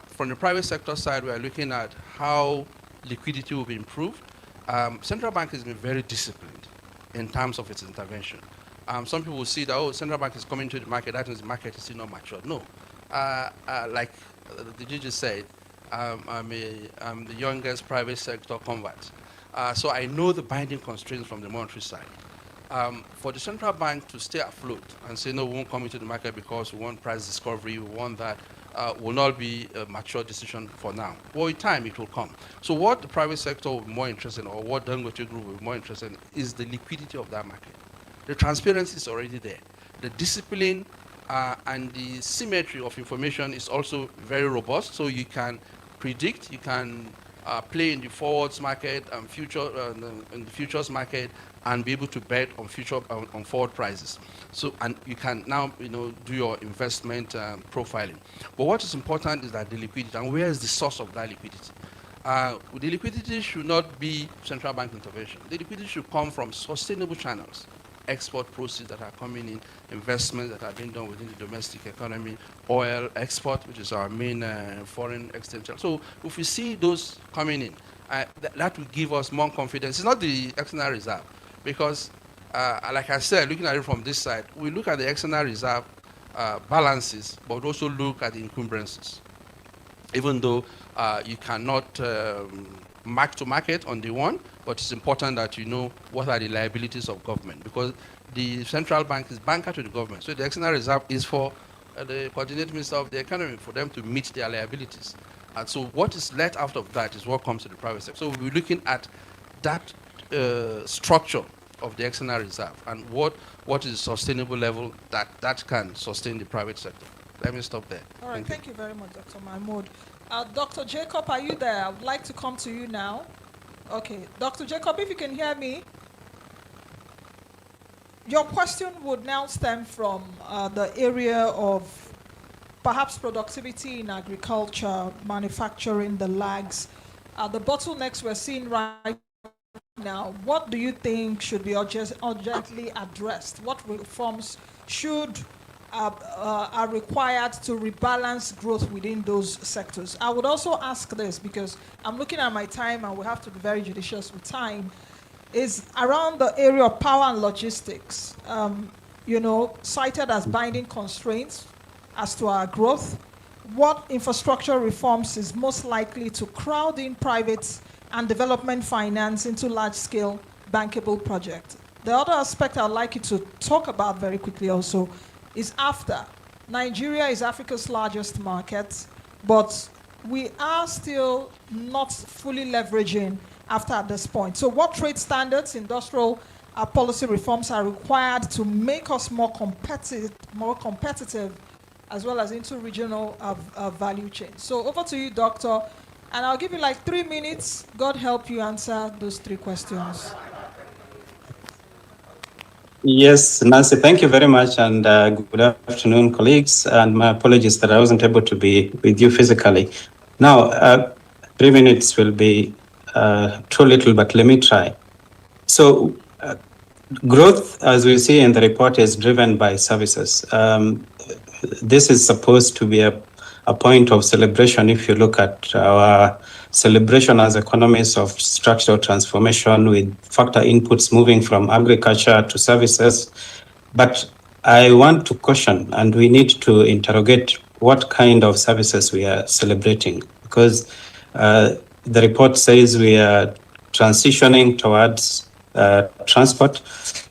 From the private sector side, we are looking at how liquidity will be improved. Central bank has been very disciplined in terms of its intervention. Some people will see that, oh, central bank is coming to the market, that means the market is still not mature. No. Like the judge said, I'm the youngest private sector convert. So I know the binding constraints from the monetary side. For the central bank to stay afloat and say, no, we won't come into the market because we want price discovery, we want that, will not be a mature decision for now. But with time, it will come. So what the private sector will be more interested in, or what Dangote Group will be more interested in, is the liquidity of that market. The transparency is already there. The discipline and the symmetry of information is also very robust, so you can predict, you can play in the forwards market and in the futures market, and be able to bet on on forward prices. So, and you can now do your investment profiling. But what is important is that the liquidity, and where is the source of that liquidity? The liquidity should not be central bank intervention. The liquidity should come from sustainable channels. Export proceeds that are coming in, investments that are being done within the domestic economy, oil export, which is our main foreign exchange. So if we see those coming in, that will give us more confidence. It's not the external reserve, because like I said, looking at it from this side, we look at the external reserve balances, but also look at the encumbrances. Even though you cannot mark to market on the one, but it's important that you know what are the liabilities of government, because the central bank is banker to the government. So the external reserve is for the coordinating minister of the economy, for them to meet their liabilities. And so what is let out of that is what comes to the private sector. So we'll be looking at that structure of the external reserve and what is a sustainable level that can sustain the private sector. Let me stop there. All right, thank you very much, Dr. Mahmoud. Dr. Jacob, are you there? I would like to come to you now. Okay, Dr. Jacob, if you can hear me. Your question would now stem from the area of perhaps productivity in agriculture, manufacturing, the lags, the bottlenecks we're seeing right now. What do you think should be urgently addressed? What reforms are required to rebalance growth within those sectors? I would also ask this, because I'm looking at my time and we have to be very judicious with time, is around the area of power and logistics, cited as binding constraints as to our growth. What infrastructure reforms is most likely to crowd in private and development finance into large-scale bankable projects? The other aspect I'd like you to talk about very quickly also is after. Nigeria is Africa's largest market, but we are still not fully leveraging after at this point. So what trade standards, industrial policy reforms are required to make us more competitive as well as into regional value chain? So over to you, Doctor, and I'll give you like 3 minutes. God help you answer those 3 questions. Yes, Nancy, thank you very much, and good afternoon, colleagues, and my apologies that I wasn't able to be with you physically. Now, 3 minutes will be too little, but let me try. So, growth, as we see in the report, is driven by services. This is supposed to be a point of celebration if you look at our celebration as economies of structural transformation with factor inputs moving from agriculture to services. But I want to caution, and we need to interrogate what kind of services we are celebrating, because the report says we are transitioning towards transport,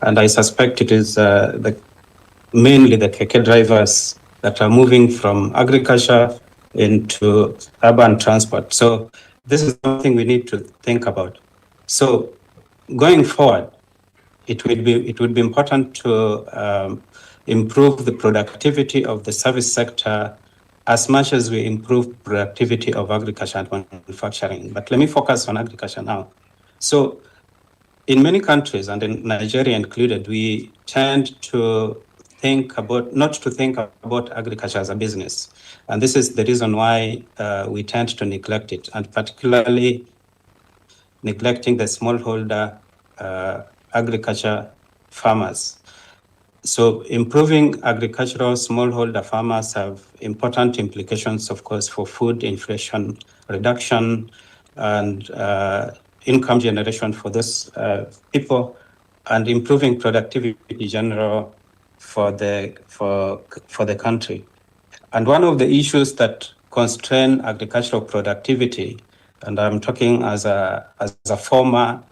and I suspect it is mainly the keke drivers that are moving from agriculture into urban transport. So this is something we need to think about. So going forward, it would be important to improve the productivity of the service sector as much as we improve productivity of agriculture and manufacturing. But let me focus on agriculture now. So in many countries, and in Nigeria included, we tend to not to think about agriculture as a business. And this is the reason why we tend to neglect it, and particularly neglecting the smallholder agriculture farmers. So improving agricultural smallholder farmers have important implications, of course, for food inflation reduction and income generation for those people, and improving productivity in general for the country. And one of the issues that constrain agricultural productivity, and I'm talking as a former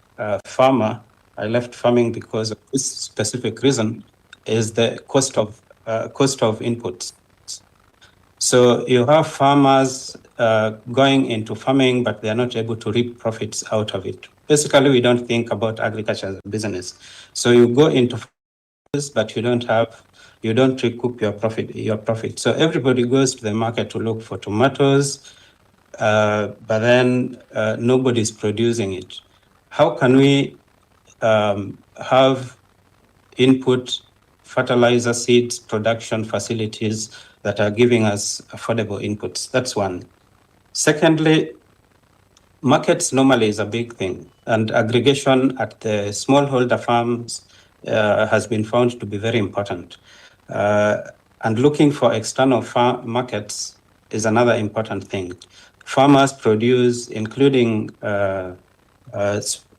farmer, I left farming because of this specific reason, is the cost of inputs. So you have farmers going into farming, but they are not able to reap profits out of it. Basically, we don't think about agriculture as a business. So you go into farming, but you don't recoup your profit. So everybody goes to the market to look for tomatoes, but then nobody's producing it. How can we have input, fertilizer, seeds, production facilities that are giving us affordable inputs? That's one. Secondly, markets normally is a big thing, and aggregation at the smallholder farms has been found to be very important. And looking for external markets is another important thing. Farmers produce, including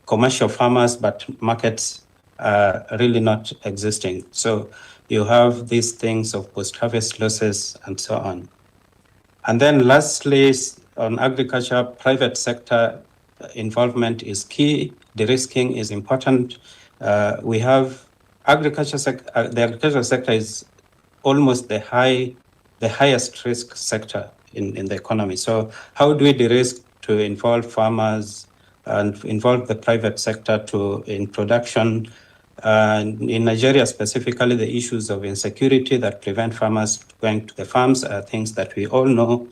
commercial farmers, but markets are really not existing. So you have these things of post-harvest losses and so on. And then lastly, on agriculture, private sector involvement is key. De-risking is important. We have the agricultural sector is almost the highest risk sector in the economy. So how do we de-risk to involve farmers and involve the private sector in production? In Nigeria specifically, the issues of insecurity that prevent farmers going to the farms are things that we all know.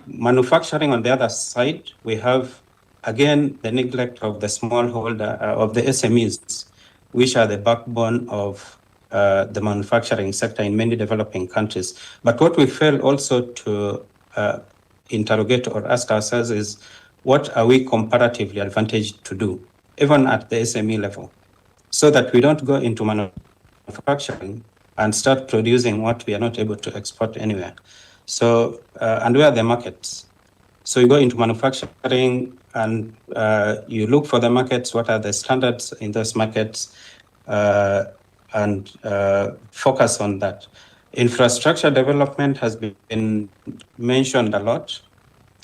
Manufacturing, on the other side, we have, again, the neglect of the smallholder, of the SMEs, which are the backbone of the manufacturing sector in many developing countries. But what we fail also to interrogate or ask ourselves is, what are we comparatively advantaged to do, even at the SME level, so that we don't go into manufacturing and start producing what we are not able to export anywhere. So, and where are the markets? So you go into manufacturing and you look for the markets, what are the standards in those markets, and focus on that. Infrastructure development has been mentioned a lot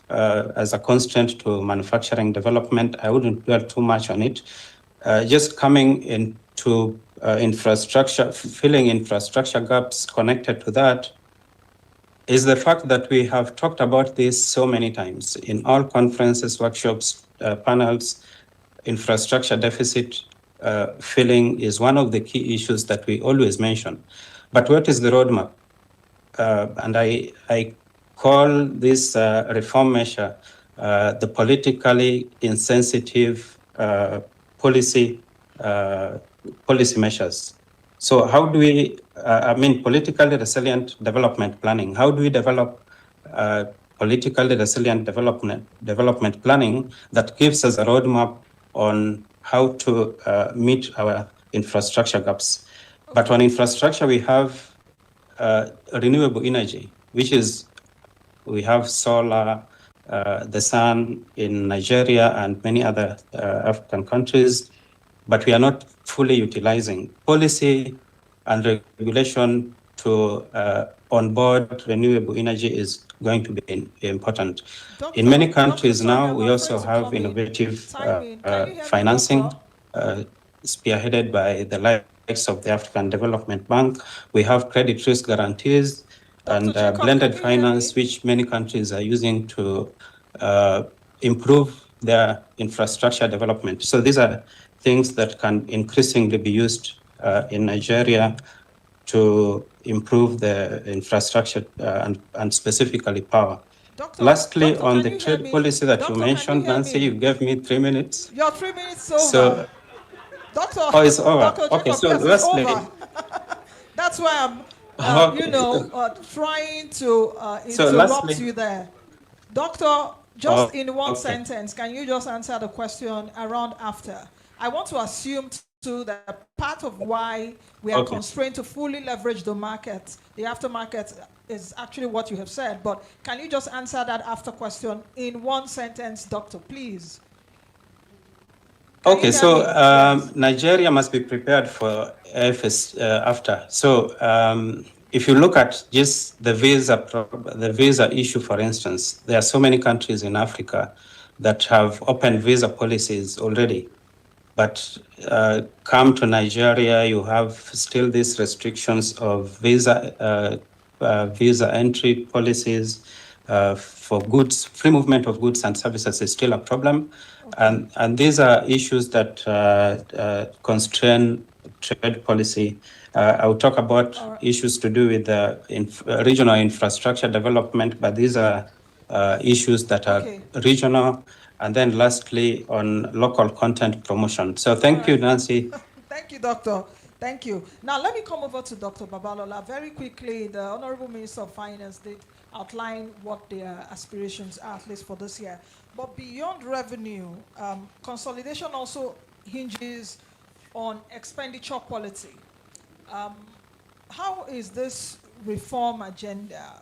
as a constraint to manufacturing development. I wouldn't dwell too much on it. Just coming into infrastructure, filling infrastructure gaps connected to that is the fact that we have talked about this so many times in all conferences, workshops, panels. Infrastructure deficit filling is one of the key issues that we always mention. But what is the roadmap? And I call this reform measure the politically insensitive policy measures. So how do we, politically resilient development planning, how do we develop politically resilient development planning that gives us a roadmap on how to meet our infrastructure gaps? But on infrastructure, we have renewable energy, which is, we have solar, the sun in Nigeria and many other African countries, but we are not fully utilizing. Policy and regulation to onboard renewable energy is going to be important. In many countries now, we also have innovative financing spearheaded by the likes of the African Development Bank. We have credit risk guarantees and blended finance, which many countries are using to improve their infrastructure development. So these are things that can increasingly be used in Nigeria. to improve the infrastructure and specifically power. Doctor, Lastly, Doctor, on can the you hear trade me? policy that you Doctor, can you mentioned, hear Nancy, me? you gave me 3 minutes. Your 3 minutes over. So, Doctor, oh, it's over. Dr. Okay, Jacob, so yes, it's lastly, over. That's why I'm, okay, you know, trying to so interrupt lastly, you there. Doctor, just in one okay. sentence, can you just answer the question around after? I want to assume too that part of why we are Okay. constrained to fully leverage the market, the aftermarket, is actually what you have said. But can you just answer that after question in one sentence, Doctor, please? Can Okay, you hear so me? Yes. Nigeria must be prepared for AFS after. So if you look at just the visa issue, for instance, there are so many countries in Africa that have open visa policies already. But come to Nigeria, you have still these restrictions of visa entry policies for goods. Free movement of goods and services is still a problem. Okay. And these are issues that constrain trade policy. I will talk about issues to do with regional infrastructure development, but these are issues that are regional. And then lastly, on local content promotion. So thank you, Nancy. Thank you, Doctor. Thank you. Now, let me come over to Dr. Babalola. Very quickly, the Honorable Minister of Finance did outline what their aspirations are, at least for this year. But beyond revenue, consolidation also hinges on expenditure quality. How is this reform agenda?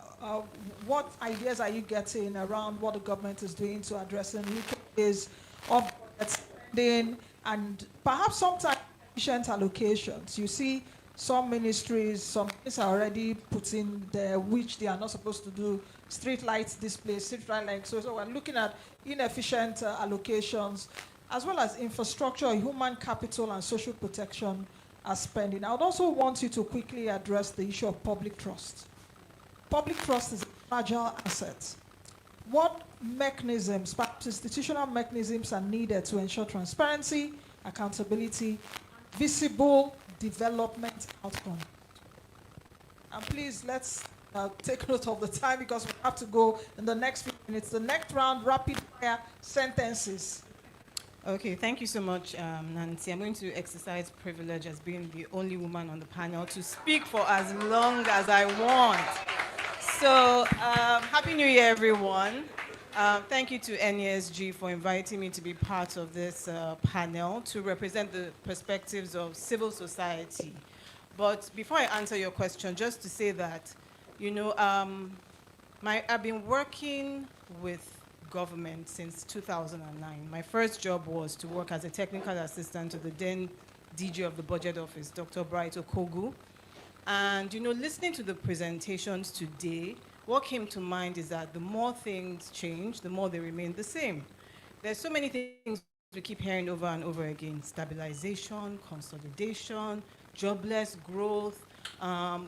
What ideas are you getting around what the government is doing to address leakages of spending and perhaps sometimes efficient allocations? You see some ministries, some things are already put in there which they are not supposed to do. Street lights displays, street lights. So we're looking at inefficient allocations as well as infrastructure, human capital, and social protection as spending. I would also want you to quickly address the issue of public trust. Public trust is a fragile asset. What mechanisms, perhaps institutional mechanisms, are needed to ensure transparency, accountability, visible development outcome? And please, let's take note of the time because we have to go in the next few minutes. The next round, rapid fire sentences. Okay, thank you so much, Nancy. I'm going to exercise privilege as being the only woman on the panel to speak for as long as I want. So, Happy New Year, everyone. Thank you to NESG for inviting me to be part of this panel to represent the perspectives of civil society. But before I answer your question, just to say that, you know, I've been working with government since 2009. My first job was to work as a technical assistant to the then DG of the Budget Office, Dr. Bright Okogu. And, you know, listening to the presentations today, what came to mind is that the more things change, the more they remain the same. There's so many things we keep hearing over and over again: stabilization, consolidation, jobless growth.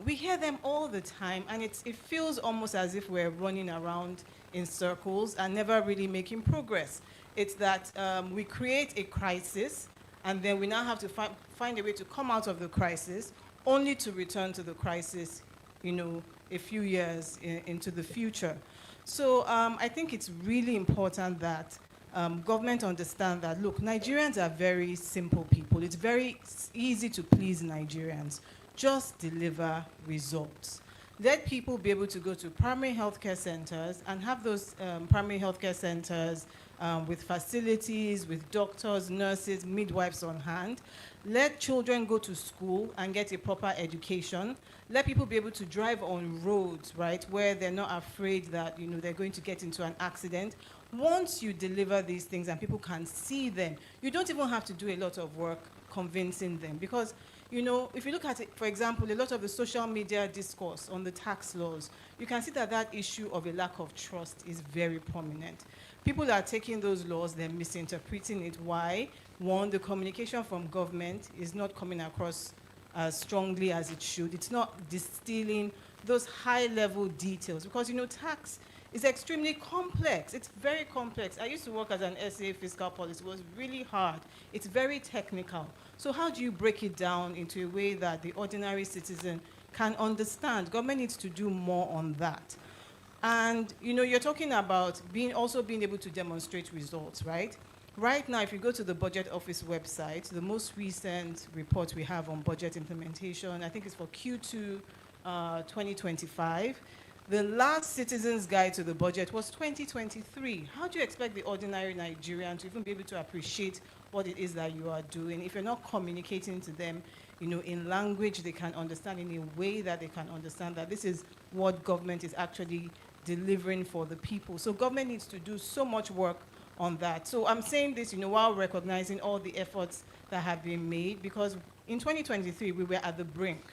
We hear them all the time, and it feels almost as if we're running around in circles and never really making progress. It's that we create a crisis, and then we now have to find a way to come out of the crisis, only to return to the crisis, you know, a few years into the future. So I think it's really important that government understand that, look, Nigerians are very simple people. It's very easy to please Nigerians. Just deliver results. Let people be able to go to primary healthcare centers and have those primary healthcare centers with facilities, with doctors, nurses, midwives on hand. Let children go to school and get a proper education. Let people be able to drive on roads, right, where they're not afraid that, you know, they're going to get into an accident. Once you deliver these things and people can see them, you don't even have to do a lot of work convincing them, because, you know, if you look at it, for example, a lot of the social media discourse on the tax laws, you can see that that issue of a lack of trust is very prominent. People are taking those laws, they're misinterpreting it. Why? One, the communication from government is not coming across as strongly as it should. It's not distilling those high-level details, because, you know, tax is extremely complex. It's very complex. I used to work as an SA fiscal policy. It was really hard. It's very technical. So how do you break it down into a way that the ordinary citizen can understand. Government needs to do more on that. And you're talking about also being able to demonstrate results, right? Right now, if you go to the Budget Office website, the most recent report we have on budget implementation, I think it's for Q2 2025. The last Citizens Guide to the Budget was 2023. How do you expect the ordinary Nigerian to even be able to appreciate what it is that you are doing if you're not communicating to them, in language they can understand, in a way that they can understand that this is what government is actually delivering for the people? So government needs to do so much work on that. So I'm saying this, while recognizing all the efforts that have been made, because in 2023 we were at the brink.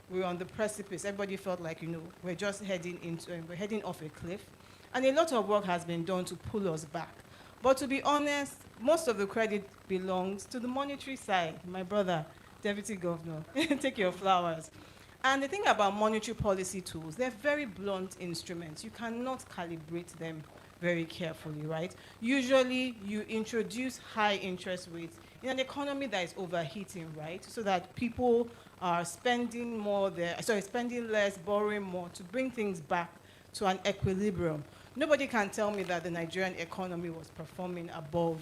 We were on the precipice. Everybody felt like, we're just we're heading off a cliff. And a lot of work has been done to pull us back. But to be honest, most of the credit belongs to the monetary side. My brother, Deputy Governor, take your flowers. And the thing about monetary policy tools, they're very blunt instruments. You cannot calibrate them very carefully, right? Usually, you introduce high interest rates in an economy that is overheating, right? So that people are spending spending less, borrowing more to bring things back to an equilibrium. Nobody can tell me that the Nigerian economy was performing above,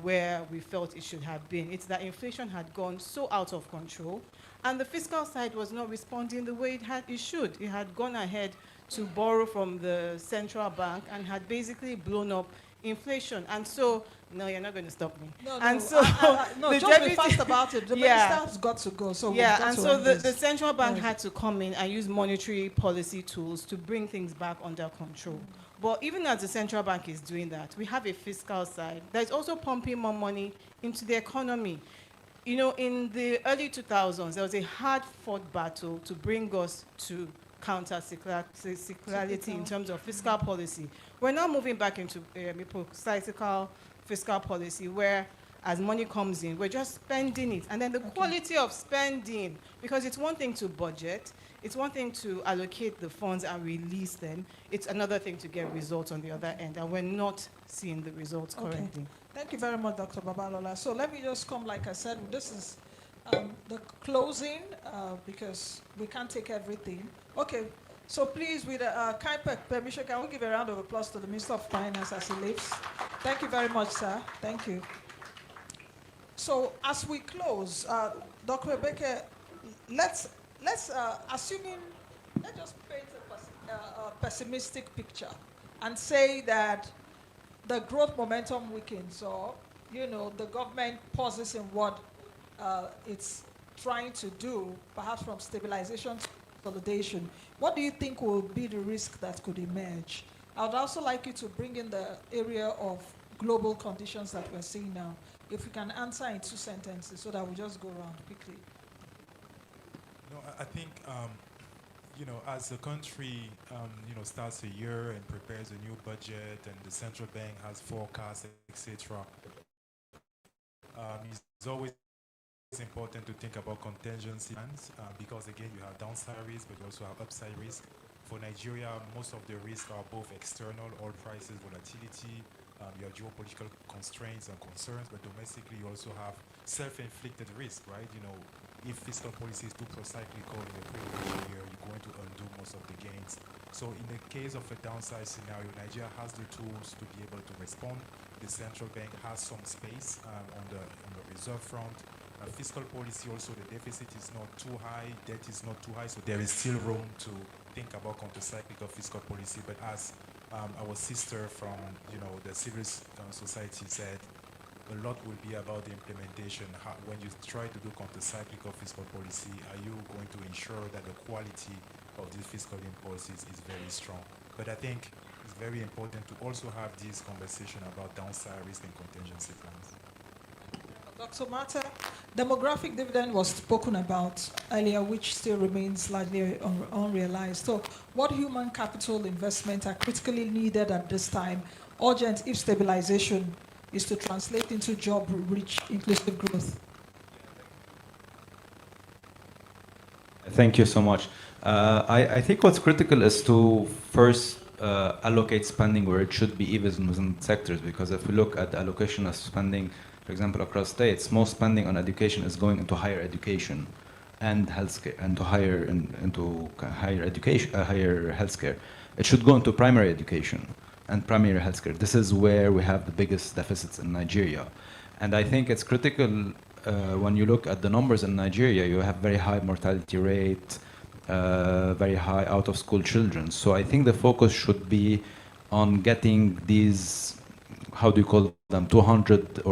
where we felt it should have been. It's that inflation had gone so out of control, and the fiscal side was not responding the way it should. It had gone ahead to borrow from the central bank and had basically blown up inflation. And so, no, you're not going to stop me. No, and no, so no, just be fast about it. The minister's got to go. So and so the central bank had to come in and use monetary policy tools to bring things back under control. But even as the central bank is doing that, we have a fiscal side that is also pumping more money into the economy. In the early 2000s, there was a hard-fought battle to bring us to counter-cyclicality in terms of fiscal policy. We're now moving back into cyclical fiscal policy where as money comes in, we're just spending it. And then the quality of spending, because it's one thing to budget, it's one thing to allocate the funds and release them, it's another thing to get results on the other end, and we're not seeing the results currently. Thank you very much, Dr. Babalola. So let me just come, like I said, this is the closing, because we can't take everything. Okay, so please, with kind permission, can we give a round of applause to the Minister of Finance as he leaves? Thank you very much, sir. Thank you. So as we close, Dr. Rebecca, let's just paint a pessimistic picture and say that the growth momentum weakens, or the government pauses in what it's trying to do, perhaps from stabilization to consolidation. What do you think will be the risk that could emerge? I would also like you to bring in the area of global conditions that we're seeing now. If we can answer in 2 sentences so that we just go around quickly. No, I think, as the country, starts a year and prepares a new budget and the central bank has forecasts, etc., it's always important to think about contingency plans because, again, you have downside risk, but you also have upside risk. For Nigeria, most of the risks are both external, oil prices, volatility, your geopolitical constraints and concerns, but domestically you also have self-inflicted risk, right? If fiscal policy is too procyclical in the previous year, you're going to undo most of the gains. So in the case of a downside scenario, Nigeria has the tools to be able to respond. The central bank has some space on the reserve front. Fiscal policy also, the deficit is not too high, debt is not too high, so there is still room to think about counter-cyclical fiscal policy. But as our sister from the civil society said, a lot will be about the implementation. When you try to do counter-cyclical fiscal policy, are you going to ensure that the quality of these fiscal impulses is very strong? But I think it's very important to also have this conversation about downside risk and contingency plans. Dr. Mata, demographic dividend was spoken about earlier, which still remains largely unrealized. So what human capital investment are critically needed at this time, urgent if stabilization is to translate into job-rich, inclusive growth? Thank you so much. I think what's critical is to first allocate spending where it should be, even within sectors, because if we look at the allocation of spending, for example, across states, most spending on education is going into higher education. and healthcare, and to into higher education, higher healthcare. It should go into primary education and primary healthcare. This is where we have the biggest deficits in Nigeria. And I think it's critical when you look at the numbers in Nigeria, you have very high mortality rate, very high out-of-school children. So I think the focus should be on getting these, how do you call them, 200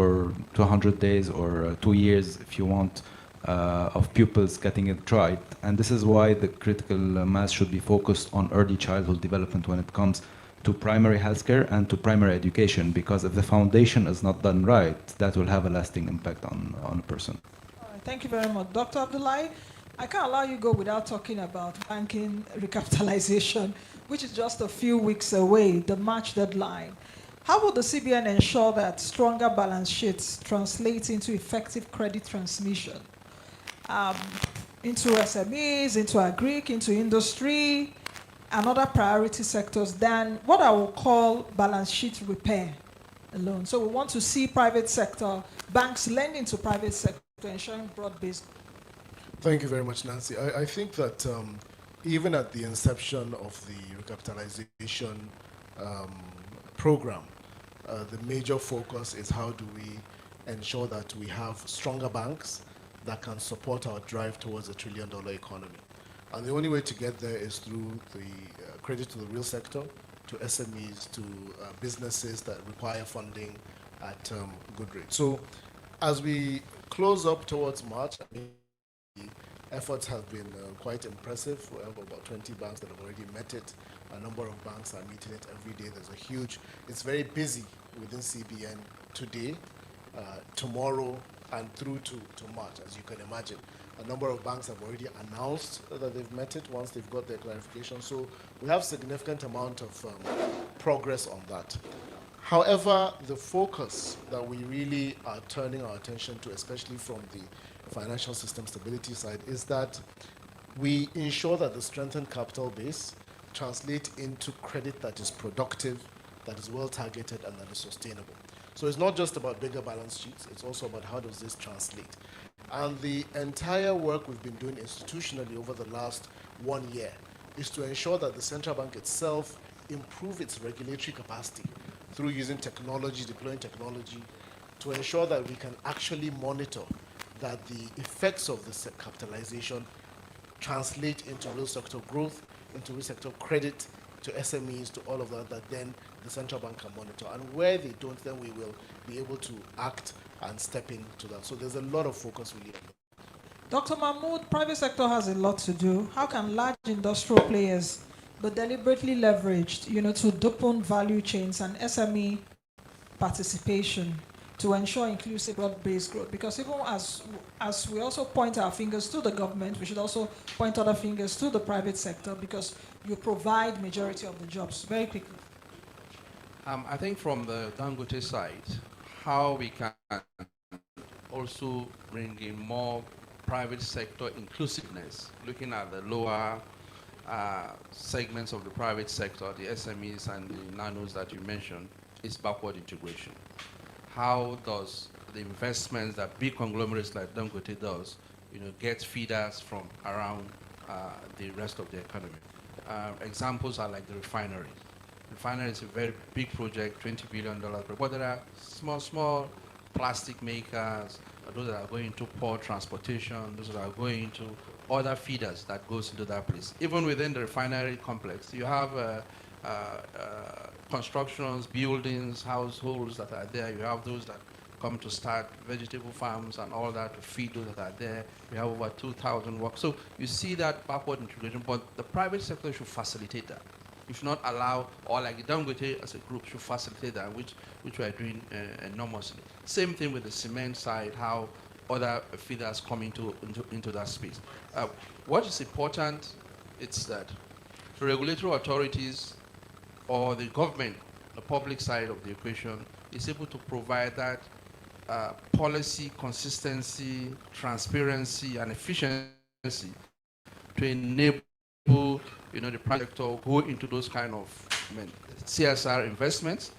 days or 2 years, if you want, of pupils getting it right. And this is why the critical mass should be focused on early childhood development when it comes to primary healthcare and to primary education, because if the foundation is not done right, that will have a lasting impact on a person. All right, thank you very much. Dr. Abdullahi, I can't allow you go without talking about banking recapitalization, which is just a few weeks away, the March deadline. How will the CBN ensure that stronger balance sheets translate into effective credit transmission into SMEs, into agric, into industry, and other priority sectors than what I will call balance sheet repair alone? So we want to see private sector, banks lending to private sector, ensuring broad-based. Thank you very much, Nancy. I think that even at the inception of the recapitalization program, the major focus is how do we ensure that we have stronger banks that can support our drive towards $1 trillion economy. And the only way to get there is through the credit to the real sector, to SMEs, to businesses that require funding at good rates. So as we close up towards March, I mean, the efforts have been quite impressive. We have about 20 banks that have already met it. A number of banks are meeting it every day. There's a huge, it's very busy within CBN today, tomorrow, and through to March, as you can imagine. A number of banks have already announced that they've met it once they've got their clarification. So we have significant amount of progress on that. However, the focus that we really are turning our attention to, especially from the financial system stability side, is that we ensure that the strengthened capital base translates into credit that is productive, that is well targeted, and that is sustainable. So it's not just about bigger balance sheets, it's also about how does this translate. And the entire work we've been doing institutionally over the last 1 year is to ensure that the central bank itself improve its regulatory capacity through using technology, deploying technology, to ensure that we can actually monitor that the effects of the capitalization translate into real sector growth, into real sector credit, to SMEs, to all of that, that then the central bank can monitor. And where they don't, then we will be able to act and step into that. So there's a lot of focus really on that. Dr. Mahmood, private sector has a lot to do. How can large industrial players be deliberately leveraged, to deepen value chains and SME participation to ensure inclusive broad-based growth? Because even as we also point our fingers to the government, we should also point other fingers to the private sector, because you provide majority of the jobs. Very quickly. I think from the Dangote side, how we can also bring in more private sector inclusiveness, looking at the lower segments of the private sector, the SMEs and the nanos that you mentioned, is backward integration. How does the investments that big conglomerates like Dangote does, get feeders from around the rest of the economy? Examples are like the refinery. Refinery is a very big project, $20 billion, but there are small plastic makers, those that are going into port transportation, those that are going into other feeders that goes into that place. Even within the refinery complex, you have constructions, buildings, households that are there. You have those that come to start vegetable farms and all that to feed those that are there. We have over 2,000 work. So you see that backward integration, but the private sector should facilitate that. You should not allow, or like Dangote as a group should facilitate that, which we are doing enormously. Same thing with the cement side, how other feeders come into that space. What is important is that the regulatory authorities or the government, the public side of the equation, is able to provide that policy consistency, transparency, and efficiency to enable the private sector go into those kind of CSR investments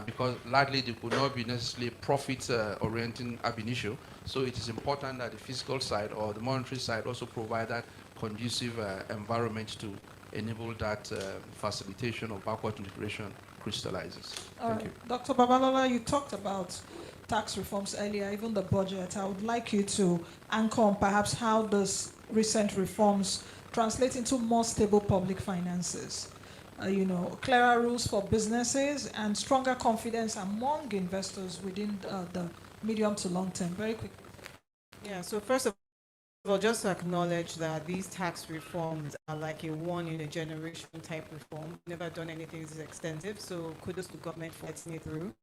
because largely they could not be necessarily profit-orienting ab initio. So it is important that the fiscal side or the monetary side also provide that conducive environment to enable that facilitation of backward integration crystallizes. Thank you. Dr. Babalola, you talked about tax reforms earlier, even the budget. I would like you to anchor on perhaps how those recent reforms translate into more stable public finances. Clearer rules for businesses and stronger confidence among investors within the medium to long term. Very quick. Yeah, so first of all, just to acknowledge that these tax reforms are like a one-in-a-generation type reform. Never done anything this extensive, so kudos to government for letting it through.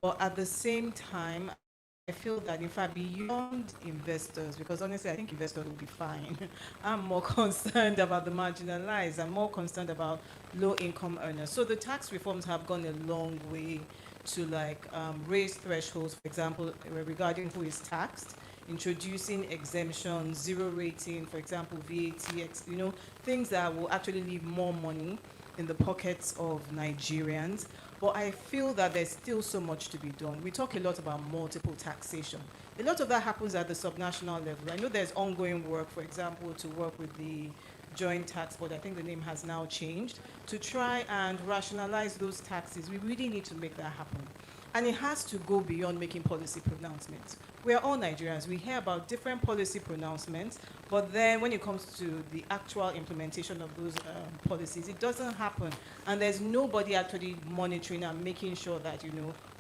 But at the same time, I feel that, in fact, beyond investors, because honestly, I think investors will be fine. I'm more concerned about the marginalized. I'm more concerned about low-income earners. So the tax reforms have gone a long way to raise thresholds, for example, regarding who is taxed, introducing exemptions, zero rating, for example, VAT, things that will actually leave more money in the pockets of Nigerians. But I feel that there's still so much to be done. We talk a lot about multiple taxation. A lot of that happens at the subnational level. I know there's ongoing work, for example, to work with the Joint Tax Board, I think the name has now changed, to try and rationalize those taxes. We really need to make that happen. And it has to go beyond making policy pronouncements. We are all Nigerians. We hear about different policy pronouncements, but then when it comes to the actual implementation of those policies, it doesn't happen. And there's nobody actually monitoring and making sure that,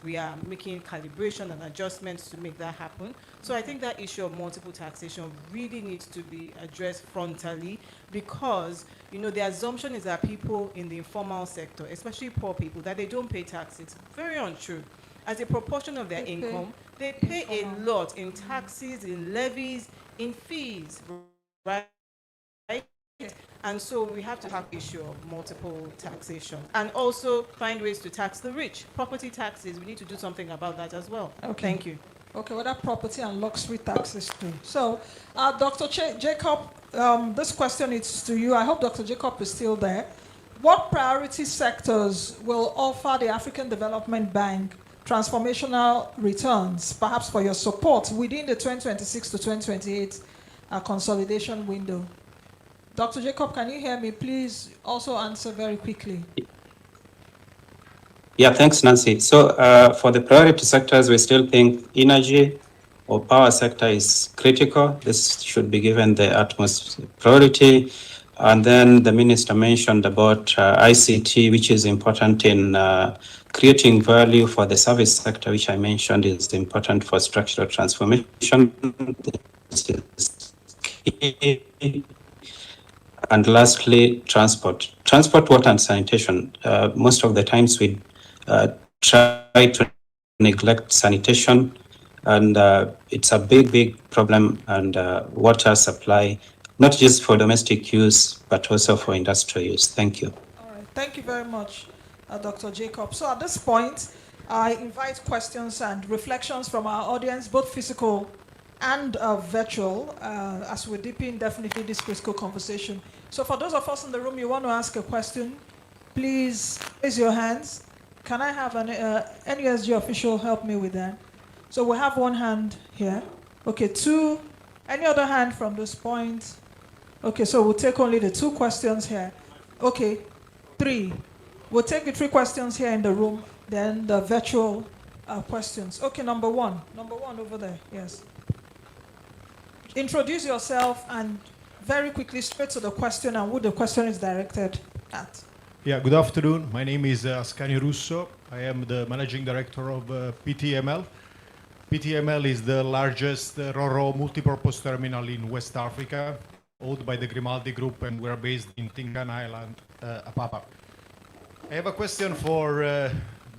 we are making calibration and adjustments to make that happen. So I think that issue of multiple taxation really needs to be addressed frontally, because, the assumption is that people in the informal sector, especially poor people, that they don't pay taxes. Very untrue. As a proportion of their income, they pay a lot in taxes, in levies, in fees, right? And so we have to have the issue of multiple taxation and also find ways to tax the rich. Property taxes, we need to do something about that as well. Okay. Thank you. Okay, well, that property and luxury taxes too. So, Dr. Jacob, this question is to you. I hope Dr. Jacob is still there. What priority sectors will offer the African Development Bank transformational returns, perhaps for your support within the 2026 to 2028 consolidation window? Dr. Jacob, can you hear me? Please also answer very quickly. Yeah, thanks, Nancy. So for the priority sectors, we still think energy or power sector is critical. This should be given the utmost priority. And then the minister mentioned about ICT, which is important in creating value for the service sector, which I mentioned is important for structural transformation. This is key. And lastly, transport. Transport, water, and sanitation. Most of the times we try to neglect sanitation, and it's a big problem, and water supply, not just for domestic use, but also for industrial use. Thank you. All right, thank you very much, Dr. Jacob. So at this point, I invite questions and reflections from our audience, both physical and virtual, as we deepen definitely this critical conversation. So for those of us in the room, you want to ask a question, please raise your hands. Can I have an NESG official help me with that? So we have one hand here. Okay, two. Any other hand from this point? Okay, so we'll take only the two questions here. Okay, three. We'll take the three questions here in the room, then the virtual questions. Okay, number one. Number one over there, yes. Introduce yourself and very quickly straight to the question and who the question is directed at. Yeah, good afternoon. My name is Ascanio Russo. I am the managing director of PTML. PTML is the largest RoRo multipurpose terminal in West Africa, owned by the Grimaldi Group, and we're based in Tinkan Island, Apapa. I have a question for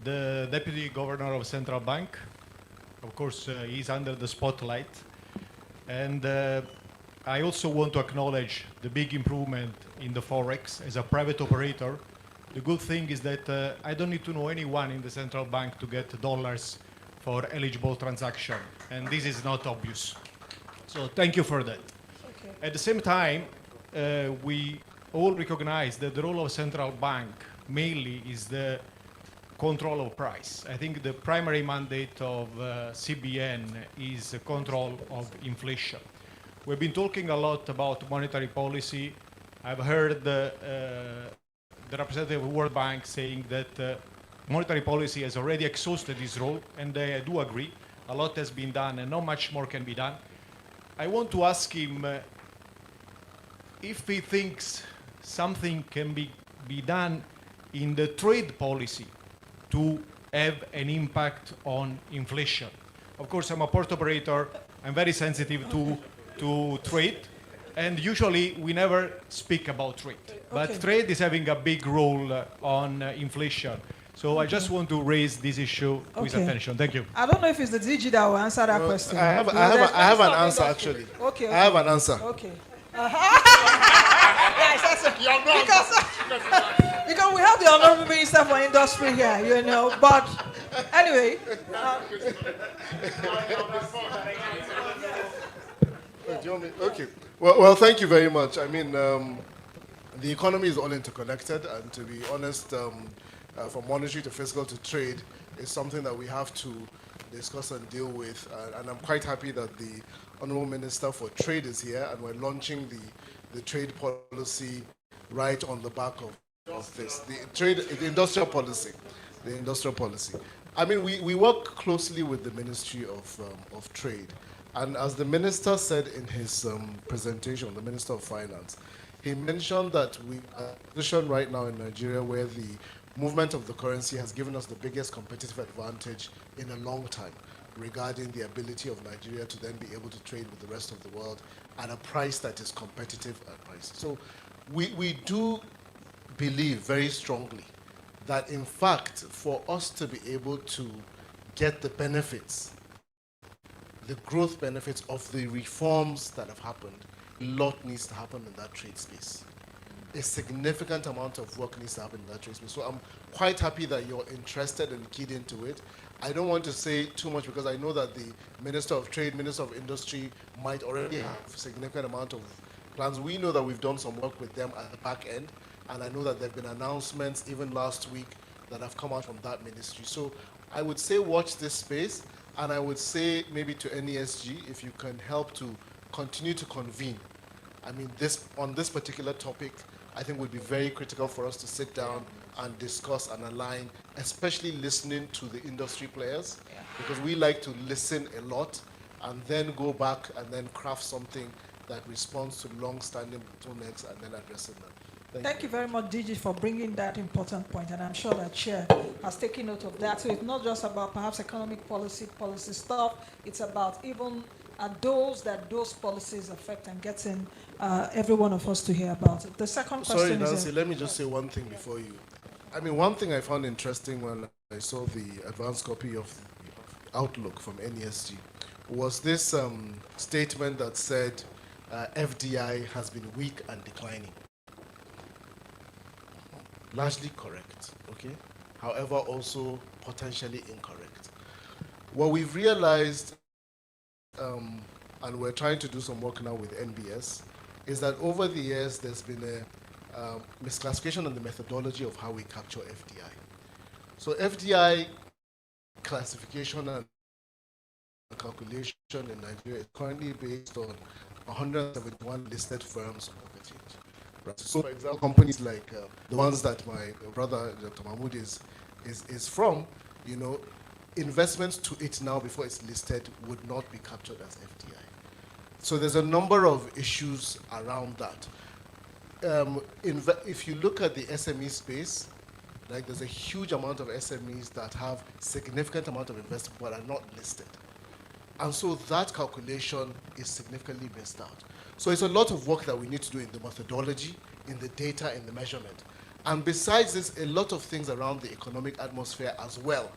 the Deputy Governor of Central Bank. Of course, he's under the spotlight. And I also want to acknowledge the big improvement in the Forex as a private operator. The good thing is that I don't need to know anyone in the central bank to get dollars for eligible transaction, and this is not obvious. So thank you for that. Okay. At the same time, we all recognize that the role of central bank mainly is the control of price. I think the primary mandate of CBN is control of inflation. We've been talking a lot about monetary policy. I've heard the representative of the World Bank saying that monetary policy has already exhausted this role, and I do agree. A lot has been done and not much more can be done. I want to ask him if he thinks something can be done in the trade policy to have an impact on inflation. Of course, I'm a port operator. I'm very sensitive to trade. And usually we never speak about trade. But trade is having a big role on inflation. So I just want to raise this issue with attention. Thank you. I don't know if it's the DG that will answer that question. I have an answer, actually. Okay. I have an answer. Okay. Because we have the Honorable Minister for Industry here, you know. But anyway. Okay. Well, thank you very much. I mean, the economy is all interconnected, and to be honest, from monetary to fiscal to trade is something that we have to discuss and deal with. And I'm quite happy that the Honorable Minister for Trade is here, and we're launching the trade policy right on the back of this. The industrial policy. I mean, we work closely with the Ministry of Trade. And as the minister said in his presentation, the Minister of Finance, he mentioned that we are in a position right now in Nigeria where the movement of the currency has given us the biggest competitive advantage in a long time regarding the ability of Nigeria to then be able to trade with the rest of the world at a price that is competitive at price. So we do believe very strongly that, in fact, for us to be able to get the benefits, the growth benefits of the reforms that have happened, a lot needs to happen in that trade space. A significant amount of work needs to happen in that trade space. So I'm quite happy that you're interested and keyed into it. I don't want to say too much because I know that the Minister of Trade, Minister of Industry might already have a significant amount of plans. We know that we've done some work with them at the back end, and I know that there have been announcements even last week that have come out from that ministry. So I would say watch this space. And I would say maybe to NESG, if you can help to continue to convene. I mean, on this particular topic, I think would be very critical for us to sit down and discuss and align, especially listening to the industry players, because we like to listen a lot and then go back and then craft something that responds to long-standing bottlenecks and then addressing them. Thank you very much, DG, for bringing that important point, and I'm sure that Chair has taken note of that. So it's not just about perhaps economic policy stuff, it's about even those policies affect and getting every one of us to hear about it. The second question Sorry, is... Nancy, let me just say one thing before you. I mean, one thing I found interesting when I saw the advanced copy of the Outlook from NESG was this statement that said FDI has been weak and declining. Largely correct, okay? However, also potentially incorrect. What we've realized, and we're trying to do some work now with NBS, is that over the years there's been a misclassification on the methodology of how we capture FDI. So FDI classification and calculation in Nigeria is currently based on 171 listed firms on exchange. Right. So, for example, companies like the ones that my brother Dr. Mahmoud is from, you know, investments to it now before it's listed would not be captured as FDI. So there's a number of issues around that. If you look at the SME space, like there's a huge amount of SMEs that have significant amount of investment but are not listed. And so that calculation is significantly missed out. So it's a lot of work that we need to do in the methodology, in the data, in the measurement. And besides this, a lot of things around the economic atmosphere as well,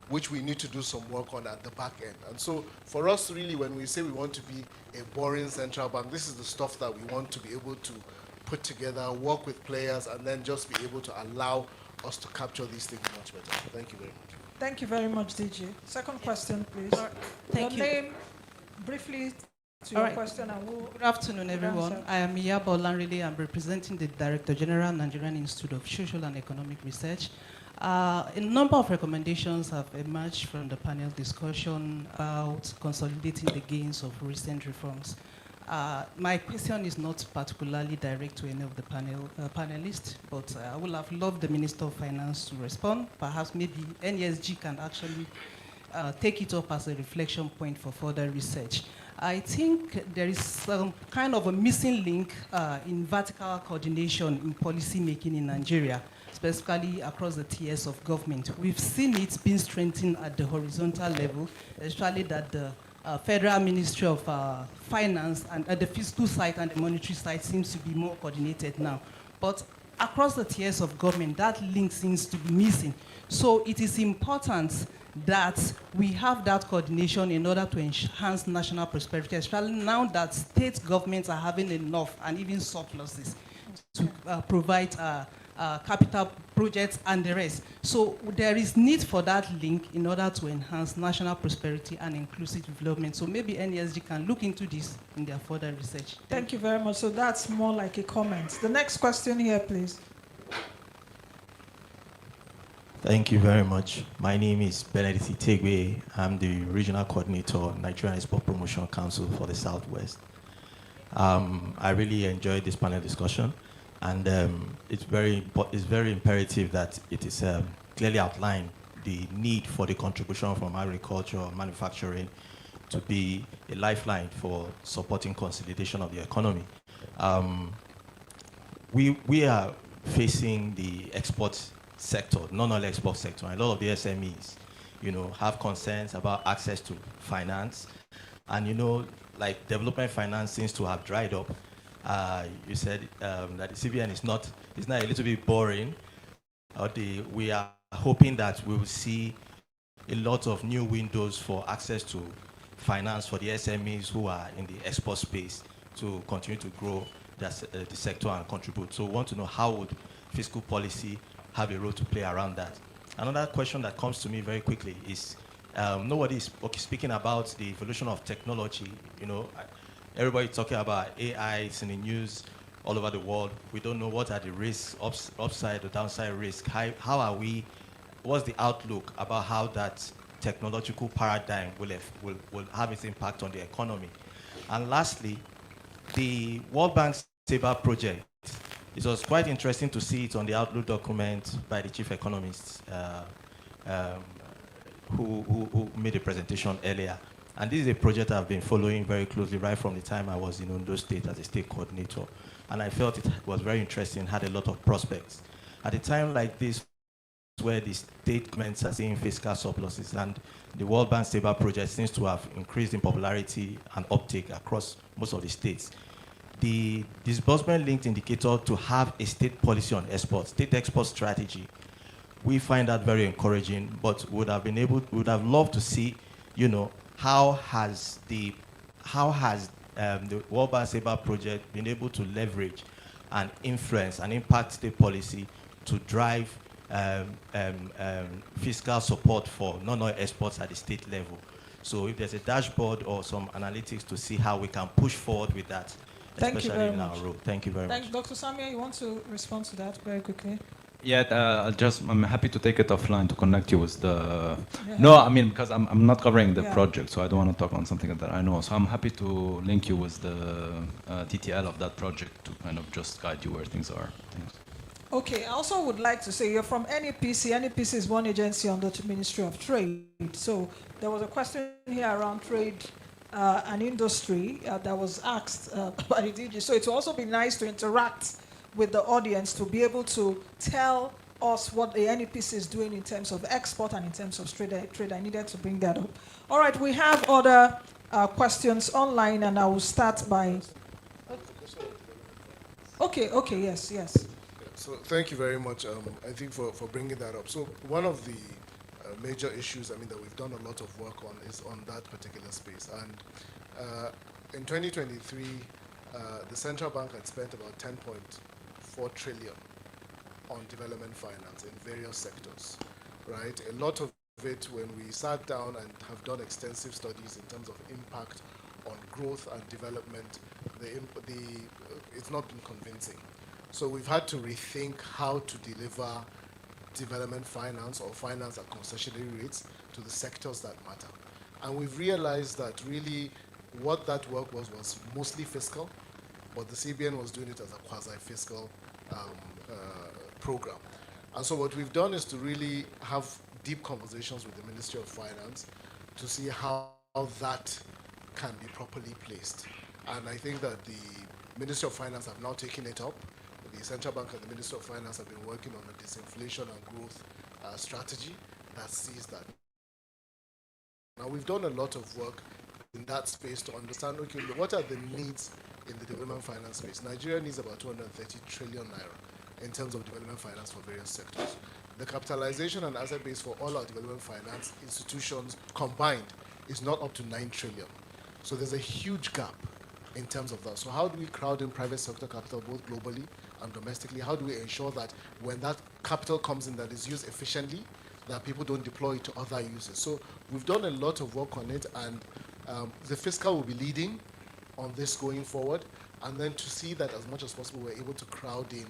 which we need to do some work on at the back end. And so for us, really, when we say we want to be a boring central bank, this is the stuff that we want to be able to put together, work with players, and then just be able to allow us to capture these things much better. Thank you very much. Thank you very much, DG. Second question, please. Thank you. Your name, briefly, to your question. And Good afternoon, everyone. answer. I am Iyabo Lanrele. I'm representing the Director General, Nigerian Institute of Social and Economic Research. A number of recommendations have emerged from the panel discussion about consolidating the gains of recent reforms. My question is not particularly direct to any of the panelists, but I would have loved the Minister of Finance to respond. Perhaps maybe NESG can actually take it up as a reflection point for further research. I think there is some kind of a missing link in vertical coordination in policy making in Nigeria, specifically across the tiers of government. We've seen it being strengthened at the horizontal level, especially that the Federal Ministry of Finance and the fiscal side and the monetary side seems to be more coordinated now. But across the tiers of government, that link seems to be missing. So it is important that we have that coordination in order to enhance national prosperity, especially now that state governments are having enough and even surpluses to provide capital projects and the rest. So there is need for that link in order to enhance national prosperity and inclusive development. So maybe NESG can look into this in their further research. Thank you very much. So that's more like a comment. The next question here, please. Thank you very much. My name is Benedict Itegwe. I'm the Regional Coordinator, Nigerian Export Promotion Council for the Southwest. I really enjoyed this panel discussion, and it's very imperative that it is clearly outlined the need for the contribution from agriculture or manufacturing to be a lifeline for supporting consolidation of the economy. We are facing the export sector, non-oil export sector, and a lot of the SMEs, have concerns about access to finance, and like development finance seems to have dried up. You said that the CBN is not a little bit boring. We are hoping that we will see a lot of new windows for access to finance for the SMEs who are in the export space to continue to grow the sector and contribute. So we want to know how would fiscal policy have a role to play around that. Another question that comes to me very quickly is, nobody is speaking about the evolution of technology. Everybody talking about AI, it's in the news all over the world. We don't know what are the risks, upside or downside risk. What's the outlook about how that technological paradigm will have its impact on the economy? And lastly, the World Bank Saber project. It was quite interesting to see it on the Outlook document by the chief economist who made a presentation earlier. And this is a project I've been following very closely right from the time I was in Ondo State as a state coordinator. And I felt it was very interesting, had a lot of prospects. At a time like this, where the state governments are seeing fiscal surpluses, and the World Bank Saber project seems to have increased in popularity and uptake across most of the states. The disbursement linked indicator to have a state policy on export, state export strategy, we find that very encouraging, but would have loved to see, how has the World Bank Saber project been able to leverage and influence and impact state policy to drive fiscal support for non-oil exports at the state level. So if there's a dashboard or some analytics to see how we can push forward with that, especially in our role. Thank you very much. Dr. Samia, you want to respond to that very quickly? Yeah, I'm happy to take it offline to connect you with the. Yeah. No, I mean, because I'm not covering the Yeah. project, so I don't want to talk on something that I know. So I'm happy to link you with the TTL of that project to kind of just guide you where things are. Thanks. Okay, I also would like to say you're from NEPC. NEPC is one agency under the Ministry of Trade. So there was a question here around trade and industry that was asked by the DG. So it would also be nice to interact with the audience to be able to tell us what the NEPC is doing in terms of export and in terms of trade. I needed to bring that up. All right, we have other questions online, and I will start by... Okay, yes. So thank you very much, I think, for bringing that up. So one of the major issues, that we've done a lot of work on is on that particular space. And in 2023, the central bank had spent about 10.4 trillion on development finance in various sectors, right? A lot of it, when we sat down and have done extensive studies in terms of impact on growth and development, it's not been convincing. So we've had to rethink how to deliver development finance or finance at concessionary rates to the sectors that matter. And we've realized that really what that work was mostly fiscal, but the CBN was doing it as a quasi-fiscal program. And so what we've done is to really have deep conversations with the Ministry of Finance to see how that can be properly placed. And I think that the Ministry of Finance have now taken it up. The Central Bank and the Ministry of Finance have been working on a disinflation and growth strategy that sees that. Now, we've done a lot of work in that space to understand, okay, what are the needs in the development finance space? Nigeria needs about 230 trillion naira in terms of development finance for various sectors. The capitalization and asset base for all our development finance institutions combined is not up to 9 trillion. So there's a huge gap in terms of that. So how do we crowd in private sector capital both globally and domestically? How do we ensure that when that capital comes in that is used efficiently, that people don't deploy it to other uses? So we've done a lot of work on it, and the fiscal will be leading on this going forward, and then to see that as much as possible we're able to crowd in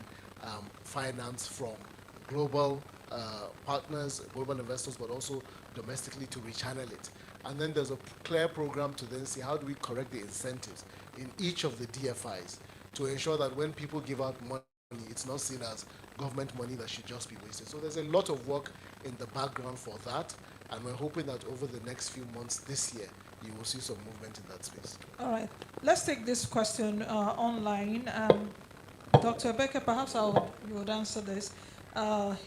finance from global partners, global investors, but also domestically to rechannel it. And then there's a clear program to then see how do we correct the incentives in each of the DFIs to ensure that when people give out money, it's not seen as government money that should just be wasted. So there's a lot of work in the background for that, and we're hoping that over the next few months this year, you will see some movement in that space. All right. Let's take this question online. Dr. Becker, perhaps you would answer this.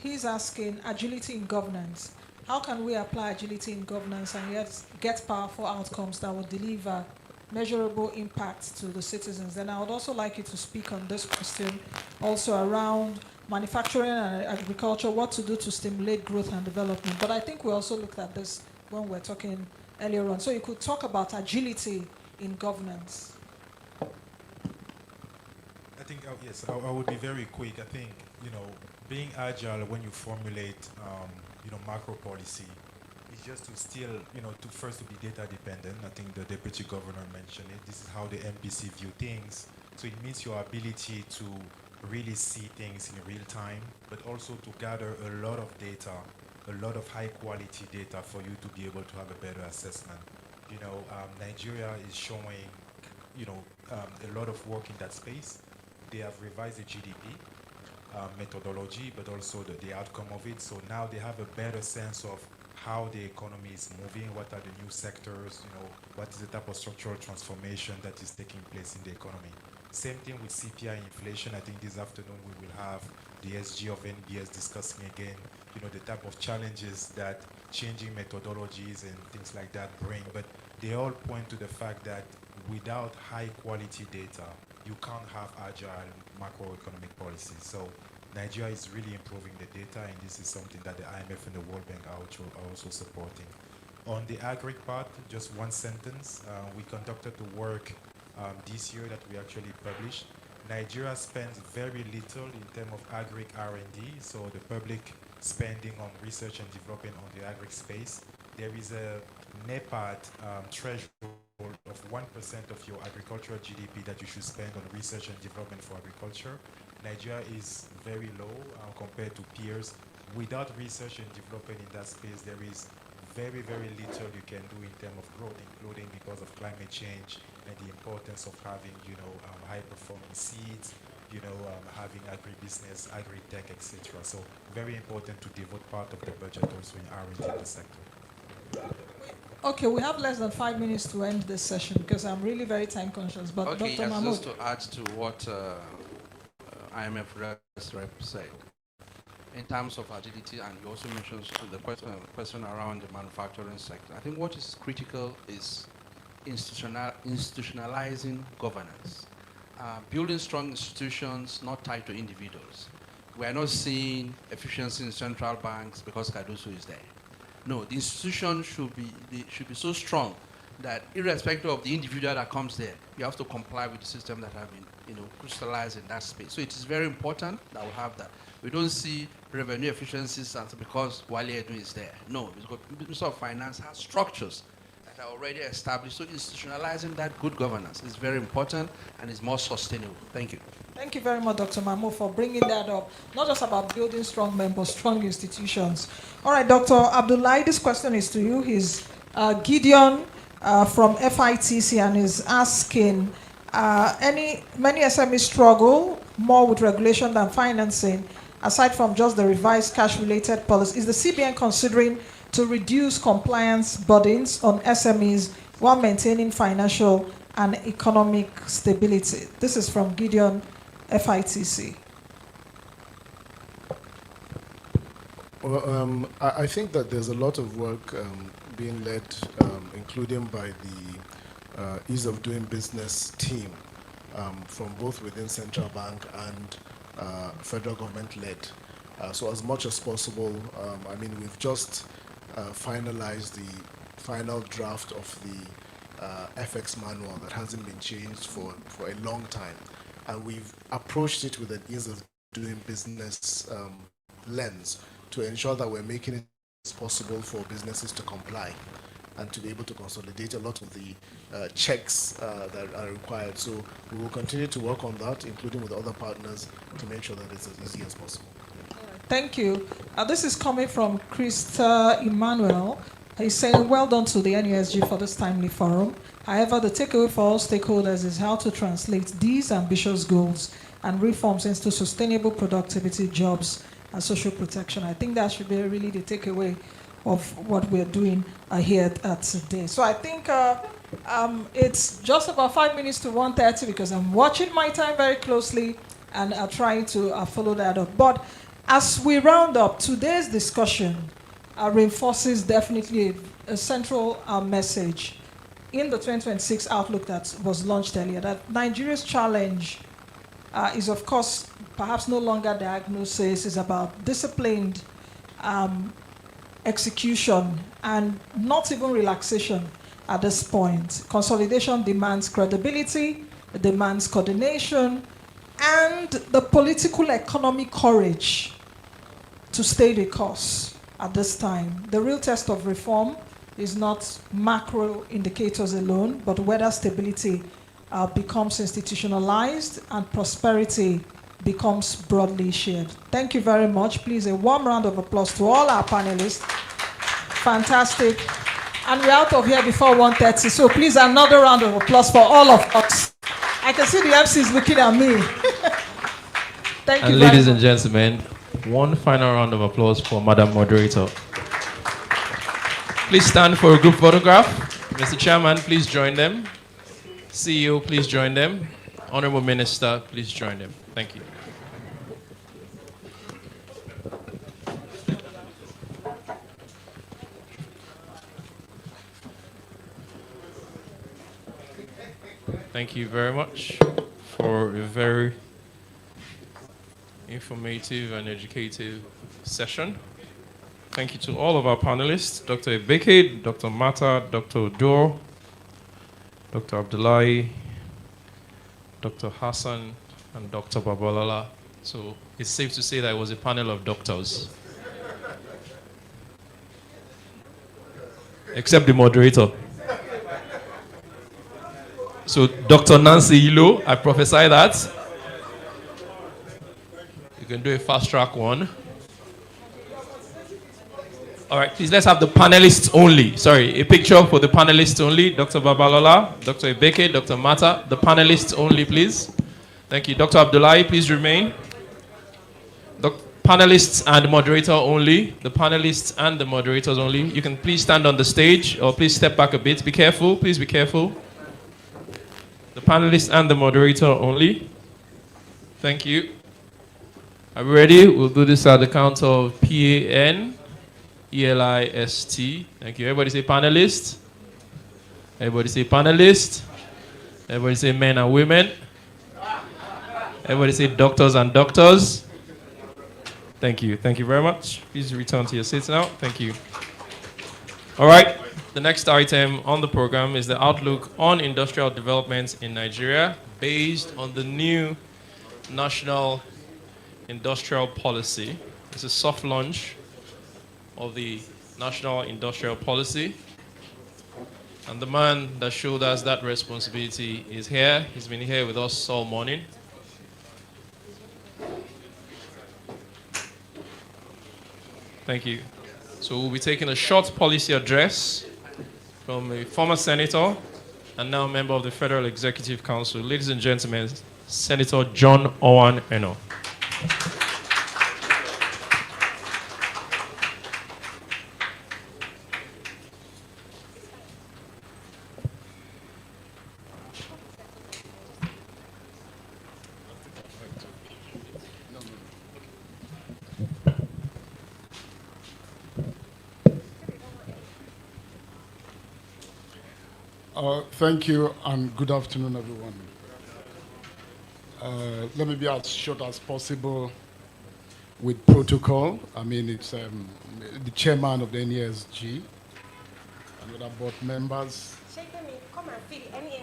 He's asking agility in governance. How can we apply agility in governance and yet get powerful outcomes that will deliver measurable impacts to the citizens? Then I would also like you to speak on this question also around manufacturing and agriculture, what to do to stimulate growth and development. But I think we also looked at this when we were talking earlier on. So you could talk about agility in governance. I think, yes, I would be very quick. I think, being agile when you formulate, macro policy is just to still, to be data dependent. I think the Deputy Governor mentioned it. This is how the MPC view things. So it means your ability to really see things in real time, but also to gather a lot of data, a lot of high quality data for you to be able to have a better assessment. Nigeria is showing, a lot of work in that space. They have revised the GDP methodology, but also the outcome of it. So now they have a better sense of how the economy is moving, what are the new sectors, what is the type of structural transformation that is taking place in the economy. Same thing with CPI inflation. I think this afternoon we will have the SG of NBS discussing again, the type of challenges that changing methodologies and things like that bring. But they all point to the fact that without high quality data, you can't have agile macroeconomic policies. So Nigeria is really improving the data, and this is something that the IMF and the World Bank are also supporting. On the agri part, just one sentence. We conducted the work this year that we actually published. Nigeria spends very little in terms of agri R&D, so the public spending on research and development on the agri space. There is a NEPAD threshold of 1% of your agricultural GDP that you should spend on research and development for agriculture. Nigeria is very low compared to peers. Without research and development in that space, there is very, very little you can do in terms of growth, including because of climate change and the importance of having, high-performing seeds, having agribusiness, agri-tech, etc. So very important to devote part of the budget also in R&D in the sector. Okay, we have less than 5 minutes to end this session because I'm really very time conscious. But Okay, Dr. yes, Mahmoud. just to add to what IMF rep said, in terms of agility, and you also mentioned the question around the manufacturing sector. I think what is critical is institutionalizing governance. Building strong institutions not tied to individuals. We are not seeing efficiency in central banks because Cardoso is there. No, the institution should be so strong that irrespective of the individual that comes there, you have to comply with the system that have been crystallized in that space. So it is very important that we have that. We don't see revenue efficiencies because Wale Edu is there. No, because the Minister of Finance has structures that are already established. So institutionalizing that good governance is very important and is more sustainable. Thank you. Thank you very much, Dr. Mahmoud, for bringing that up. Not just about building strong men, but strong institutions. All right, Dr. Abdullahi, this question is to you. He's Gideon from FITC and is asking, many SMEs struggle more with regulation than financing, aside from just the revised cash-related policy. Is the CBN considering to reduce compliance burdens on SMEs while maintaining financial and economic stability? This is from Gideon, FITC. Well, I think that there's a lot of work being led, including by the ease of doing business team from both within central bank and federal government led. So as much as possible, I mean, we've just finalized the final draft of the FX manual that hasn't been changed for a long time. And we've approached it with an ease of doing business lens to ensure that we're making it as possible for businesses to comply and to be able to consolidate a lot of the checks that are required. So we will continue to work on that, including with other partners, to make sure that it's as easy as possible. Thank you. This is coming from Krista Emmanuel. He's saying, well done to the NESG for this timely forum. However, the takeaway for all stakeholders is how to translate these ambitious goals and reforms into sustainable productivity, jobs, and social protection. I think that should be really the takeaway of what we're doing here today. So I think it's just about 5 minutes to 1:30 because I'm watching my time very closely and trying to follow that up. But as we round up, today's discussion reinforces definitely a central message in the 2026 Outlook that was launched earlier, that Nigeria's challenge is, of course, perhaps no longer diagnosis, is about disciplined execution and not even relaxation at this point. Consolidation demands credibility, it demands coordination, and the political economic courage to stay the course at this time. The real test of reform is not macro indicators alone, but whether stability becomes institutionalized and prosperity becomes broadly shared. Thank you very much. Please, a warm round of applause to all our panelists. Fantastic. And we're out of here before 1:30, so please, another round of applause for all of us. I can see the MCs looking at me. Thank you very much. Ladies and gentlemen, one final round of applause for Madam Moderator. Please stand for a group photograph. Mr. Chairman, please join them. CEO, please join them. Honorable Minister, please join them. Thank you. Thank you very much for a very informative and educative session. Thank you to all of our panelists, Dr. Ebeke, Dr. Mata, Dr. Odur, Dr. Abdullahi, Dr. Hassan, and Dr. Babalola. So it's safe to say that it was a panel of doctors. Except the moderator. So Dr. Nancy Ilo, I prophesy that. You can do a fast track one. All right, please, let's have the panelists only. Sorry, a picture for the panelists only. Dr. Babalola, Dr. Ebeke, Dr. Mata, the panelists only, please. Thank you. Dr. Abdullahi, please remain. Panelists and moderator only. The panelists and the moderators only. You can please stand on the stage or please step back a bit. Be careful, please be careful. The panelists and the moderator only. Thank you. Are we ready? We'll do this at the count of PAN. ELIST. Thank you. Everybody say panelist. Everybody say panelist. Everybody say men and women. Everybody say doctors and doctors. Thank you. Thank you very much. Please return to your seats now. Thank you. All right. The next item on the program is the outlook on industrial development in Nigeria based on the new national industrial policy. It's a soft launch of the National Industrial Policy. And the man that showed us that responsibility is here. He's been here with us all morning. Thank you. So we'll be taking a short policy address from a former senator and now member of the Federal Executive Council. Ladies and gentlemen, Senator John Owen Eno. Thank you and good afternoon, everyone. Let me be as short as possible with protocol. I mean, it's the chairman of the NESG and other board members.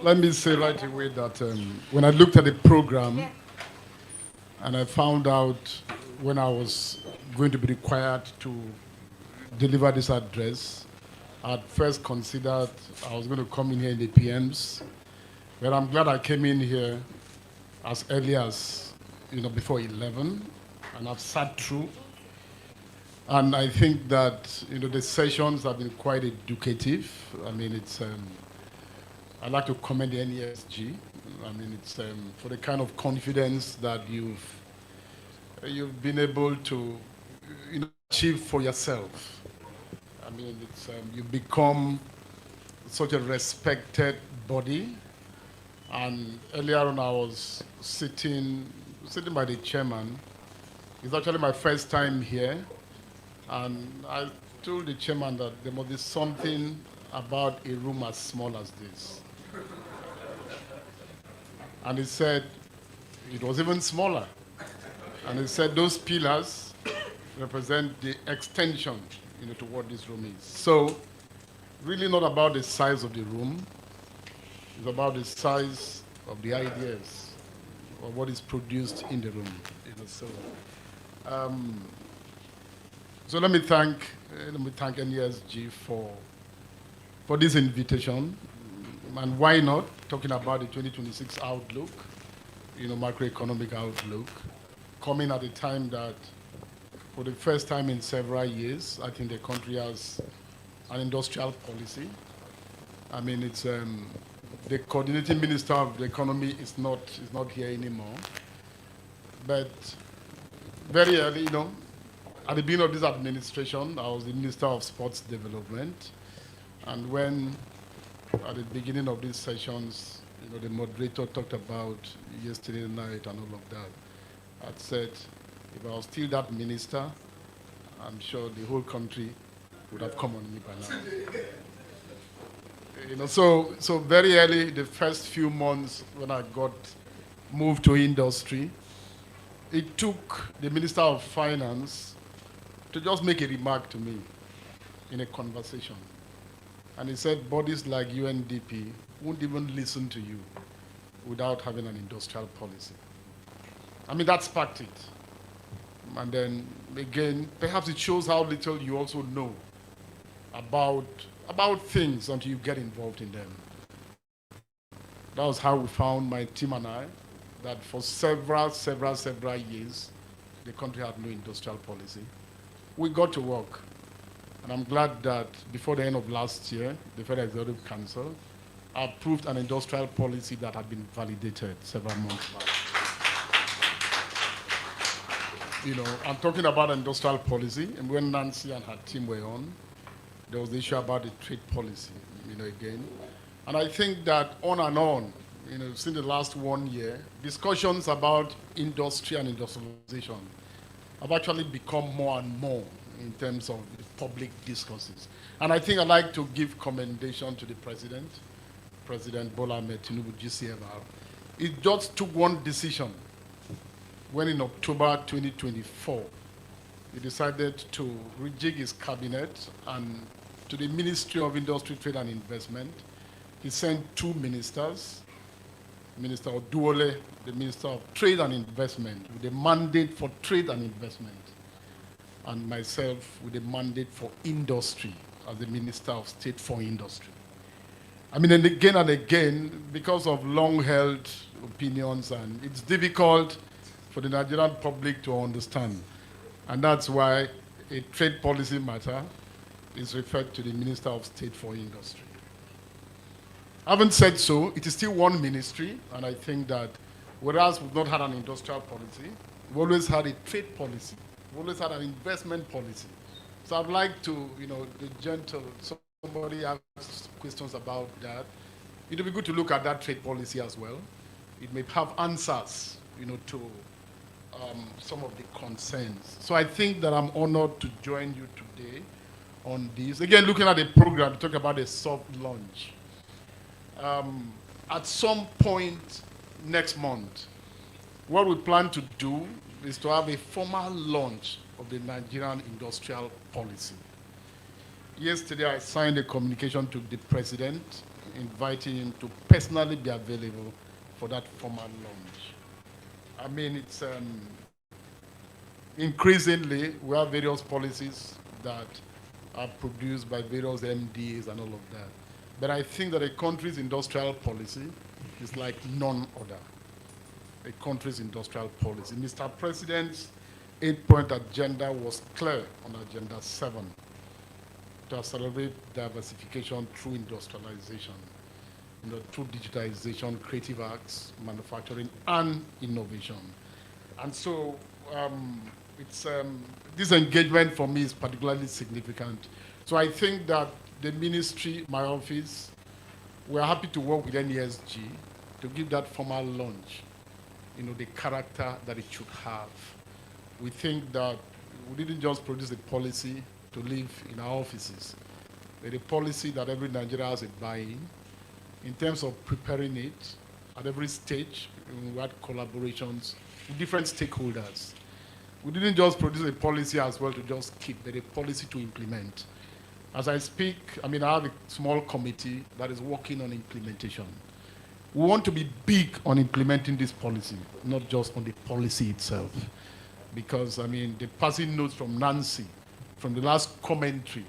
Let me say right away that when I looked at the program and I found out when I was going to be required to deliver this address, I'd first considered I was going to come in here in the PMs, but I'm glad I came in here as early as, before 11, and I've sat through. And I think that, the sessions have been quite educative. I mean, I'd like to commend the NESG. I mean, it's for the kind of confidence that you've been able to achieve for yourself. I mean, you become such a respected body. And earlier on, I was sitting by the chairman. It's actually my first time here. And I told the chairman that there must be something about a room as small as this. And he said it was even smaller. And he said those pillars represent the extension to what this room is. So, really not about the size of the room. It's about the size of the ideas or what is produced in the room. So let me thank NESG for this invitation. And why not talking about the 2026 outlook, macroeconomic outlook, coming at a time that for the first time in several years, I think the country has an industrial policy. I mean, it's the coordinating minister of the economy is not here anymore. But very early, at the beginning of this administration, I was the Minister of Sports Development. And when, at the beginning of these sessions, the moderator talked about yesterday night and all of that, I'd said, if I was still that minister, I'm sure the whole country would have come on me by now. So very early, the first few months when I got moved to industry, it took the Minister of Finance to just make a remark to me in a conversation. And he said bodies like UNDP won't even listen to you without having an industrial policy. I mean, that sparked it. And then, again, perhaps it shows how little you also know about things until you get involved in them. That was how we found, my team and I, that for several years, the country had no industrial policy. We got to work. And I'm glad that before the end of last year, the Federal Executive Council approved an industrial policy that had been validated several months back. I'm talking about industrial policy, and when Nancy and her team were on, there was the issue about the trade policy, again. And I think that on and on, since the last 1 year, discussions about industry and industrialization have actually become more and more in terms of the public discourses. And I think I'd like to give commendation to the President Bola Ahmed Tinubu, GCFR. It just took one decision when in October 2024, he decided to rejig his cabinet, and to the Ministry of Industry, Trade and Investment, he sent two ministers, Minister Oduole, the Minister of Trade and Investment, with a mandate for trade and investment, and myself with a mandate for industry as the Minister of State for Industry. I mean, and again, because of long-held opinions, and it's difficult for the Nigerian public to understand. And that's why a trade policy matter is referred to the Minister of State for Industry. Having said so, it is still one ministry, and I think that whereas we've not had an industrial policy, we've always had a trade policy. We've always had an investment policy. So I'd like to, somebody asked questions about that. It would be good to look at that trade policy as well. It may have answers, to some of the concerns. So I think that I'm honored to join you today on this. Again, looking at the program, to talk about a soft launch. At some point next month, what we plan to do is to have a formal launch of the Nigerian industrial policy. Yesterday, I signed a communication to the president, inviting him to personally be available for that formal launch. I mean, it's increasingly, we have various policies that are produced by various MDAs and all of that. But I think that a country's industrial policy is like none other. A country's industrial policy. Mr. President's 8-point agenda was clear on Agenda 7 to accelerate diversification through industrialization, through digitization, creative arts, manufacturing, and innovation. And so this engagement for me is particularly significant. So I think that the ministry, my office, we're happy to work with NESG to give that formal launch, the character that it should have. We think that we didn't just produce a policy to live in our offices, but a policy that every Nigerian has a buy-in. In terms of preparing it, at every stage, we had collaborations with different stakeholders. We didn't just produce a policy as well to just keep, but a policy to implement. As I speak, I have a small committee that is working on implementation. We want to be big on implementing this policy, not just on the policy itself. Because, the passing notes from Nancy, from the last commentary,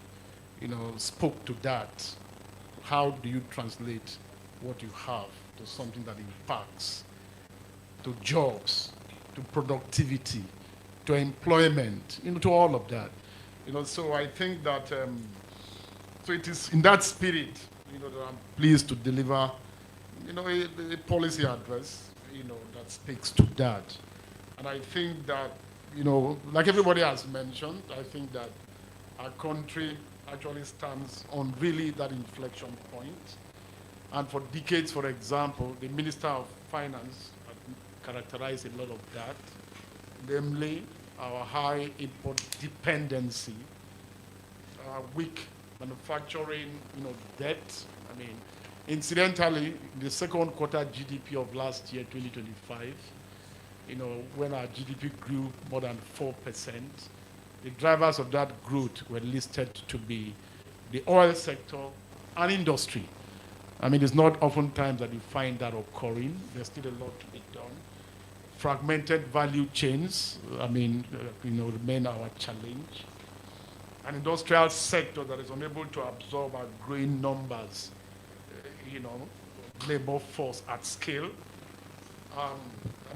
spoke to that. How do you translate what you have to something that impacts, to jobs, to productivity, to employment, to all of that. So I think that, so it is in that spirit, that I'm pleased to deliver, a policy address, that speaks to that. And I think that, like everybody has mentioned, I think that our country actually stands on really that inflection point. And for decades, for example, the Minister of Finance characterized a lot of that, namely our high import dependency, weak manufacturing, debt. Incidentally, the second quarter GDP of last year, 2025, when our GDP grew more than 4%, the drivers of that growth were listed to be the oil sector and industry. It's not oftentimes that you find that occurring. There's still a lot to be done. Fragmented value chains, remain our challenge. An industrial sector that is unable to absorb our growing numbers, labor force at scale.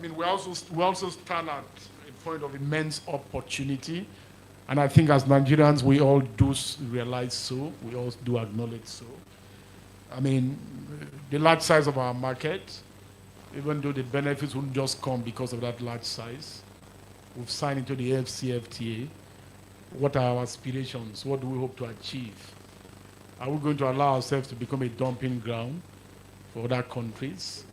We also stand at a point of immense opportunity. And I think as Nigerians, we all do realize so. We all do acknowledge so. The large size of our market, even though the benefits wouldn't just come because of that large size, we've signed into the AFCFTA. What are our aspirations? What do we hope to achieve? Are we going to allow ourselves to become a dumping ground for other countries?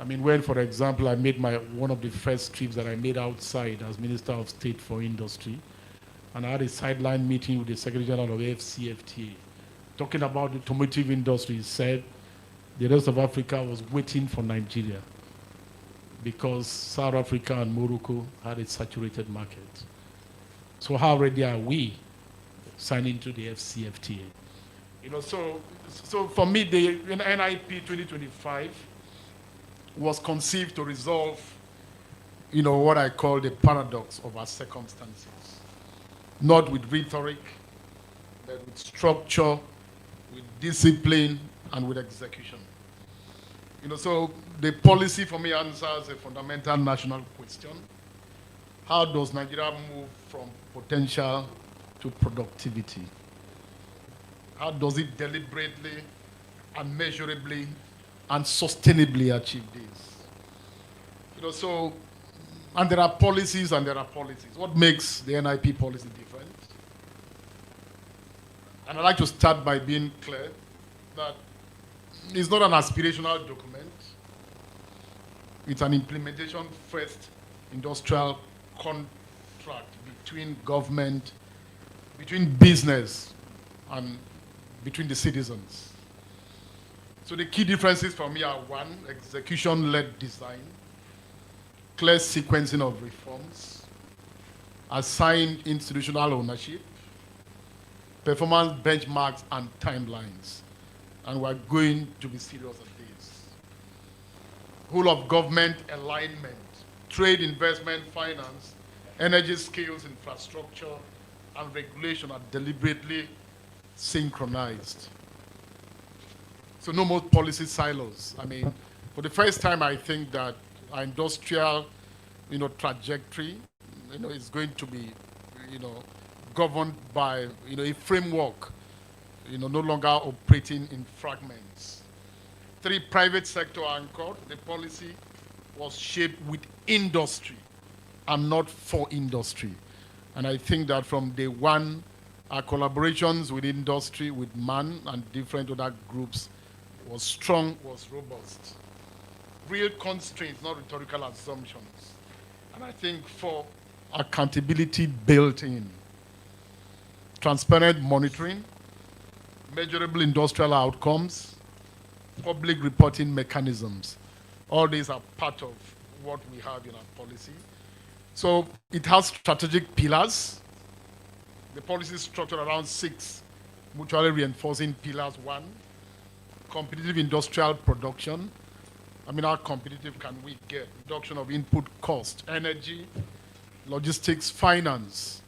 When, for example, I made one of the first trips that I made outside as Minister of State for Industry, and I had a sideline meeting with the Secretary General of AFCFTA, talking about the automotive industry. He said the rest of Africa was waiting for Nigeria because South Africa and Morocco had a saturated market. So how ready are we signing to the FCFTA? So for me, the NIP 2025 was conceived to resolve, what I call the paradox of our circumstances. Not with rhetoric, but with structure, with discipline, and with execution. So the policy for me answers a fundamental national question. How does Nigeria move from potential to productivity? How does it deliberately and measurably and sustainably achieve this? And there are policies and there are policies. What makes the NIP policy different? And I'd like to start by being clear that it's not an aspirational document. It's an implementation first industrial contract between government, between business, and between the citizens. So the key differences for me are: one, execution-led design, clear sequencing of reforms, assigned institutional ownership, performance benchmarks, and timelines. And we're going to be serious at this. Whole of government alignment, trade, investment, finance, energy skills, infrastructure, and regulation are deliberately synchronized. So no more policy silos. For the first time, I think that our industrial, trajectory, is going to be, governed by, a framework, no longer operating in fragments. 3, private sector anchored. The policy was shaped with industry and not for industry. And I think that from day one, our collaborations with industry, with MAN and different other groups was strong, was robust. Real constraints, not rhetorical assumptions. And I think for accountability built in, transparent monitoring, measurable industrial outcomes, public reporting mechanisms. All these are part of what we have in our policy. So it has strategic pillars. The policy is structured around 6 mutually reinforcing pillars. 1, competitive industrial production. How competitive can we get? Reduction of input cost, energy, logistics, finance.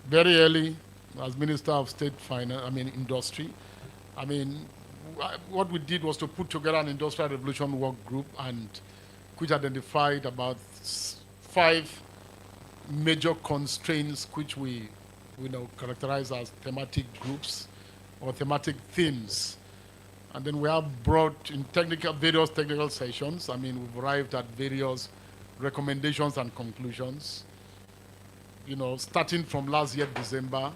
Very early, as Minister of State Industry, what we did was to put together an industrial revolution work group, and which identified about 5 major constraints, which we characterize as thematic groups or thematic themes. And then we have brought in various technical sessions. We've arrived at various recommendations and conclusions. Starting from last year, December,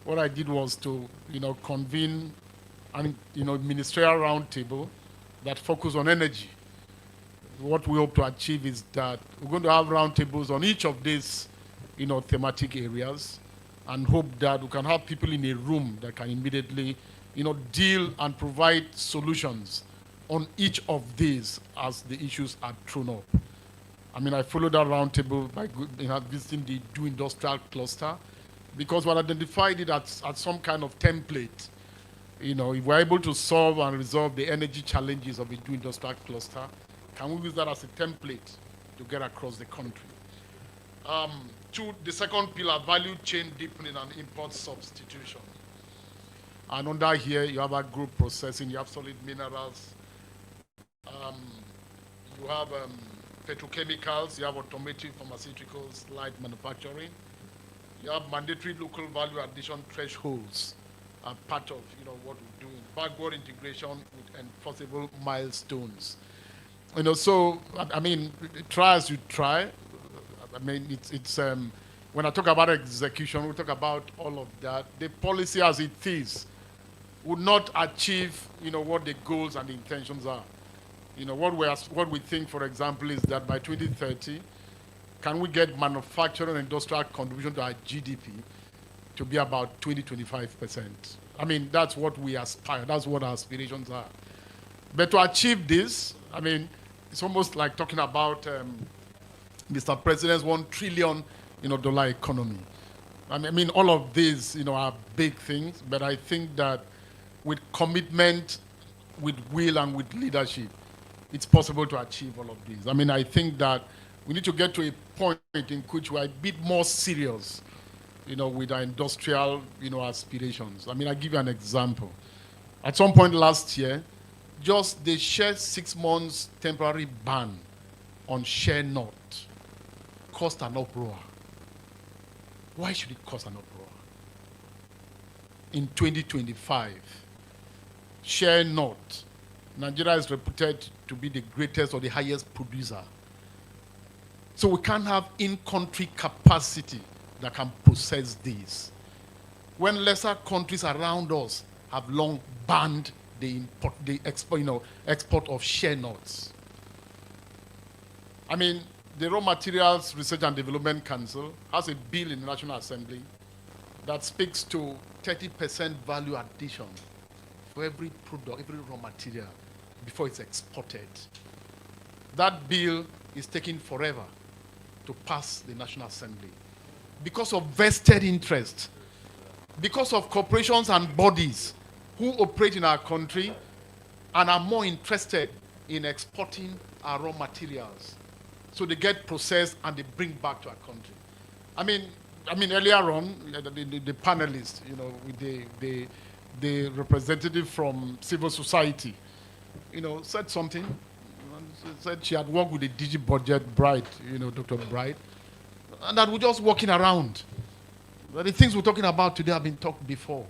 what I did was to, convene an, ministerial roundtable that focused on energy. What we hope to achieve is that we're going to have roundtables on each of these, thematic areas, and hope that we can have people in a room that can immediately, deal and provide solutions on each of these as the issues are thrown up. I followed that roundtable by visiting the Do Industrial Cluster, because we identified it as some kind of template. If we're able to solve and resolve the energy challenges of the Do Industrial Cluster, can we use that as a template to get across the country? 2, the second pillar, value chain deepening and import substitution. And under here, you have agro processing, you have solid minerals, you have petrochemicals, you have automotive, pharmaceuticals, light manufacturing. You have mandatory local value addition thresholds are part of what we're doing. Backward integration with enforceable milestones. So try as you try. It's when I talk about execution, we talk about all of that. The policy as it is would not achieve, what the goals and the intentions are. What we think, for example, is that by 2030, can we get manufacturing and industrial contribution to our GDP to be about 20-25%? That's what we aspire. That's what our aspirations are. But to achieve this, it's almost like talking about Mr. President's $1 trillion, dollar economy. All of these, are big things, but I think that with commitment, with will, and with leadership, it's possible to achieve all of these. I think that we need to get to a point in which we're a bit more serious, with our industrial, aspirations. I'll give you an example. At some point last year, just the share 6 months temporary ban on share not caused an uproar. Why should it cause an uproar? In 2025, share not, Nigeria is reputed to be the greatest or the highest producer. So we can't have in-country capacity that can process this. When lesser countries around us have long banned the export of share nuts. I mean, the Raw Materials Research and Development Council has a bill in the National Assembly that speaks to 30% value addition for every product, every raw material before it's exported. That bill is taking forever to pass the National Assembly because of vested interest, because of corporations and bodies who operate in our country and are more interested in exporting our raw materials. So they get processed and they bring back to our country. I mean earlier on, the panelists, with the representative from civil society, said something. Said she had worked with the DG Budget, Bright, Dr. Bright, and that we're just walking around. But the things we're talking about today have been talked before.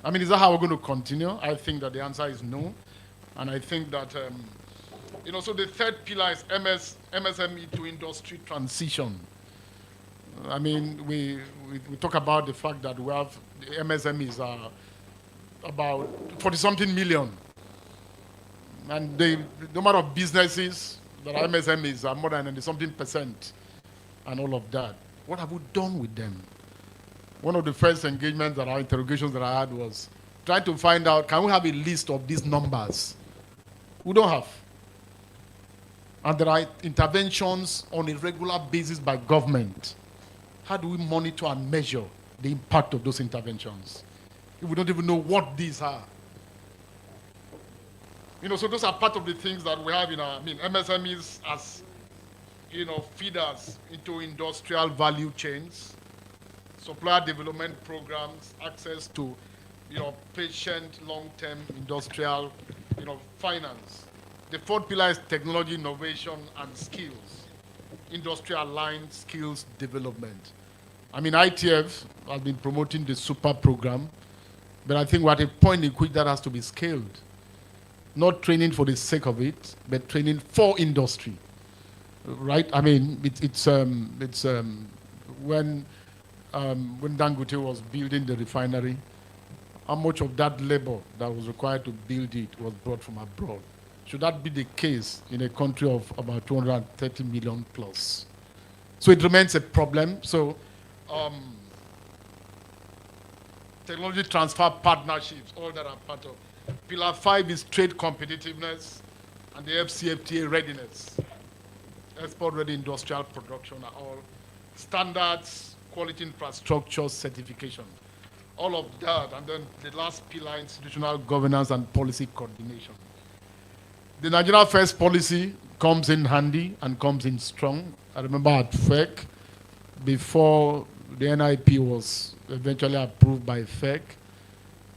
I mean, is that how we're going to continue? I think that the answer is no. And I think that, so the third pillar is MSME to industry transition. I mean, we talk about the fact that we have the MSMEs are about 40-something million. And the number of businesses that are MSMEs are more than 90-something percent and all of that. What have we done with them? One of the first engagements that interrogations that I had was trying to find out, can we have a list of these numbers? We don't have. And there are interventions on a regular basis by government. How do we monitor and measure the impact of those interventions if we don't even know what these are? So those are part of the things that we have in our, MSMEs as, feeders into industrial value chains, supplier development programs, access to, patient, long-term industrial, finance. The fourth pillar is technology, innovation, and skills, industry-aligned skills development. ITF has been promoting the super program, but I think we're at a point in which that has to be scaled. Not training for the sake of it, but training for industry, right? It's when Dangote was building the refinery, how much of that labor that was required to build it was brought from abroad? Should that be the case in a country of about 230 million plus? So it remains a problem. So technology transfer partnerships, all that are part of. Pillar 5 is trade competitiveness and the FCFTA readiness. Export-ready industrial production are all standards, quality infrastructure, certification. All of that, and then the last pillar, institutional governance and policy coordination. The Nigeria First policy comes in handy and comes in strong. I remember at FEC, before the NIP was eventually approved by FEC,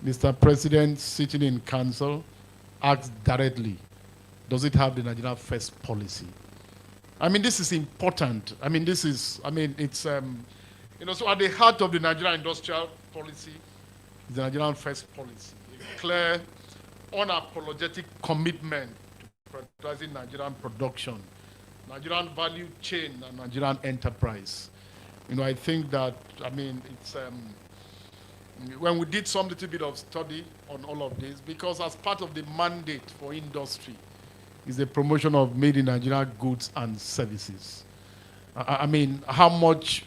Mr. President, sitting in council, asked directly, does it have the Nigeria First policy? This is important. So at the heart of the Nigerian industrial policy is the Nigerian First policy. A clear, unapologetic commitment to prioritizing Nigerian production, Nigerian value chain, and Nigerian enterprise. I think that, it's, when we did some little bit of study on all of this, because as part of the mandate for industry is the promotion of made in Nigeria goods and services. How much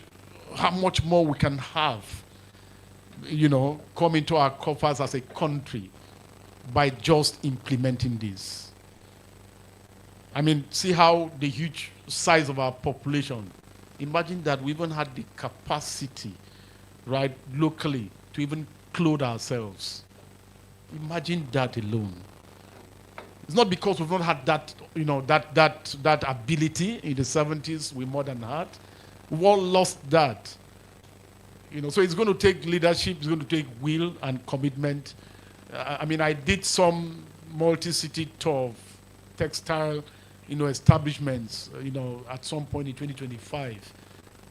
more we can have, come into our coffers as a country by just implementing this. See how the huge size of our population. Imagine that we even had the capacity, right, locally, to even clothe ourselves. Imagine that alone. It's not because we've not had that, that ability in the 70s. We more than had. We've all lost that. So it's going to take leadership. It's going to take will and commitment. I did some multi-city tour of textile, establishments, at some point in 2025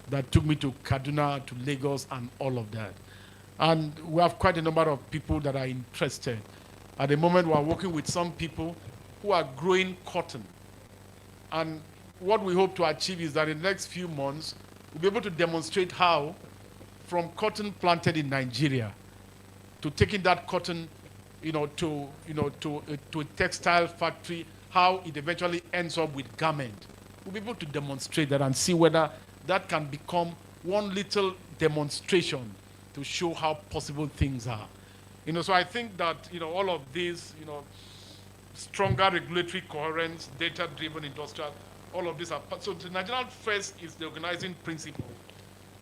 that took me to Kaduna, to Lagos, and all of that. And we have quite a number of people that are interested. At the moment, we are working with some people who are growing cotton. And what we hope to achieve is that in the next few months, we'll be able to demonstrate how, from cotton planted in Nigeria, to taking that cotton, to a textile factory, how it eventually ends up with garment. We'll be able to demonstrate that and see whether that can become one little demonstration to show how possible things are. So I think that all of these, stronger regulatory coherence, data-driven industrial, all of these are part. So the Nigerian First is the organizing principle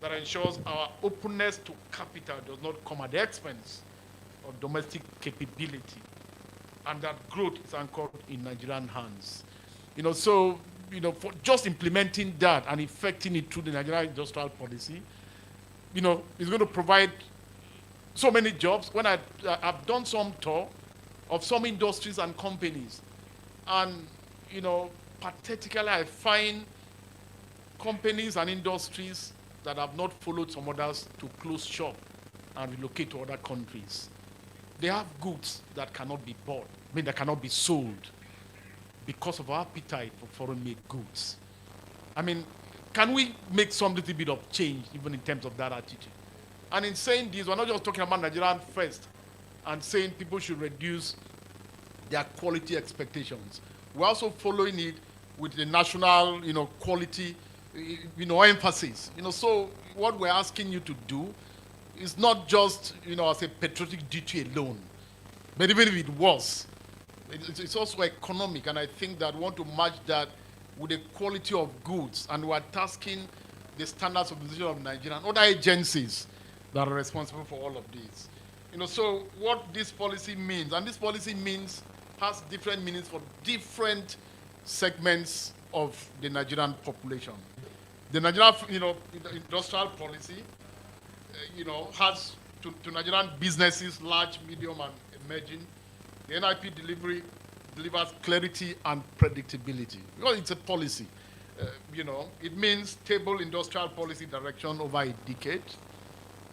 that ensures our openness to capital does not come at the expense of domestic capability, and that growth is anchored in Nigerian hands. For just implementing that and effecting it through the Nigerian industrial policy, is going to provide so many jobs. When I've done some tour of some industries and companies, and pathetically, I find companies and industries that have not followed some others to close shop and relocate to other countries. They have goods that cannot be bought, that cannot be sold because of our appetite for foreign-made goods. Can we make some little bit of change even in terms of that attitude? And in saying this, we're not just talking about Nigerian First and saying people should reduce their quality expectations. We're also following it with the national, quality, emphasis. So what we're asking you to do is not just, as a patriotic duty alone, but even if it was, it's also economic, and I think that we want to match that with the quality of goods, and we're tasking the Standards Organization of Nigeria and other agencies that are responsible for all of these. So what this policy means, and this policy has different meanings for different segments of the Nigerian population. The Nigerian, industrial policy, has to Nigerian businesses, large, medium, and emerging. The NIP delivers clarity and predictability because it's a policy. It means stable industrial policy direction over a decade.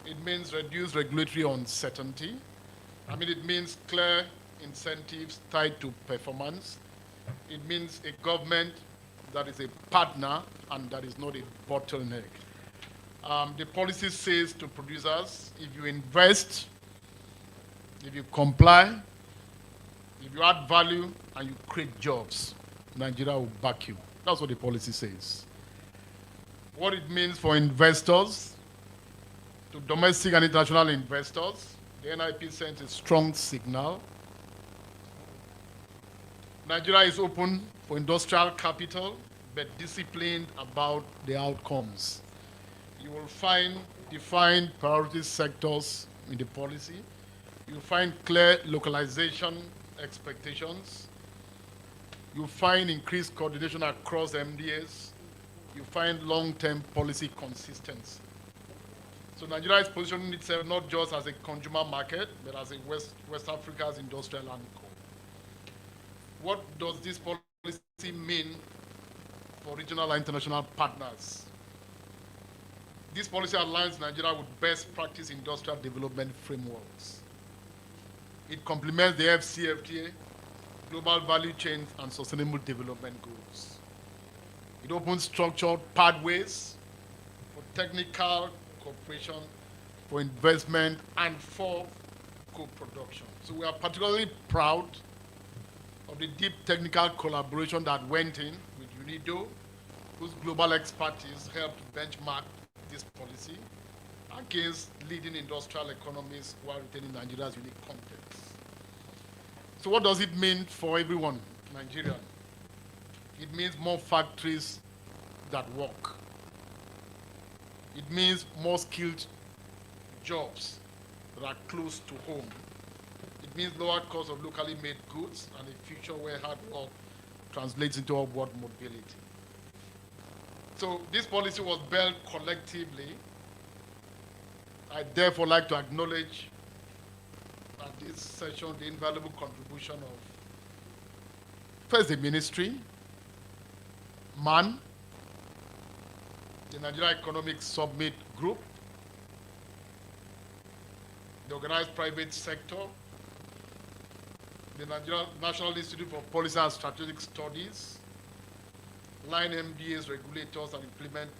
It means reduced regulatory uncertainty. It means clear incentives tied to performance. It means a government that is a partner and that is not a bottleneck. The policy says to producers, if you invest, if you comply, if you add value and you create jobs, Nigeria will back you. That's what the policy says. What it means for investors, to domestic and international investors, the NIP sends a strong signal. Nigeria is open for industrial capital, but disciplined about the outcomes. You will find defined priority sectors in the policy. You find clear localization expectations. You find increased coordination across MDAs. You find long-term policy consistency. So Nigeria is positioning itself not just as a consumer market, but as a West Africa's industrial anchor. What does this policy mean for regional and international partners? This policy aligns Nigeria with best practice industrial development frameworks. It complements the FCFTA, global value chains, and sustainable development goals. It opens structured pathways for technical cooperation, for investment, and for co-production. So we are particularly proud of the deep technical collaboration that went in with UNIDO, whose global expertise helped benchmark this policy against leading industrial economies while retaining Nigeria's unique context. So what does it mean for everyone, Nigerian? It means more factories that work. It means more skilled jobs that are close to home. It means lower cost of locally made goods and a future where hard work translates into upward mobility. So this policy was built collectively. I'd therefore like to acknowledge at this session the invaluable contribution of First, the ministry, MAN, the Nigeria Economic Summit Group, the organized private sector, the Nigeria National Institute for Policy and Strategic Studies, line MDAs, regulators and implementing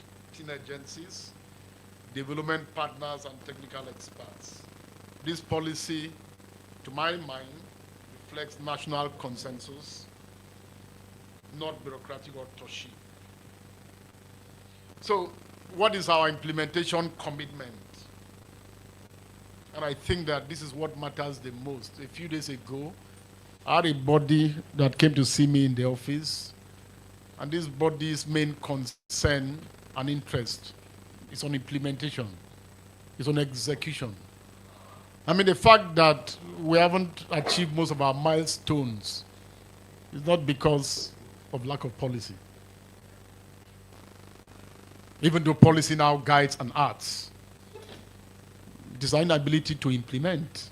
agencies, development partners and technical experts. This policy, to my mind, reflects national consensus, not bureaucratic authorship. So, what is our implementation commitment? And I think that this is what matters the most. A few days ago, I had a body that came to see me in the office, and this body's main concern and interest is on implementation, is on execution. I mean, the fact that we haven't achieved most of our milestones is not because of lack of policy. Even though policy now guides and acts, it is our inability to implement.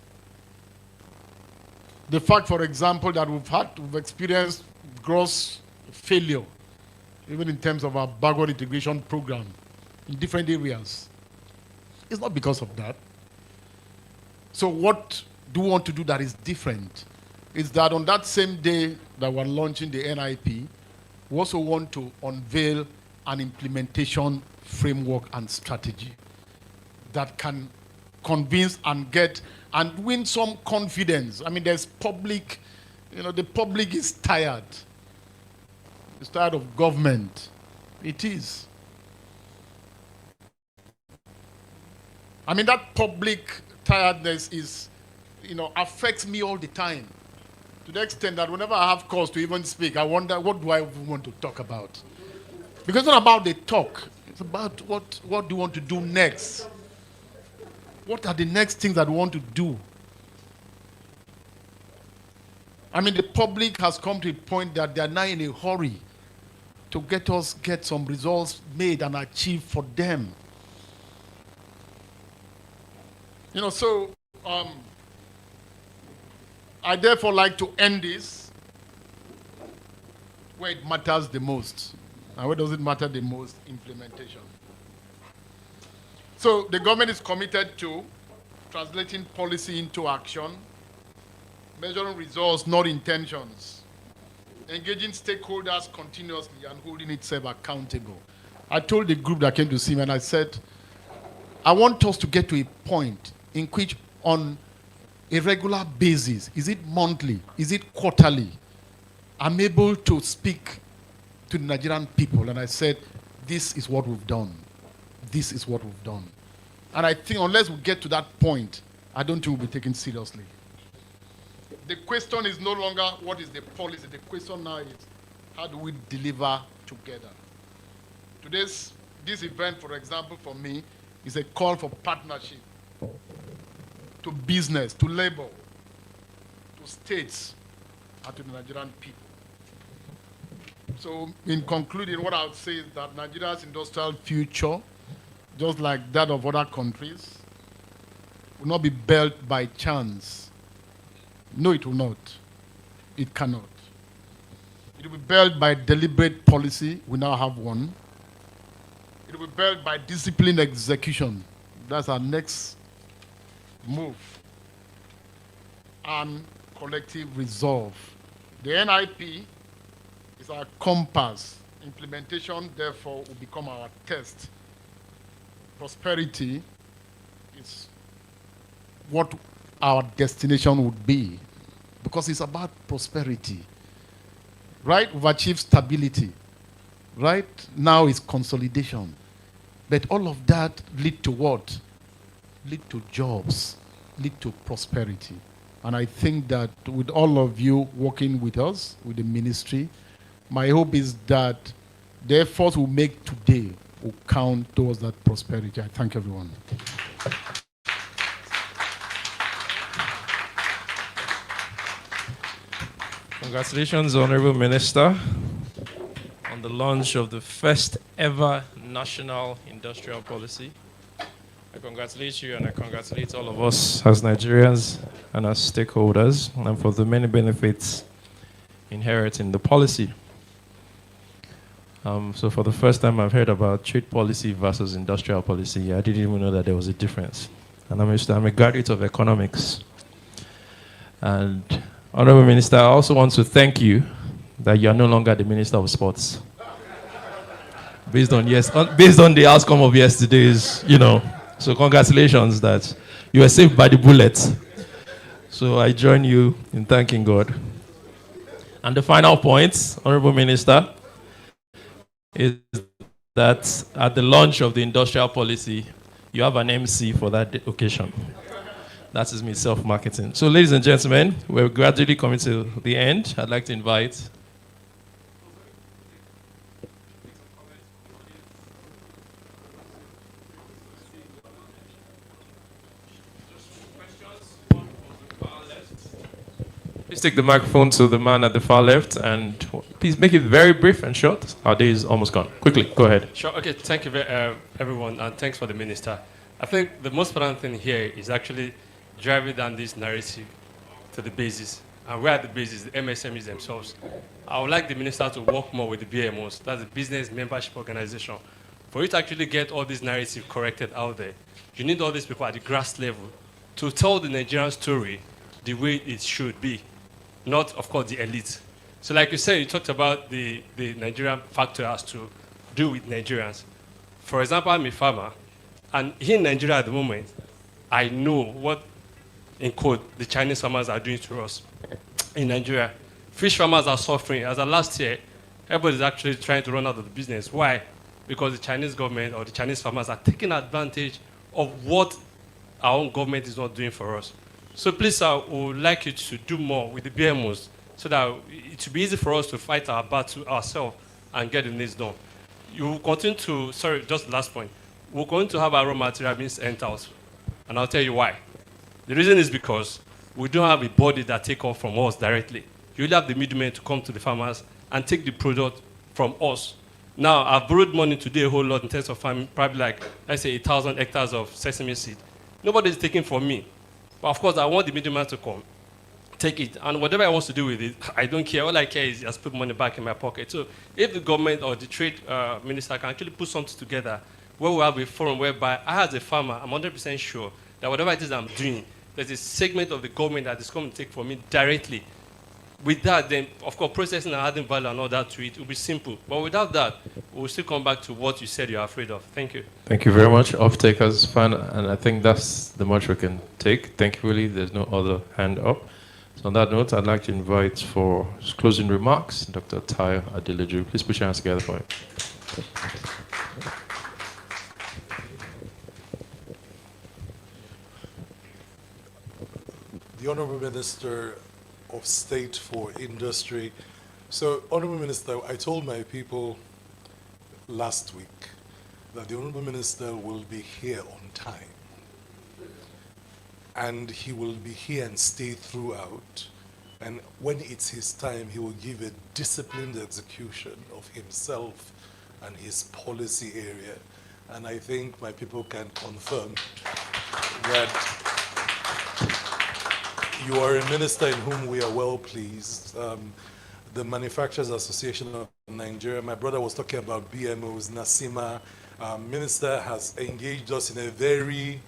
The fact, for example, that we've experienced gross failure, even in terms of our backward integration program in different areas, it's not because of that. So what do we want to do that is different? Is that on that same day that we're launching the NIP, we also want to unveil an implementation framework and strategy that can convince and get and win some confidence. I mean, there's public, the public is tired. It's tired of government. It is. I mean, that public tiredness is, affects me all the time. To the extent that whenever I have cause to even speak, I wonder, what do I want to talk about? Because it's not about the talk. It's about what do you want to do next? What are the next things that we want to do? I mean, the public has come to a point that they are now in a hurry to get some results made and achieved for them. So I therefore like to end this where it matters the most. And where does it matter the most? Implementation. So the government is committed to translating policy into action, measuring results, not intentions, engaging stakeholders continuously and holding itself accountable. I told the group that came to see me, and I said, I want us to get to a point in which on a regular basis, is it monthly, is it quarterly, I'm able to speak to the Nigerian people, and I said, this is what we've done. This is what we've done. And I think unless we get to that point, I don't think we'll be taken seriously. The question is no longer what is the policy. The question now is how do we deliver together? This event, for example, for me, is a call for partnership to business, to labor, to states, and to the Nigerian people. So in concluding, what I would say is that Nigeria's industrial future, just like that of other countries, will not be built by chance. No, it will not. It cannot. It will be built by deliberate policy. We now have one. It will be built by disciplined execution. That's our next move. And collective resolve. The NIP is our compass. Implementation, therefore, will become our test. Prosperity is what our destination would be, because it's about prosperity. Right? We've achieved stability. Right? Now it's consolidation. But all of that lead to what? Lead to jobs, lead to prosperity. And I think that with all of you working with us, with the ministry, my hope is that the efforts we make today will count towards that prosperity. I thank everyone. Congratulations, Honorable Minister, on the launch of the first ever national industrial policy. I congratulate you and I congratulate all of us as Nigerians and as stakeholders and for the many benefits inherent in the policy. So for the first time, I've heard about trade policy versus industrial policy. I didn't even know that there was a difference. And I'm a graduate of economics. And Honorable Minister, I also want to thank you that you are no longer the Minister of Sports. Based on the outcome of yesterday's, so congratulations that you were saved by the bullet. So I join you in thanking God. And the final point, Honorable Minister, is that at the launch of the industrial policy, you have an MC for that occasion. That is me, self-marketing. So ladies and gentlemen, we're gradually coming to the end. I'd like to invite please take the microphone to the man at the far left, and please make it very brief and short. Our day is almost gone. Quickly, go ahead. Sure. Okay. Thank you, everyone, and thanks for the minister. I think the most important thing here is actually driving down this narrative to the basis. And where are the basis? The MSMEs themselves. I would like the minister to work more with the BMOs, that's the Business Membership Organization. For you to actually get all this narrative corrected out there, you need all these people at the grass level to tell the Nigerian story the way it should be. Not, of course, the elite. So like you said, you talked about the Nigerian factor has to do with Nigerians. For example, I'm a farmer, and here in Nigeria at the moment, I know what, in quote, the Chinese farmers are doing to us in Nigeria. Fish farmers are suffering. As of last year, everybody's actually trying to run out of the business. Why? Because the Chinese government or the Chinese farmers are taking advantage of what our own government is not doing for us. So please, I would like you to do more with the BMOs so that it will be easy for us to fight our battle ourselves and get the needs done. You will continue to, sorry, just the last point. We're going to have our raw material being sent out, and I'll tell you why. The reason is because we don't have a body that takes off from us directly. You will have the middlemen to come to the farmers and take the product from us. Now, I've borrowed money today a whole lot in terms of farming, probably like, let's say 1,000 hectares of sesame seed. Nobody's taking from me. But of course, I want the middleman to come, take it, and whatever I want to do with it, I don't care. All I care is just put money back in my pocket. So if the government or the trade minister can actually put something together where we have a forum whereby I, as a farmer, I'm 100% sure that whatever it is I'm doing, there's a segment of the government that is going to take from me directly. With that, then, of course, processing and adding value and all that to it will be simple. But without that, we'll still come back to what you said you're afraid of. Thank you. Thank you very much. Off-takers, fine, and I think that's the much we can take. Thankfully, there's no other hand up. So on that note, I'd like to invite for closing remarks, Dr. Tayo Adelaju. Please put your hands together for him. The Honourable Minister of State for Industry. So, Honourable Minister, I told my people last week that the Honourable Minister will be here on time. And he will be here and stay throughout. And when it's his time, he will give a disciplined execution of himself and his policy area. And I think my people can confirm that you are a minister in whom we are well pleased. The Manufacturers Association of Nigeria, my brother was talking about BMOs, NASIMA. Minister has engaged us in a very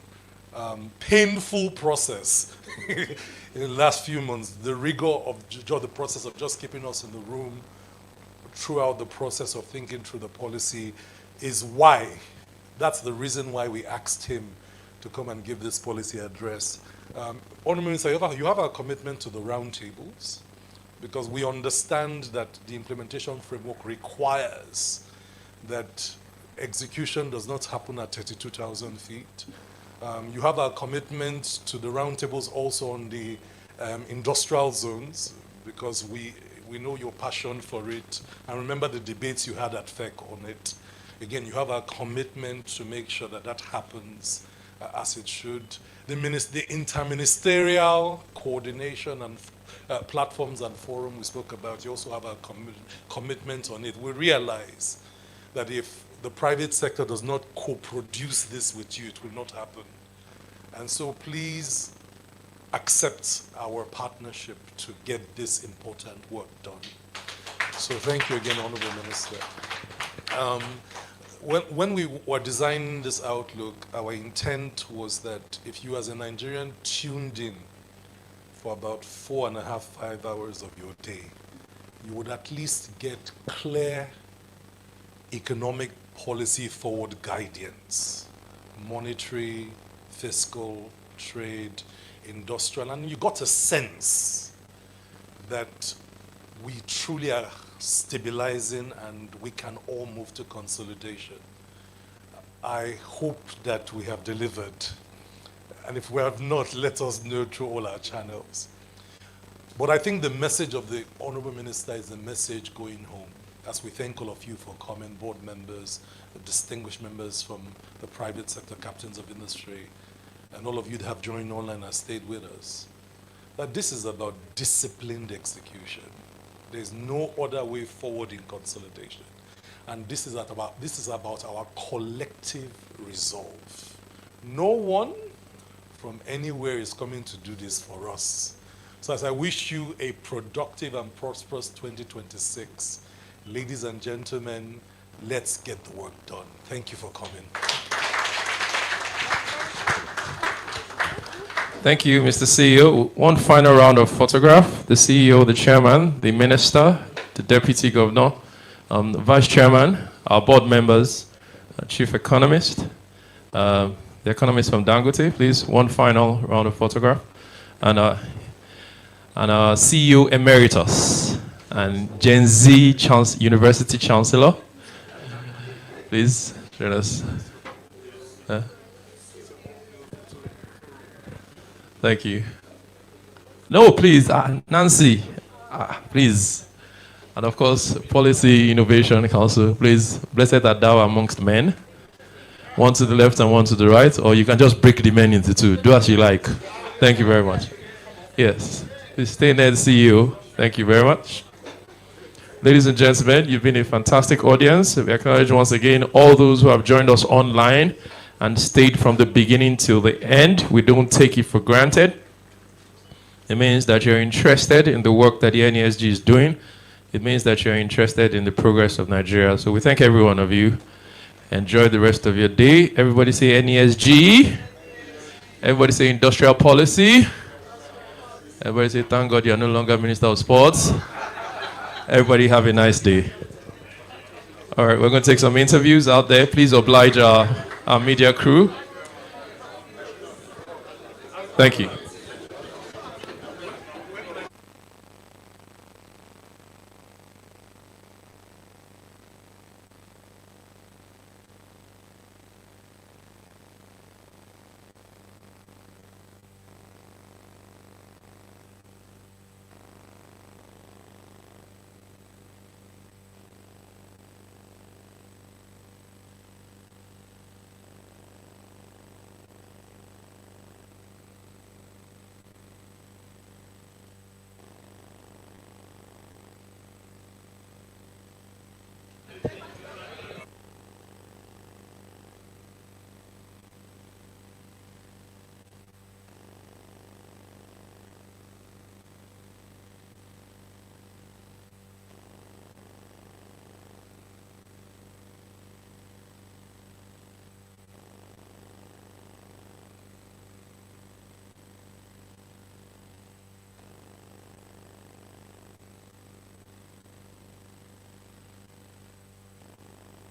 painful process in the last few months. The rigor of the process of just keeping us in the room throughout the process of thinking through the policy is why, that's the reason why we asked him to come and give this policy address. Honourable Minister, you have a commitment to the roundtables because we understand that the implementation framework requires that execution does not happen at 32,000 feet. You have a commitment to the roundtables also on the industrial zones because we know your passion for it. And remember the debates you had at FEC on it. Again, you have a commitment to make sure that that happens as it should. The interministerial coordination and platforms and forum we spoke about, you also have a commitment on it. We realize that if the private sector does not co-produce this with you, it will not happen. And so please accept our partnership to get this important work done. So thank you again, Honorable Minister. When we were designing this outlook, our intent was that if you as a Nigerian tuned in for about 4.5, 5 hours of your day, you would at least get clear economic policy forward guidance, monetary, fiscal, trade, industrial, and you got a sense that we truly are stabilizing and we can all move to consolidation. I hope that we have delivered. And if we have not, let us know through all our channels. But I think the message of the Honorable Minister is a message going home, as we thank all of you for coming, board members, distinguished members from the private sector, captains of industry, and all of you that have joined online and stayed with us, that this is about disciplined execution. There's no other way forward in consolidation. And this is about our collective resolve. No one from anywhere is coming to do this for us. So as I wish you a productive and prosperous 2026, ladies and gentlemen, let's get the work done. Thank you for coming. Thank you, Mr. CEO. One final round of photograph. The CEO, the chairman, the minister, the deputy governor, the vice chairman, our board members, chief economist, the economist from Dangote, please. One final round of photograph. And our CEO emeritus and Gen Z University Chancellor. Please join us. Thank you. No, please, Nancy, please. And of course, Policy Innovation Council, please. Blessed art thou amongst men. One to the left and one to the right, or you can just break the men into two. Do as you like. Thank you very much. Yes. Please stay there, CEO. Thank you very much. Ladies and gentlemen, you've been a fantastic audience. We acknowledge once again all those who have joined us online and stayed from the beginning till the end. We don't take it for granted. It means that you're interested in the work that the NESG is doing. It means that you're interested in the progress of Nigeria. So we thank every one of you. Enjoy the rest of your day. Everybody say NESG. Everybody say industrial policy. Everybody say thank God you're no longer Minister of Sports. Everybody have a nice day. All right, we're going to take some interviews out there. Please oblige our media crew. Thank you.